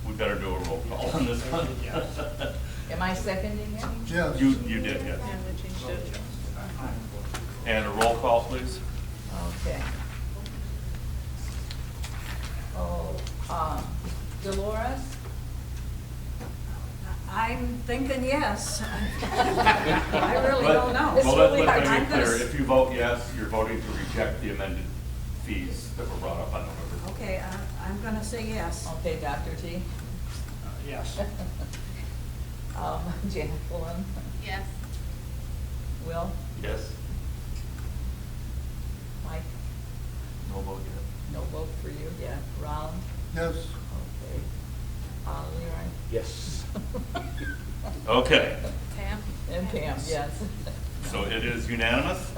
we better do a roll call on this one. Am I seconding it? Yes. You did, yes. And a roll call, please. Okay. Oh, Dolores? I'm thinking yes. I really don't know. It's Well, really let's hard. make it clear. If you vote yes, you're voting to reject the amended fees that were brought up on November. Okay, I'm gonna say yes. Okay, Dr. T? Yes. Jacqueline? Yes. Will? Yes. Mike? No vote yet. No vote for you, yeah. Ron? Yes. Okay. Leroy? Yes. Okay, Pam? And Pam, yes. so it is unanimous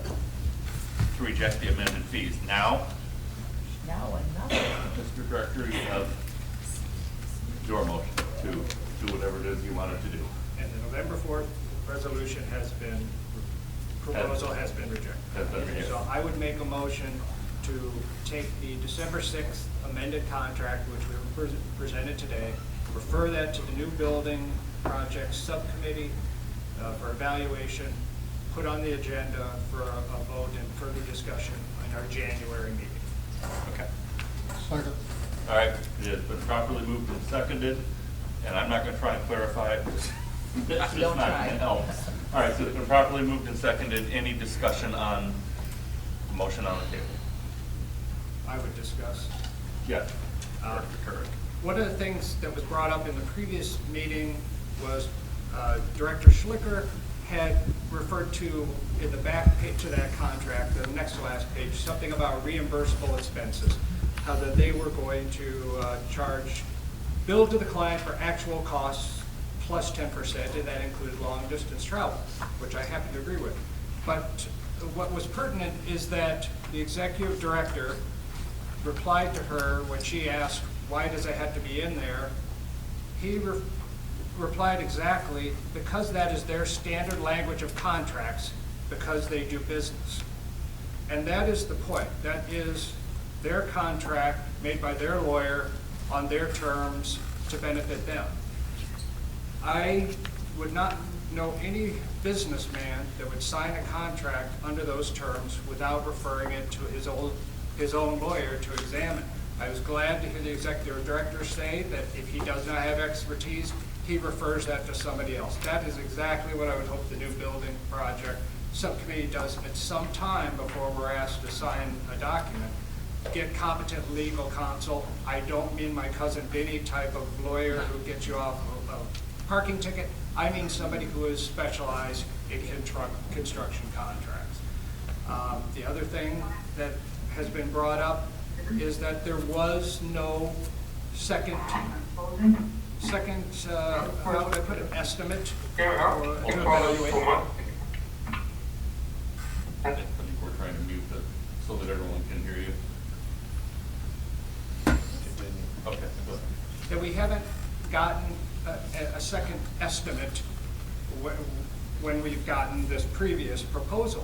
to reject the amended fees. Now, Now another. Mr. Director, you have your motion to do whatever it is you wanted to do. And the November 4th resolution proposal has been rejected. Has been rejected. So I would make a motion to take the December 6th amended contract, which we presented today, refer that to the new building project subcommittee for evaluation, put on the agenda for a vote and further discussion in our January meeting. Okay. Second. All right, it has been properly moved and seconded, and I'm not going to try and clarify it. This is Don't not try. going to help. All right, so it's been properly moved and seconded. Any discussion on the motion on the table? I would discuss. Yes. Director Turek. One of the things that was brought up in the previous meeting was Director Schlicker had referred to in the back page to that contract, the next to last page, something about reimbursable expenses, how that they were going to bill to the client for actual costs plus 10%, and that included long distance travel, which I happen to agree with. But what was pertinent is that the executive director replied to her when she asked, why does it have to be in there? He replied exactly, because that is their standard language of contracts, because they do business. And that is the point. That is their contract made by their lawyer on their terms to benefit them. I would not know any businessman that would sign a contract under those terms without referring it to his own lawyer to examine. I was glad to hear the executive director say that if he does not have expertise, he refers that to somebody else. That is exactly what I would hope the new building project subcommittee does at some time before we're asked to sign a document. Get competent legal counsel. I don't mean my cousin Vinny type of lawyer who gets you off a parking ticket. I mean somebody who is specialized in construction contracts. The other thing that has been brought up is that there was no second, how would I put it, estimate or evaluation. I think we're trying to mute it so that everyone can hear you. Okay, go ahead. That we haven't gotten a second estimate when we've gotten this previous proposal.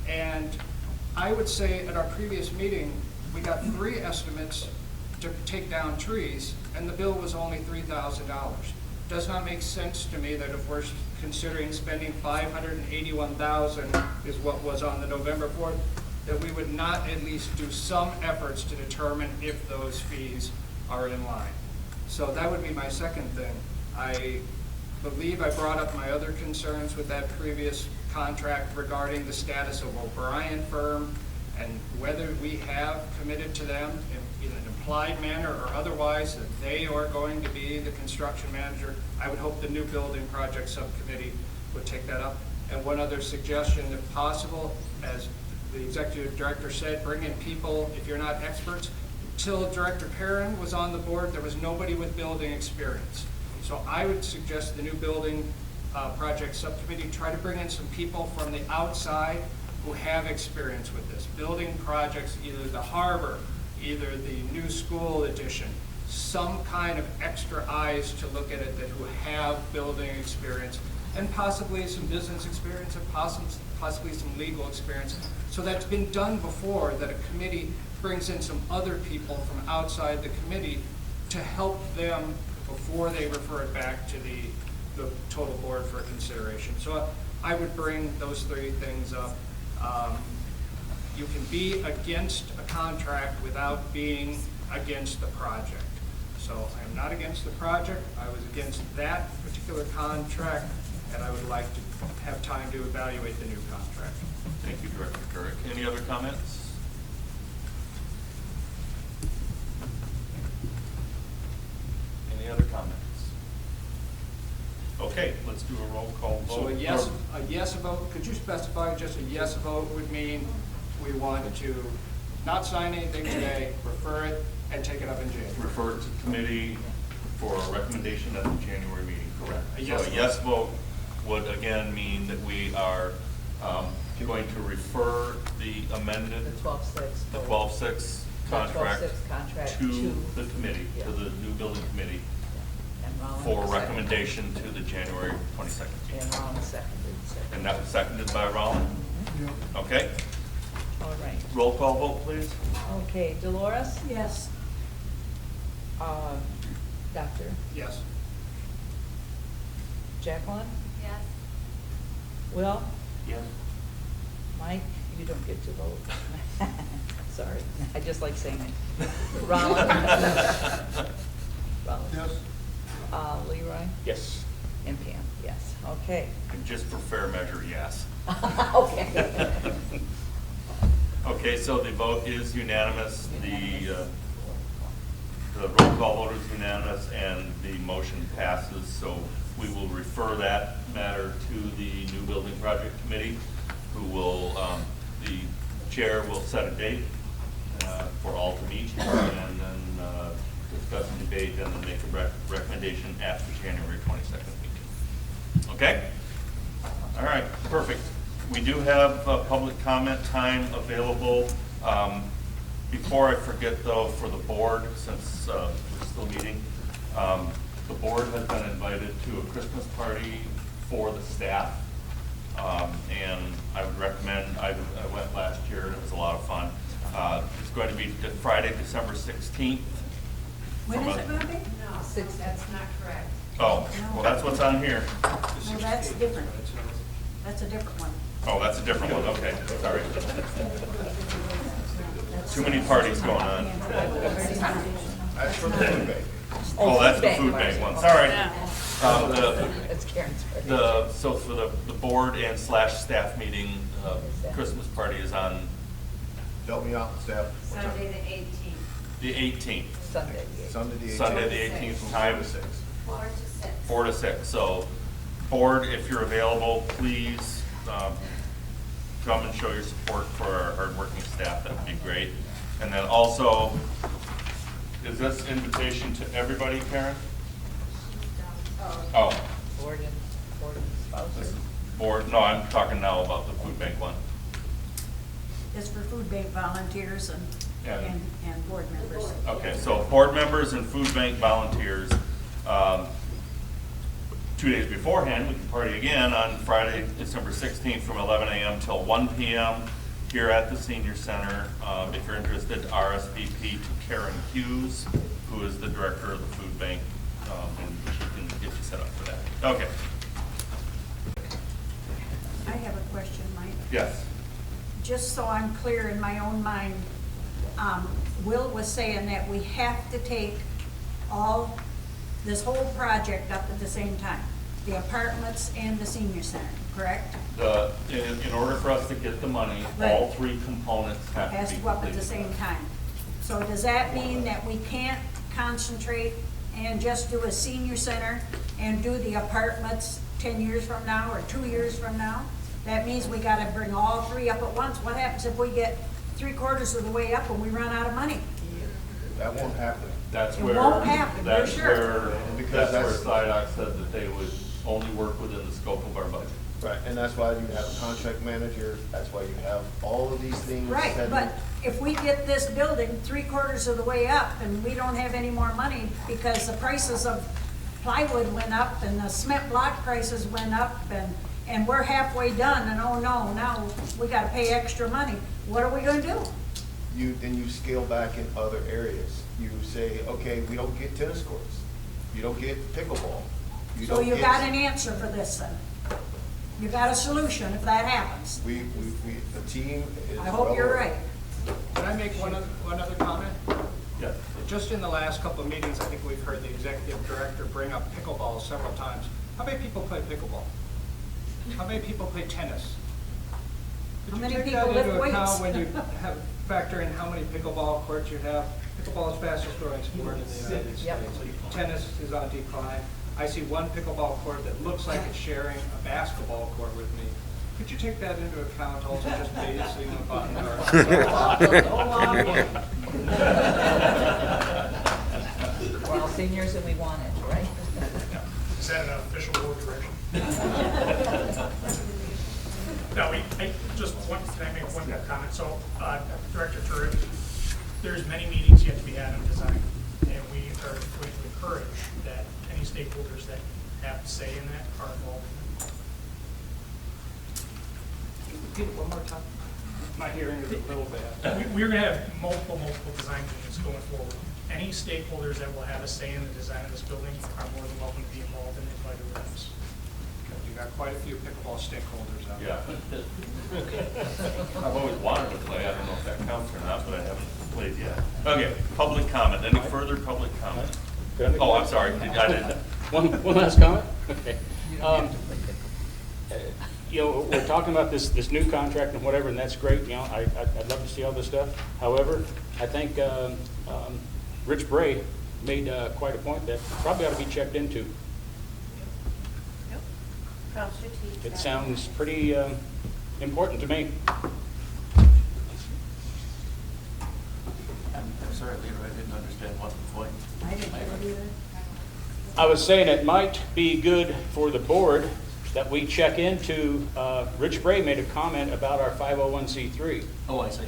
And I would say at our previous meeting, we got 3 estimates to take down trees, and the bill was only $3,000. Does not make sense to me that if we're considering spending $581,000 is what was on the November 4th, that we would not at least do some efforts to determine if those fees are in line. So that would be my second thing. I believe I brought up my other concerns with that previous contract regarding the status of O'Brien firm and whether we have committed to them in an implied manner or otherwise that they are going to be the construction manager. I would hope the new building project subcommittee would take that up. And one other suggestion, if possible, as the executive director said, bring in people, if you're not experts. Till Director Perrin was on the board, there was nobody with building experience. So I would suggest the new building project subcommittee try to bring in some people from the outside who have experience with this. Building projects, either the harbor, either the new school addition, some kind of extra eyes to look at it that who have building experience and possibly some business experience and possibly some legal experience. So that's been done before, that a committee brings in some other people from outside the committee to help them before they refer it back to the total board for consideration. So I would bring those three things up. You can be against a contract without being against the project. So I am not against the project. I was against that particular contract, and I would like to have time to evaluate the new contract. Thank you, Director Turek. Any other comments? Any other comments? Okay, let's do a roll call vote. So a yes vote, could you specify just a yes vote would mean we want to not sign anything today, refer it, and take it up in January? Refer it to committee for a recommendation at the January meeting, correct? A yes So a yes vote would again mean that we are going to refer the amended, The 12-6. the 12-6 contract 12-6 contract to to- the committee, Yeah. to the new building committee, And Rollins for seconded. recommendation to the January 22nd meeting. And Rollins seconded. And that was seconded by Rollins? Okay, All right. roll call vote, please. Okay, Dolores? Yes. Doctor? Yes. Jacqueline? Yes. Will? Yes. Mike? You don't get to vote. Sorry, I just like saying it. Rollins? Rollins? Yes. Leroy? Yes. And Pam, yes. Okay. And just for fair measure, yes. Okay. Okay, so the vote is unanimous. The roll call vote is unanimous and the motion passes. So we will refer that matter to the new building project committee, who will, the chair will set a date for all to meet and then discuss and debate and then make a recommendation at the January 22nd meeting. Okay? All right, perfect. We do have public comment time available. Before I forget though, for the board, since we're still meeting, the board has been invited to a Christmas party for the staff. And I would recommend, I went last year and it was a lot of fun. It's going to be Friday, December 16th. When is it going to be? No, that's not correct. Oh, well, that's what's on here. No, that's different. That's a different one. Oh, that's a different one, okay, sorry. Too many parties going on. That's for the food bank. Oh, that's the food bank one, sorry. That's Karen's party. So for the board and / staff meeting, Christmas party is on Help me out, staff. Sunday the 18th. the 18th. Sunday. Sunday the 18th. Sunday the 18th, time is 6. 4 to 6. 4 to 6. So, board, if you're available, please come and show your support for our hardworking staff. That would be great. And then also, is this invitation to everybody, Karen? Oh, Board and this spouses. is board. No, I'm talking now about the food bank one. It's for food bank volunteers Yeah. and board members. Okay, so board members and food bank volunteers, 2 days beforehand, we can party again on Friday, December 16th from 11 a.m. till 1 p.m. here at the Senior Center. If you're interested, RSVP to Karen Hughes, who is the director of the food bank, and she can get you set up for that. Okay. I have a question, Mike. Yes. Just so I'm clear in my own mind, Will was saying that we have to take this whole project up at the same time, the apartments and the senior center, correct? In order for us to get the money, Right. all three components have Has to to be go up at completed. the same time. So does that mean that we can't concentrate and just do a senior center and do the apartments 10 years from now or 2 years from now? That means we gotta bring all three up at once. What happens if we get 3/4 of the way up and we run out of money? That won't happen. That's It where. won't happen, we're That's sure. where, Because that's where Sidock said that they would only work within the scope of our budget. Right, and that's why you have a contract manager, that's why you have all of these things. Right, set in. but if we get this building 3/4 of the way up and we don't have any more money because the prices of plywood went up and the cement block prices went up and we're halfway done and oh no, now we gotta pay extra money, what are we gonna do? Then you scale back in other areas. You say, okay, we don't get tennis courts, you don't get pickleball. So you got an answer for this then? You got a solution if that happens? The team is. I hope you're right. Can I make one other comment? Yes. Just in the last couple of meetings, I think we've heard the executive director bring up pickleball several times. How many people play pickleball? How many people play tennis? How many Did you people take that lift into account weights? when you have, factor in how many pickleball courts you have? Pickleball is fastest growing sport in the United Yep. States. Tennis is on decline. I see one pickleball court that looks like it's sharing a basketball court with me. Could you take that into account also, just basing upon We're all seniors and we want it, right? Is that an official board direction? No, can I make one more comment? So, Director Turek, there's many meetings yet to be had on design, and we are going to encourage that any stakeholders that have say in that are involved in it. Repeat it one more time. My hearing is a little bad. We're going to have multiple design meetings going forward. Any stakeholders that will have a say in the design of this building are more than welcome to be involved in it by the reps. You got quite a few pickleball stakeholders out there. Yeah. I've always wanted to play. I don't know if that counts or not, but I haven't played yet. Okay, public comment. Any further public comment? Oh, I'm sorry. I didn't. One last comment? Okay. You know, we're talking about this new contract and whatever, and that's great. You know, I'd love to see all this stuff. However, I think Rich Bray made quite a point that probably ought to be checked into. It sounds pretty important to me. I'm sorry, Leader, I didn't understand what the point. I didn't get it either. I was saying it might be good for the board that we check into, Rich Bray made a comment about our 501c3. Oh, I see.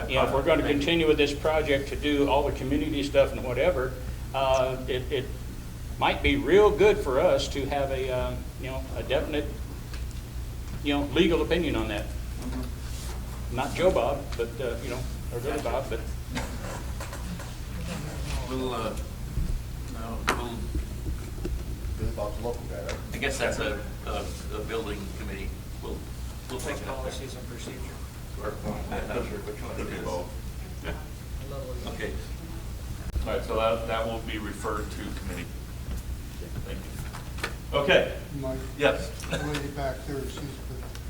You know, if we're going to continue with this project to do all the community stuff and whatever, it might be real good for us to have a, you know, a definite, you know, legal opinion on that. Not Joe Bob, but, you know, or Billy Bob, but. We'll Billy Bob's a local guy, right? I guess that's a building committee. We'll take it up there. Policies and procedure. Or, I'm not sure which one Could it be is. both. Okay. All right, so that will be referred to committee. Thank you. Okay. Mike, Yes. the lady back there, she's been.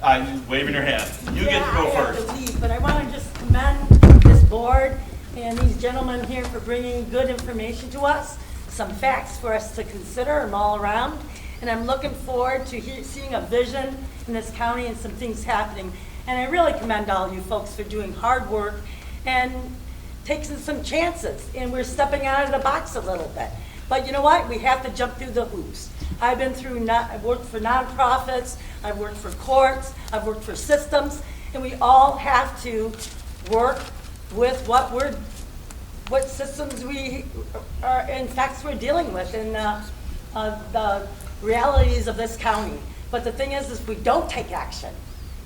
I'm waving your hand. You get to go Yeah, I have first. to leave, but I want to just commend this board and these gentlemen here for bringing good information to us, some facts for us to consider them all around. And I'm looking forward to seeing a vision in this county and some things happening. And I really commend all you folks for doing hard work and taking some chances. And we're stepping out of the box a little bit. But you know what? We have to jump through the hoops. I've worked for nonprofits, I've worked for courts, I've worked for systems, and we all have to work with what systems we are, in fact, we're dealing with in the realities of this county. But the thing is if we don't take action,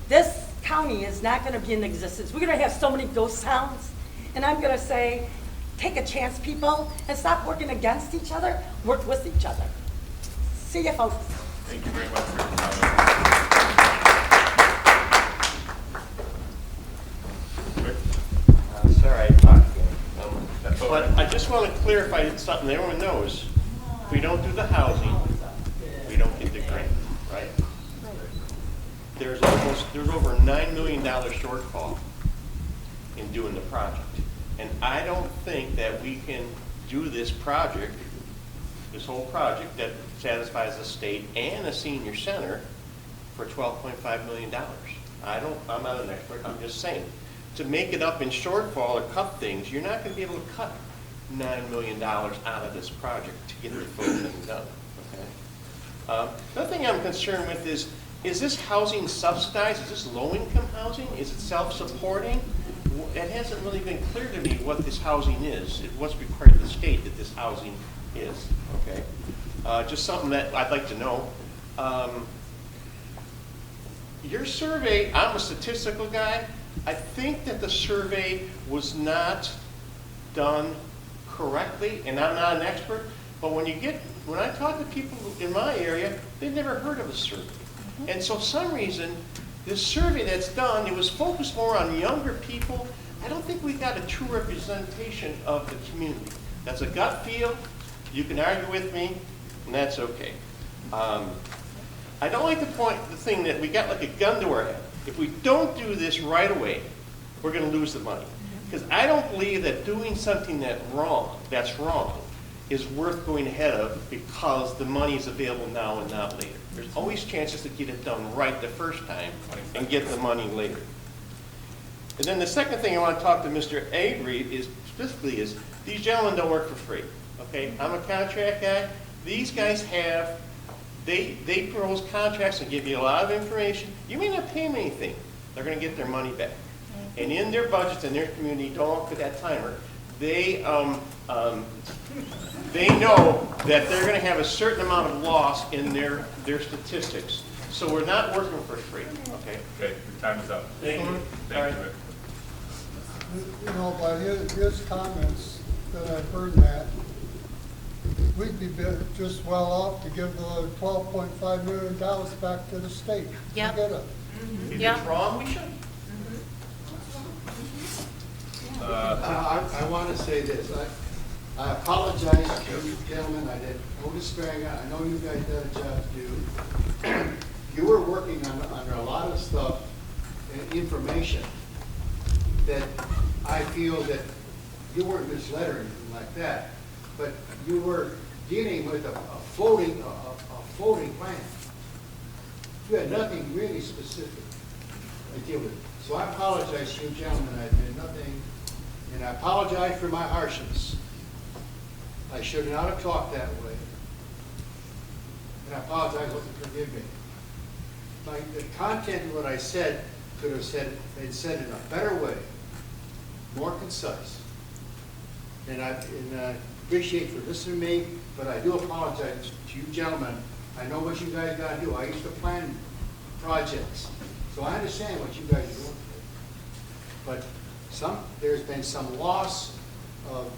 this county is not going to be in existence. We're going to have so many ghost towns, and I'm going to say, take a chance, people, and stop working against each other, work with each other. See you, folks. Thank you very much for your comment. Sorry, I talked again. But I just want to clarify something everyone knows. If we don't do the housing, we don't get the grant, right? There's over a $9 million shortfall in doing the project. And I don't think that we can do this project, this whole project that satisfies the state and the senior center for $12.5 million. I'm not an expert, I'm just saying. To make it up in shortfall or cut things, you're not going to be able to cut $9 million out of this project to get the full thing done, okay? The other thing I'm concerned with is this housing subsidized? Is this low-income housing? Is it self-supporting? It hasn't really been clear to me what this housing is. What's required of the state that this housing is, okay? Just something that I'd like to know. Your survey, I'm a statistical guy. I think that the survey was not done correctly, and I'm not an expert, but when I talk to people in my area, they've never heard of a survey. And so for some reason, this survey that's done, it was focused more on younger people. I don't think we got a true representation of the community. That's a gut feel. You can argue with me, and that's okay. I don't like the thing that we got like a gun to our head. If we don't do this right away, we're going to lose the money. Because I don't believe that doing something that's wrong is worth going ahead of because the money is available now and not later. There's always chances to get it done right the first time and get the money later. And then the second thing I want to talk to Mr. Avery specifically is these gentlemen don't work for free. Okay, I'm a contract guy. These guys they propose contracts and give you a lot of information. You may not pay them anything. They're going to get their money back. And in their budgets and their community, don't look at that timer, they know that they're going to have a certain amount of loss in their statistics. So we're not working for free, okay? Okay, your time is up. Thank you. Thank you, Rick. You know, by his comments that I've heard, Matt, we'd be just well off to give the $12.5 million back to the state. Yep. Get it. If it's wrong, we should. I want to say this. I apologize to you gentlemen. I did no despairing. I know you guys did a job to do. You were working under a lot of stuff and information that I feel that you weren't misled or anything like that, but you were dealing with a floating plan. You had nothing really specific to deal with. So I apologize to you gentlemen. I did nothing, and I apologize for my harshness. I should not have talked that way. And I apologize, hope you forgive me. The content of what I said could have been said in a better way, more concise. And I appreciate you for listening to me, but I do apologize to you gentlemen. I know what you guys got to do. I used to plan projects, so I understand what you guys are doing. But there's been some loss of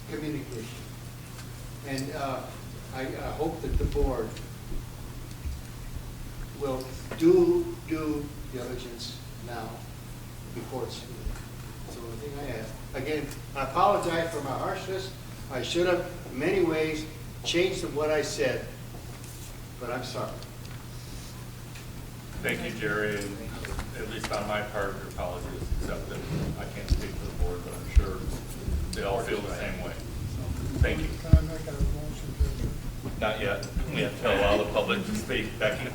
communication. And I hope that the board will do due diligence now before it's due. That's the only thing I ask. Again, I apologize for my harshness. I should have, in many ways, changed what I said, but I'm sorry. Thank you, Jerry, and at least on my part, your apology is accepted. I can't speak for the board, but I'm sure they all feel the same way. So, thank you. Can I make a motion to? Not yet. We have to allow the public to speak. Becky?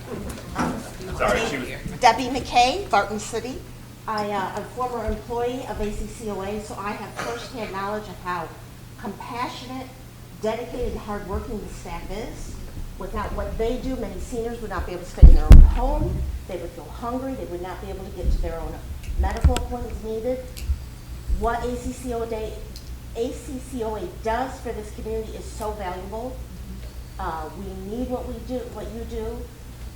Sorry, she was... Debbie McKay, Barton City. I'm a former employee of ACCOA, so I have firsthand knowledge of how compassionate, dedicated, hardworking the staff is. Without what they do, many seniors would not be able to stay in their own home. They would feel hungry. They would not be able to get to their own medical appointments needed. What ACCOA does for this community is so valuable. We need what you do.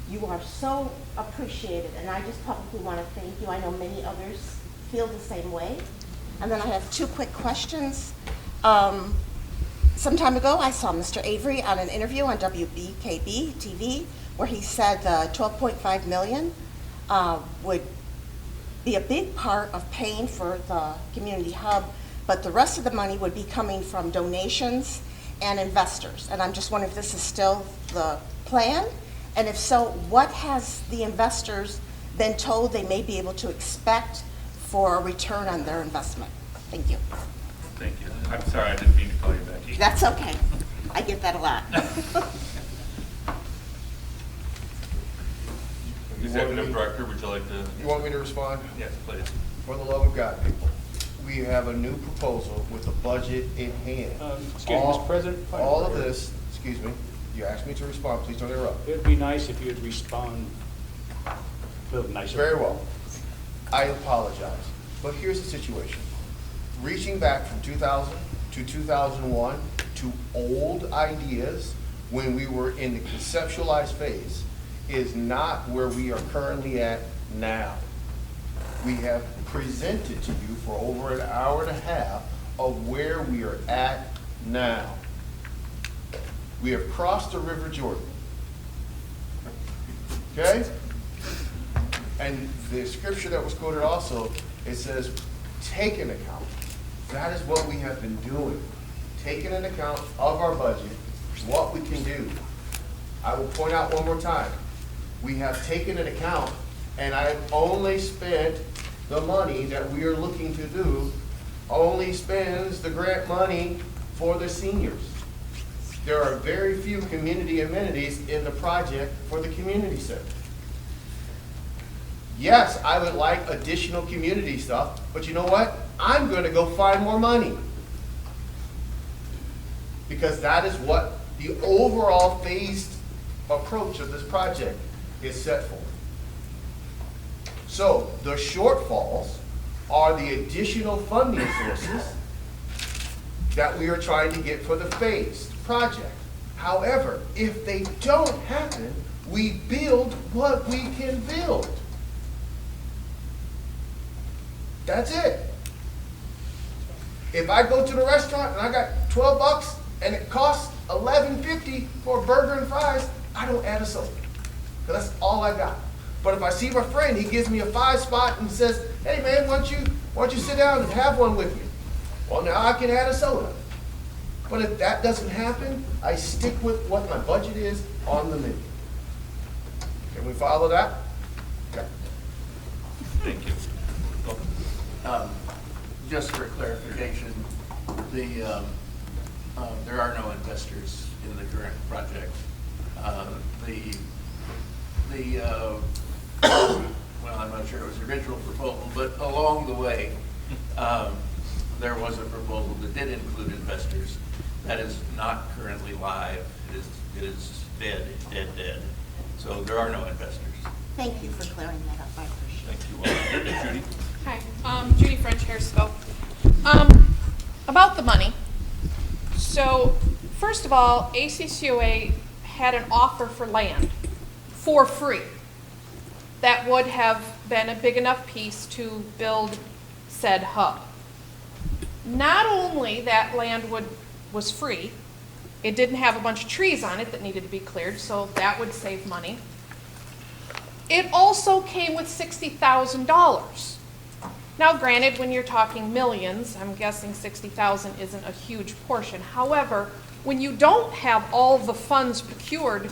You are so appreciated, and I just publicly want to thank you. I know many others feel the same way. And then I have two quick questions. Some time ago, I saw Mr. Avery on an interview on WBKB TV where he said $12.5 million would be a big part of paying for the community hub, but the rest of the money would be coming from donations and investors. And I'm just wondering if this is still the plan, and if so, what has the investors been told they may be able to expect for a return on their investment? Thank you. Thank you. I'm sorry, I didn't mean to call you Becky. That's okay. I get that a lot. Executive Director, would you like to? You want me to respond? Yes, please. For the love of God, people, we have a new proposal with a budget in hand. Excuse me, Mr. President? All of this, excuse me, you asked me to respond, please don't interrupt. It'd be nice if you'd respond a little nicer. Very well. I apologize, but here's the situation. Reaching back from 2000 to 2001 to old ideas when we were in the conceptualized phase is not where we are currently at now. We have presented to you for over an hour and a half of where we are at now. We have crossed the River Jordan. Okay? And the scripture that was quoted also, it says, take an account. That is what we have been doing. Taking an account of our budget, what we can do. I will point out one more time. We have taken an account, and I've only spent the money that we are looking to do, only spends the grant money for the seniors. There are very few community amenities in the project for the community center. Yes, I would like additional community stuff, but you know what? I'm going to go find more money. Because that is what the overall phased approach of this project is set for. So the shortfalls are the additional funding sources that we are trying to get for the phased project. However, if they don't happen, we build what we can build. That's it. If I go to the restaurant and I got $12 and it costs $11.50 for a burger and fries, I don't add a soda. Because that's all I got. But if I see my friend, he gives me a 5-spot and says, hey man, why don't you sit down and have one with me? Well, now I can add a soda. But if that doesn't happen, I stick with what my budget is on the menu. Can we follow that? Okay. Thank you. Just for clarification, there are no investors in the current project. Well, I'm not sure it was the original proposal, but along the way, there was a proposal that did include investors. That is not currently live. It is dead. So there are no investors. Thank you for clearing that up. I appreciate it. Thank you. Judy? Hi, Judy French, Harrisville. About the money. So, first of all, ACCOA had an offer for land for free. That would have been a big enough piece to build said hub. Not only that land was free, it didn't have a bunch of trees on it that needed to be cleared, so that would save money. It also came with $60,000. Now granted, when you're talking millions, I'm guessing 60,000 isn't a huge portion. However, when you don't have all the funds procured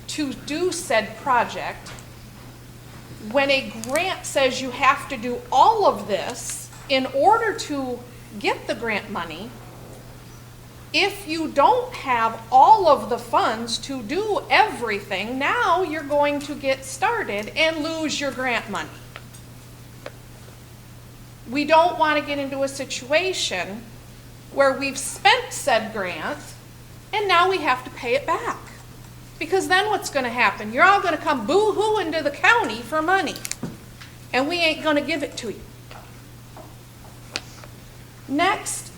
to do said project, when a grant says you have to do all of this in order to get the grant money, if you don't have all of the funds to do everything, now you're going to get started and lose your grant money. We don't want to get into a situation where we've spent said grant and now we have to pay it back. Because then what's going to happen? You're all going to come boo-hooing to the county for money, and we ain't going to give it to you. Next,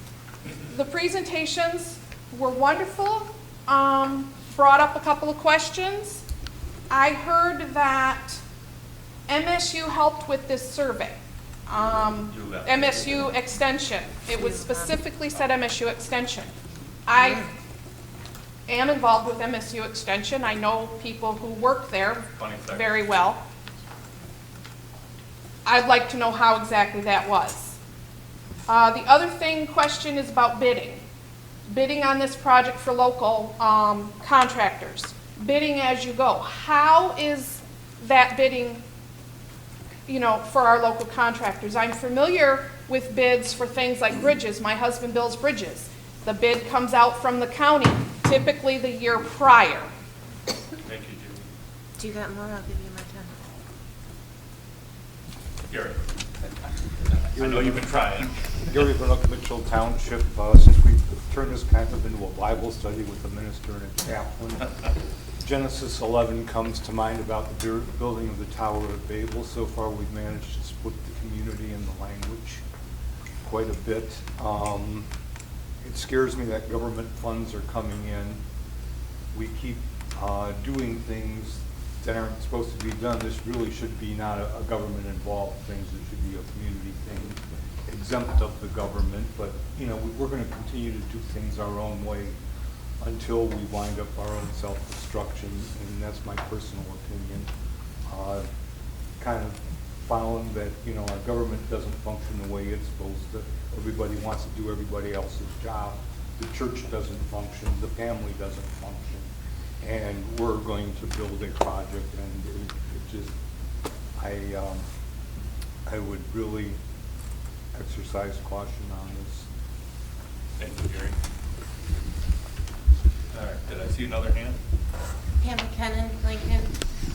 the presentations were wonderful, brought up a couple of questions. I heard that MSU helped with this survey. MSU Extension. It was specifically said MSU Extension. I am involved with MSU Extension. I know people who work there very well. I'd like to know how exactly that was. The other question is about bidding. Bidding on this project for local contractors. Bidding as you go. How is that bidding, for our local contractors? I'm familiar with bids for things like bridges. My husband builds bridges. The bid comes out from the county, typically the year prior. Thank you, Judy. Do you got more? I'll give you my time. Gary. I know you've been trying. Gary Vernook, Mitchell Township. Since we've turned this kind of into a Bible study with a minister and a chaplain, Genesis 11 comes to mind about the building of the Tower of Babel. So far, we've managed to split the community and the language quite a bit. It scares me that government funds are coming in. We keep doing things that aren't supposed to be done. This really should be not a government-involved thing. It should be a community thing, exempt of the government. But you know, we're going to continue to do things our own way until we wind up our own self-destruction, and that's my personal opinion. Kind of found that, you know, our government doesn't function the way it's supposed to. Everybody wants to do everybody else's job. The church doesn't function, the family doesn't function, and we're going to build a project, and it just, I would really exercise caution on this. Thank you, Gary. All right, did I see another hand? Pam McKinnon, Lincoln.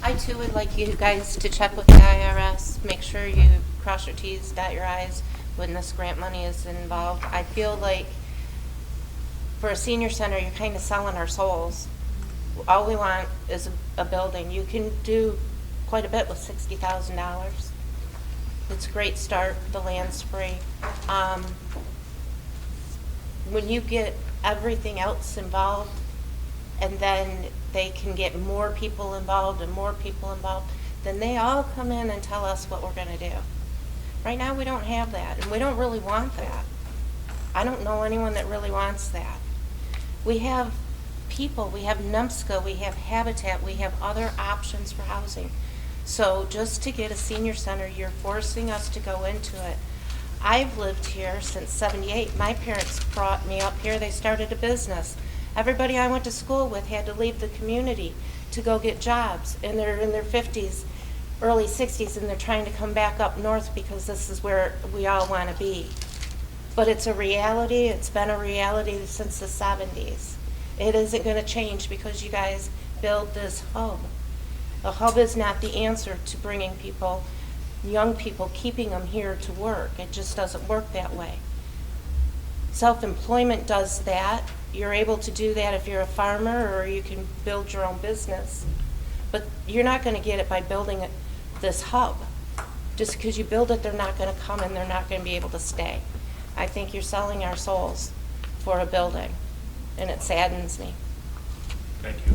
I too would like you guys to check with the IRS, make sure you cross your T's, dot your I's when this grant money is involved. I feel like for a senior center, you're kind of selling our souls. All we want is a building. You can do quite a bit with $60,000. It's a great start. The land's free. When you get everything else involved, and then they can get more people involved and more people involved, then they all come in and tell us what we're going to do. Right now, we don't have that, and we don't really want that. I don't know anyone that really wants that. We have people, we have NUMSCA, we have Habitat, we have other options for housing. So just to get a senior center, you're forcing us to go into it. I've lived here since '78. My parents brought me up here. They started a business. Everybody I went to school with had to leave the community to go get jobs, and they're in their 50s, early 60s, and they're trying to come back up north because this is where we all want to be. But it's a reality. It's been a reality since the 70s. It isn't going to change because you guys build this hub. A hub is not the answer to bringing people, young people, keeping them here to work. It just doesn't work that way. Self-employment does that. You're able to do that if you're a farmer, or you can build your own business. But you're not going to get it by building this hub. Just because you build it, they're not going to come and they're not going to be able to stay. I think you're selling our souls for a building, and it saddens me. Thank you.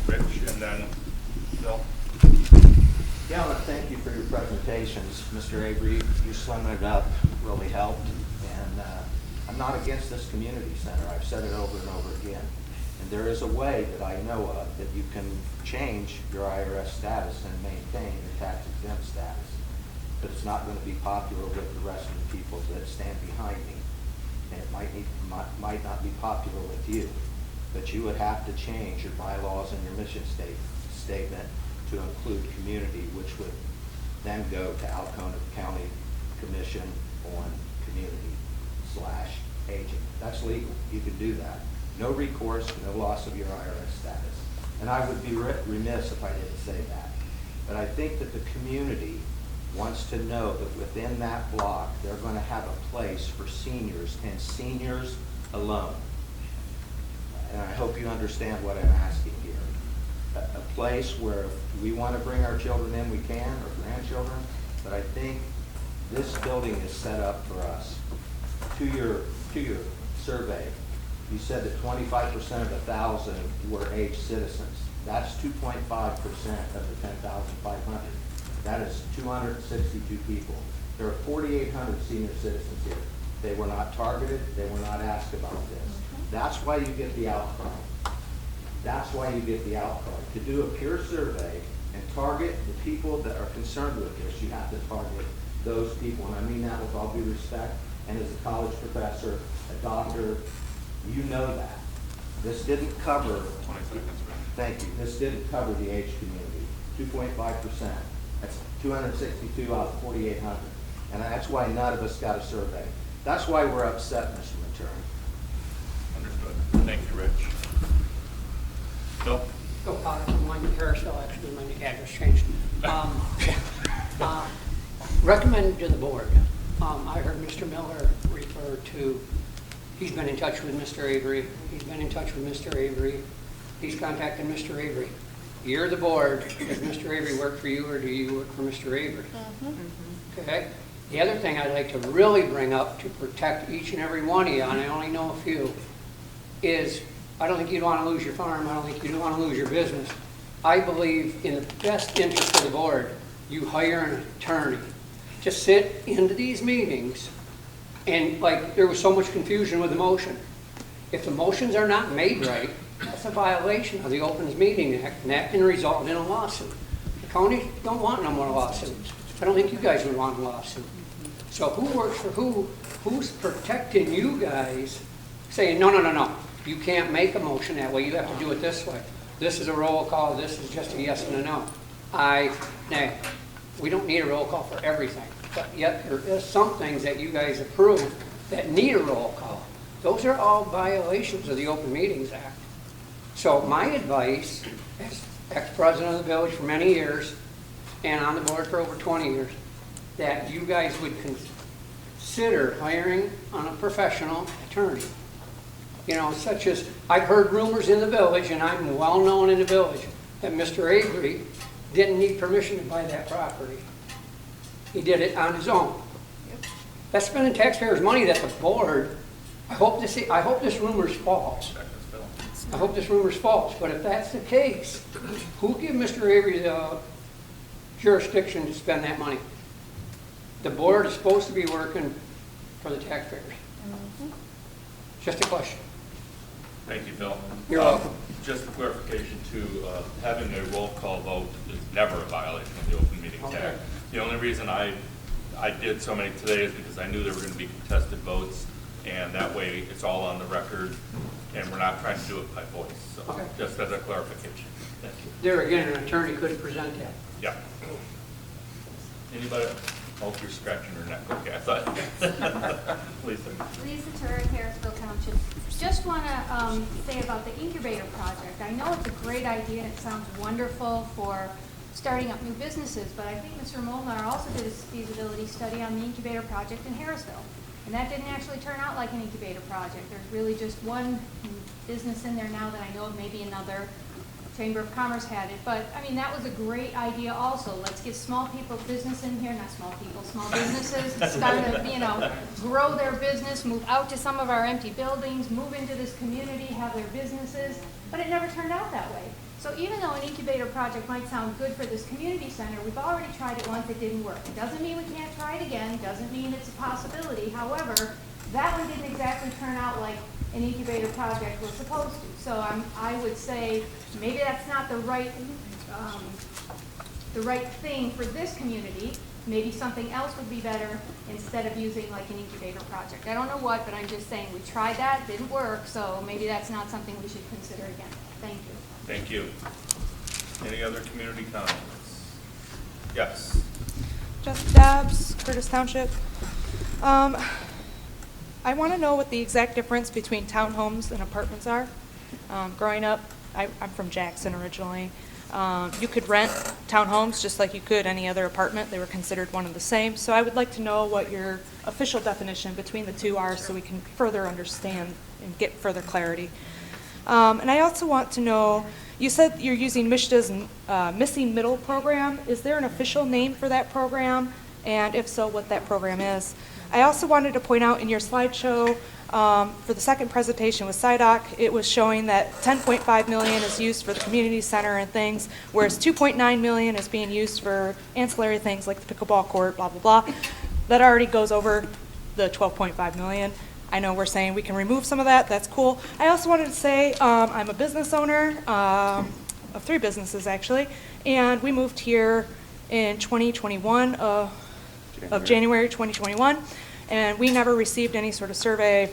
Rich, and then Phil. Yeah, I want to thank you for your presentations. Mr. Avery, you summing it up really helped. And I'm not against this community center. I've said it over and over again. And there is a way that I know of that you can change your IRS status and maintain your tax exempt status. But it's not going to be popular with the rest of the people that stand behind me. And it might not be popular with you. But you would have to change your bylaws and your mission statement to include community, which would then go to Alcona County Commission on community/aging. That's legal. You can do that. No recourse, no loss of your IRS status. And I would be remiss if I didn't say that. But I think that the community wants to know that within that block, they're going to have a place for seniors and seniors alone. And I hope you understand what I'm asking here. A place where if we want to bring our children in, we can, or grandchildren, but I think this building is set up for us. To your survey, you said that 25% of 1,000 were age citizens. That's 2.5% of the 10,500. That is 262 people. There are 4,800 senior citizens here. They were not targeted. They were not asked about this. That's why you get the outcry. That's why you get the outcry. To do a pure survey and target the people that are concerned with this, you have to target those people. And I mean that with all due respect. And as a college professor, a doctor, you know that. This didn't cover, 20 seconds. thank you, this didn't cover the age community. 2.5%. That's 262 out of 4,800. And that's why none of us got a survey. That's why we're upset, Mr. Matern. Understood. Thank you, Rich. Phil? Go Potter from I'm in Harrisville, actually, my address changed. Recommend to the board. I heard Mr. Miller refer to, he's been in touch with Mr. Avery. He's been in touch with Mr. Avery. He's contacted Mr. Avery. You're the board. Does Mr. Avery work for you or do you work for Mr. Avery? Okay? The other thing I'd like to really bring up to protect each and every one of you, and I only know a few, is I don't think you'd want to lose your farm. I don't think you'd want to lose your business. I believe in the best interest of the board, you hire an attorney to sit into these meetings, and like there was so much confusion with the motion. If the motions are not made right, that's a violation of the Opens Meeting Act, and that can result in a lawsuit. The county don't want no more lawsuits. I don't think you guys would want a lawsuit. So who works for who? Who's protecting you guys saying, no, no, no, no, you can't make a motion that way, you have to do it this way. This is a roll call, this is just a yes and a no. Aye, nay. We don't need a roll call for everything, but yet there is some things that you guys approve that need a roll call. Those are all violations of the Open Meetings Act. So my advice, as ex-president of the village for many years, and on the board for over 20 years, that you guys would consider hiring on a professional attorney. You know, such as, I've heard rumors in the village, and I'm well known in the village, that Mr. Avery didn't need permission to buy that property. He did it on his own. That's spending taxpayers' money that the board, I hope this rumor's false. I hope this rumor's false, but if that's the case, who gave Mr. Avery the jurisdiction to spend that money? The board is supposed to be working for the taxpayers. Just a question. Thank you, Bill. You're welcome. Just for clarification too, having a roll call vote is never a violation of the Open Meetings Act. Okay. The only reason I did so many today is because I knew there were going to be contested votes, and that way it's all on the record, and we're not trying to do it by voice. So Okay. just as a clarification. Thank you. There again, an attorney could present that. Yeah. Anybody? Oh, you're scratching your neck. Okay, I thought. Lisa. Lisa Turek, Harrisville Township. Just want to say about the incubator project. I know it's a great idea and it sounds wonderful for starting up new businesses, but I think Mr. Molnar also did a feasibility study on the incubator project in Harrisville. And that didn't actually turn out like an incubator project. There's really just one business in there now that I know of, maybe another. Chamber of Commerce had it, but I mean, that was a great idea also. Let's get small people business in here, not small people, small businesses, start to, you know, grow their business, move out to some of our empty buildings, move into this community, have their businesses, but it never turned out that way. So even though an incubator project might sound good for this community center, we've already tried it once, it didn't work. It doesn't mean we can't try it again, doesn't mean it's a possibility. However, that one didn't exactly turn out like an incubator project was supposed to. So I would say maybe that's not the right thing for this community. Maybe something else would be better instead of using like an incubator project. I don't know what, but I'm just saying we tried that, didn't work, so maybe that's not something we should consider again. Thank you. Thank you. Any other community comments? Yes. Just Dabbs, Curtis Township. I want to know what the exact difference between townhomes and apartments are. Growing up, I'm from Jackson originally. You could rent townhomes just like you could any other apartment. They were considered one and the same. So I would like to know what your official definition between the two are so we can further understand and get further clarity. And I also want to know, you said you're using Michida's Missing Middle program. Is there an official name for that program? And if so, what that program is? I also wanted to point out in your slideshow for the second presentation with Sidock, it was showing that 10.5 million is used for the community center and things, whereas 2.9 million is being used for ancillary things like the pickleball court, blah, blah, blah. That already goes over the 12.5 million. I know we're saying we can remove some of that. That's cool. I also wanted to say I'm a business owner of 3 businesses, actually, and we moved here in 2021, of January 2021. And we never received any sort of survey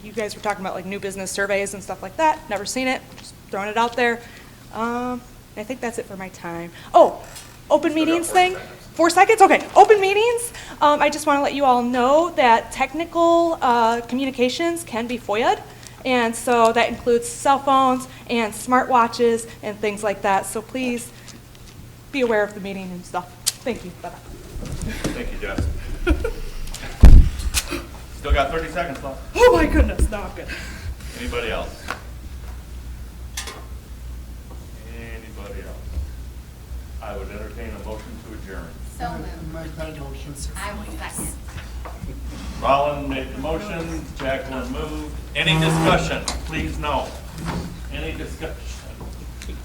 you guys were talking about like new business surveys and stuff like that. Never seen it, just throwing it out there. I think that's it for my time. Oh, open meetings thing. 4 seconds? Okay, open meetings. I just want to let you all know that technical communications can be FOIA'd. And so that includes cell phones and smartwatches and things like that. So please be aware of the meeting and stuff. Thank you. Bye-bye. Thank you, Jess. Still got 30 seconds left. Oh my goodness, no, I'm good. Anybody else? Anybody else? I would entertain a motion to adjourn. So moved. I will second. Rollin made the motion, Jacqueline moved. Any discussion? Please no. Any discussion?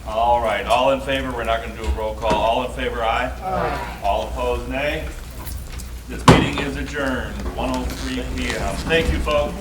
All right, all in favor, we're not going to do a roll call. All in favor, aye? Aye. All opposed, nay? This meeting is adjourned, 1:03 p.m. Thank you, folks.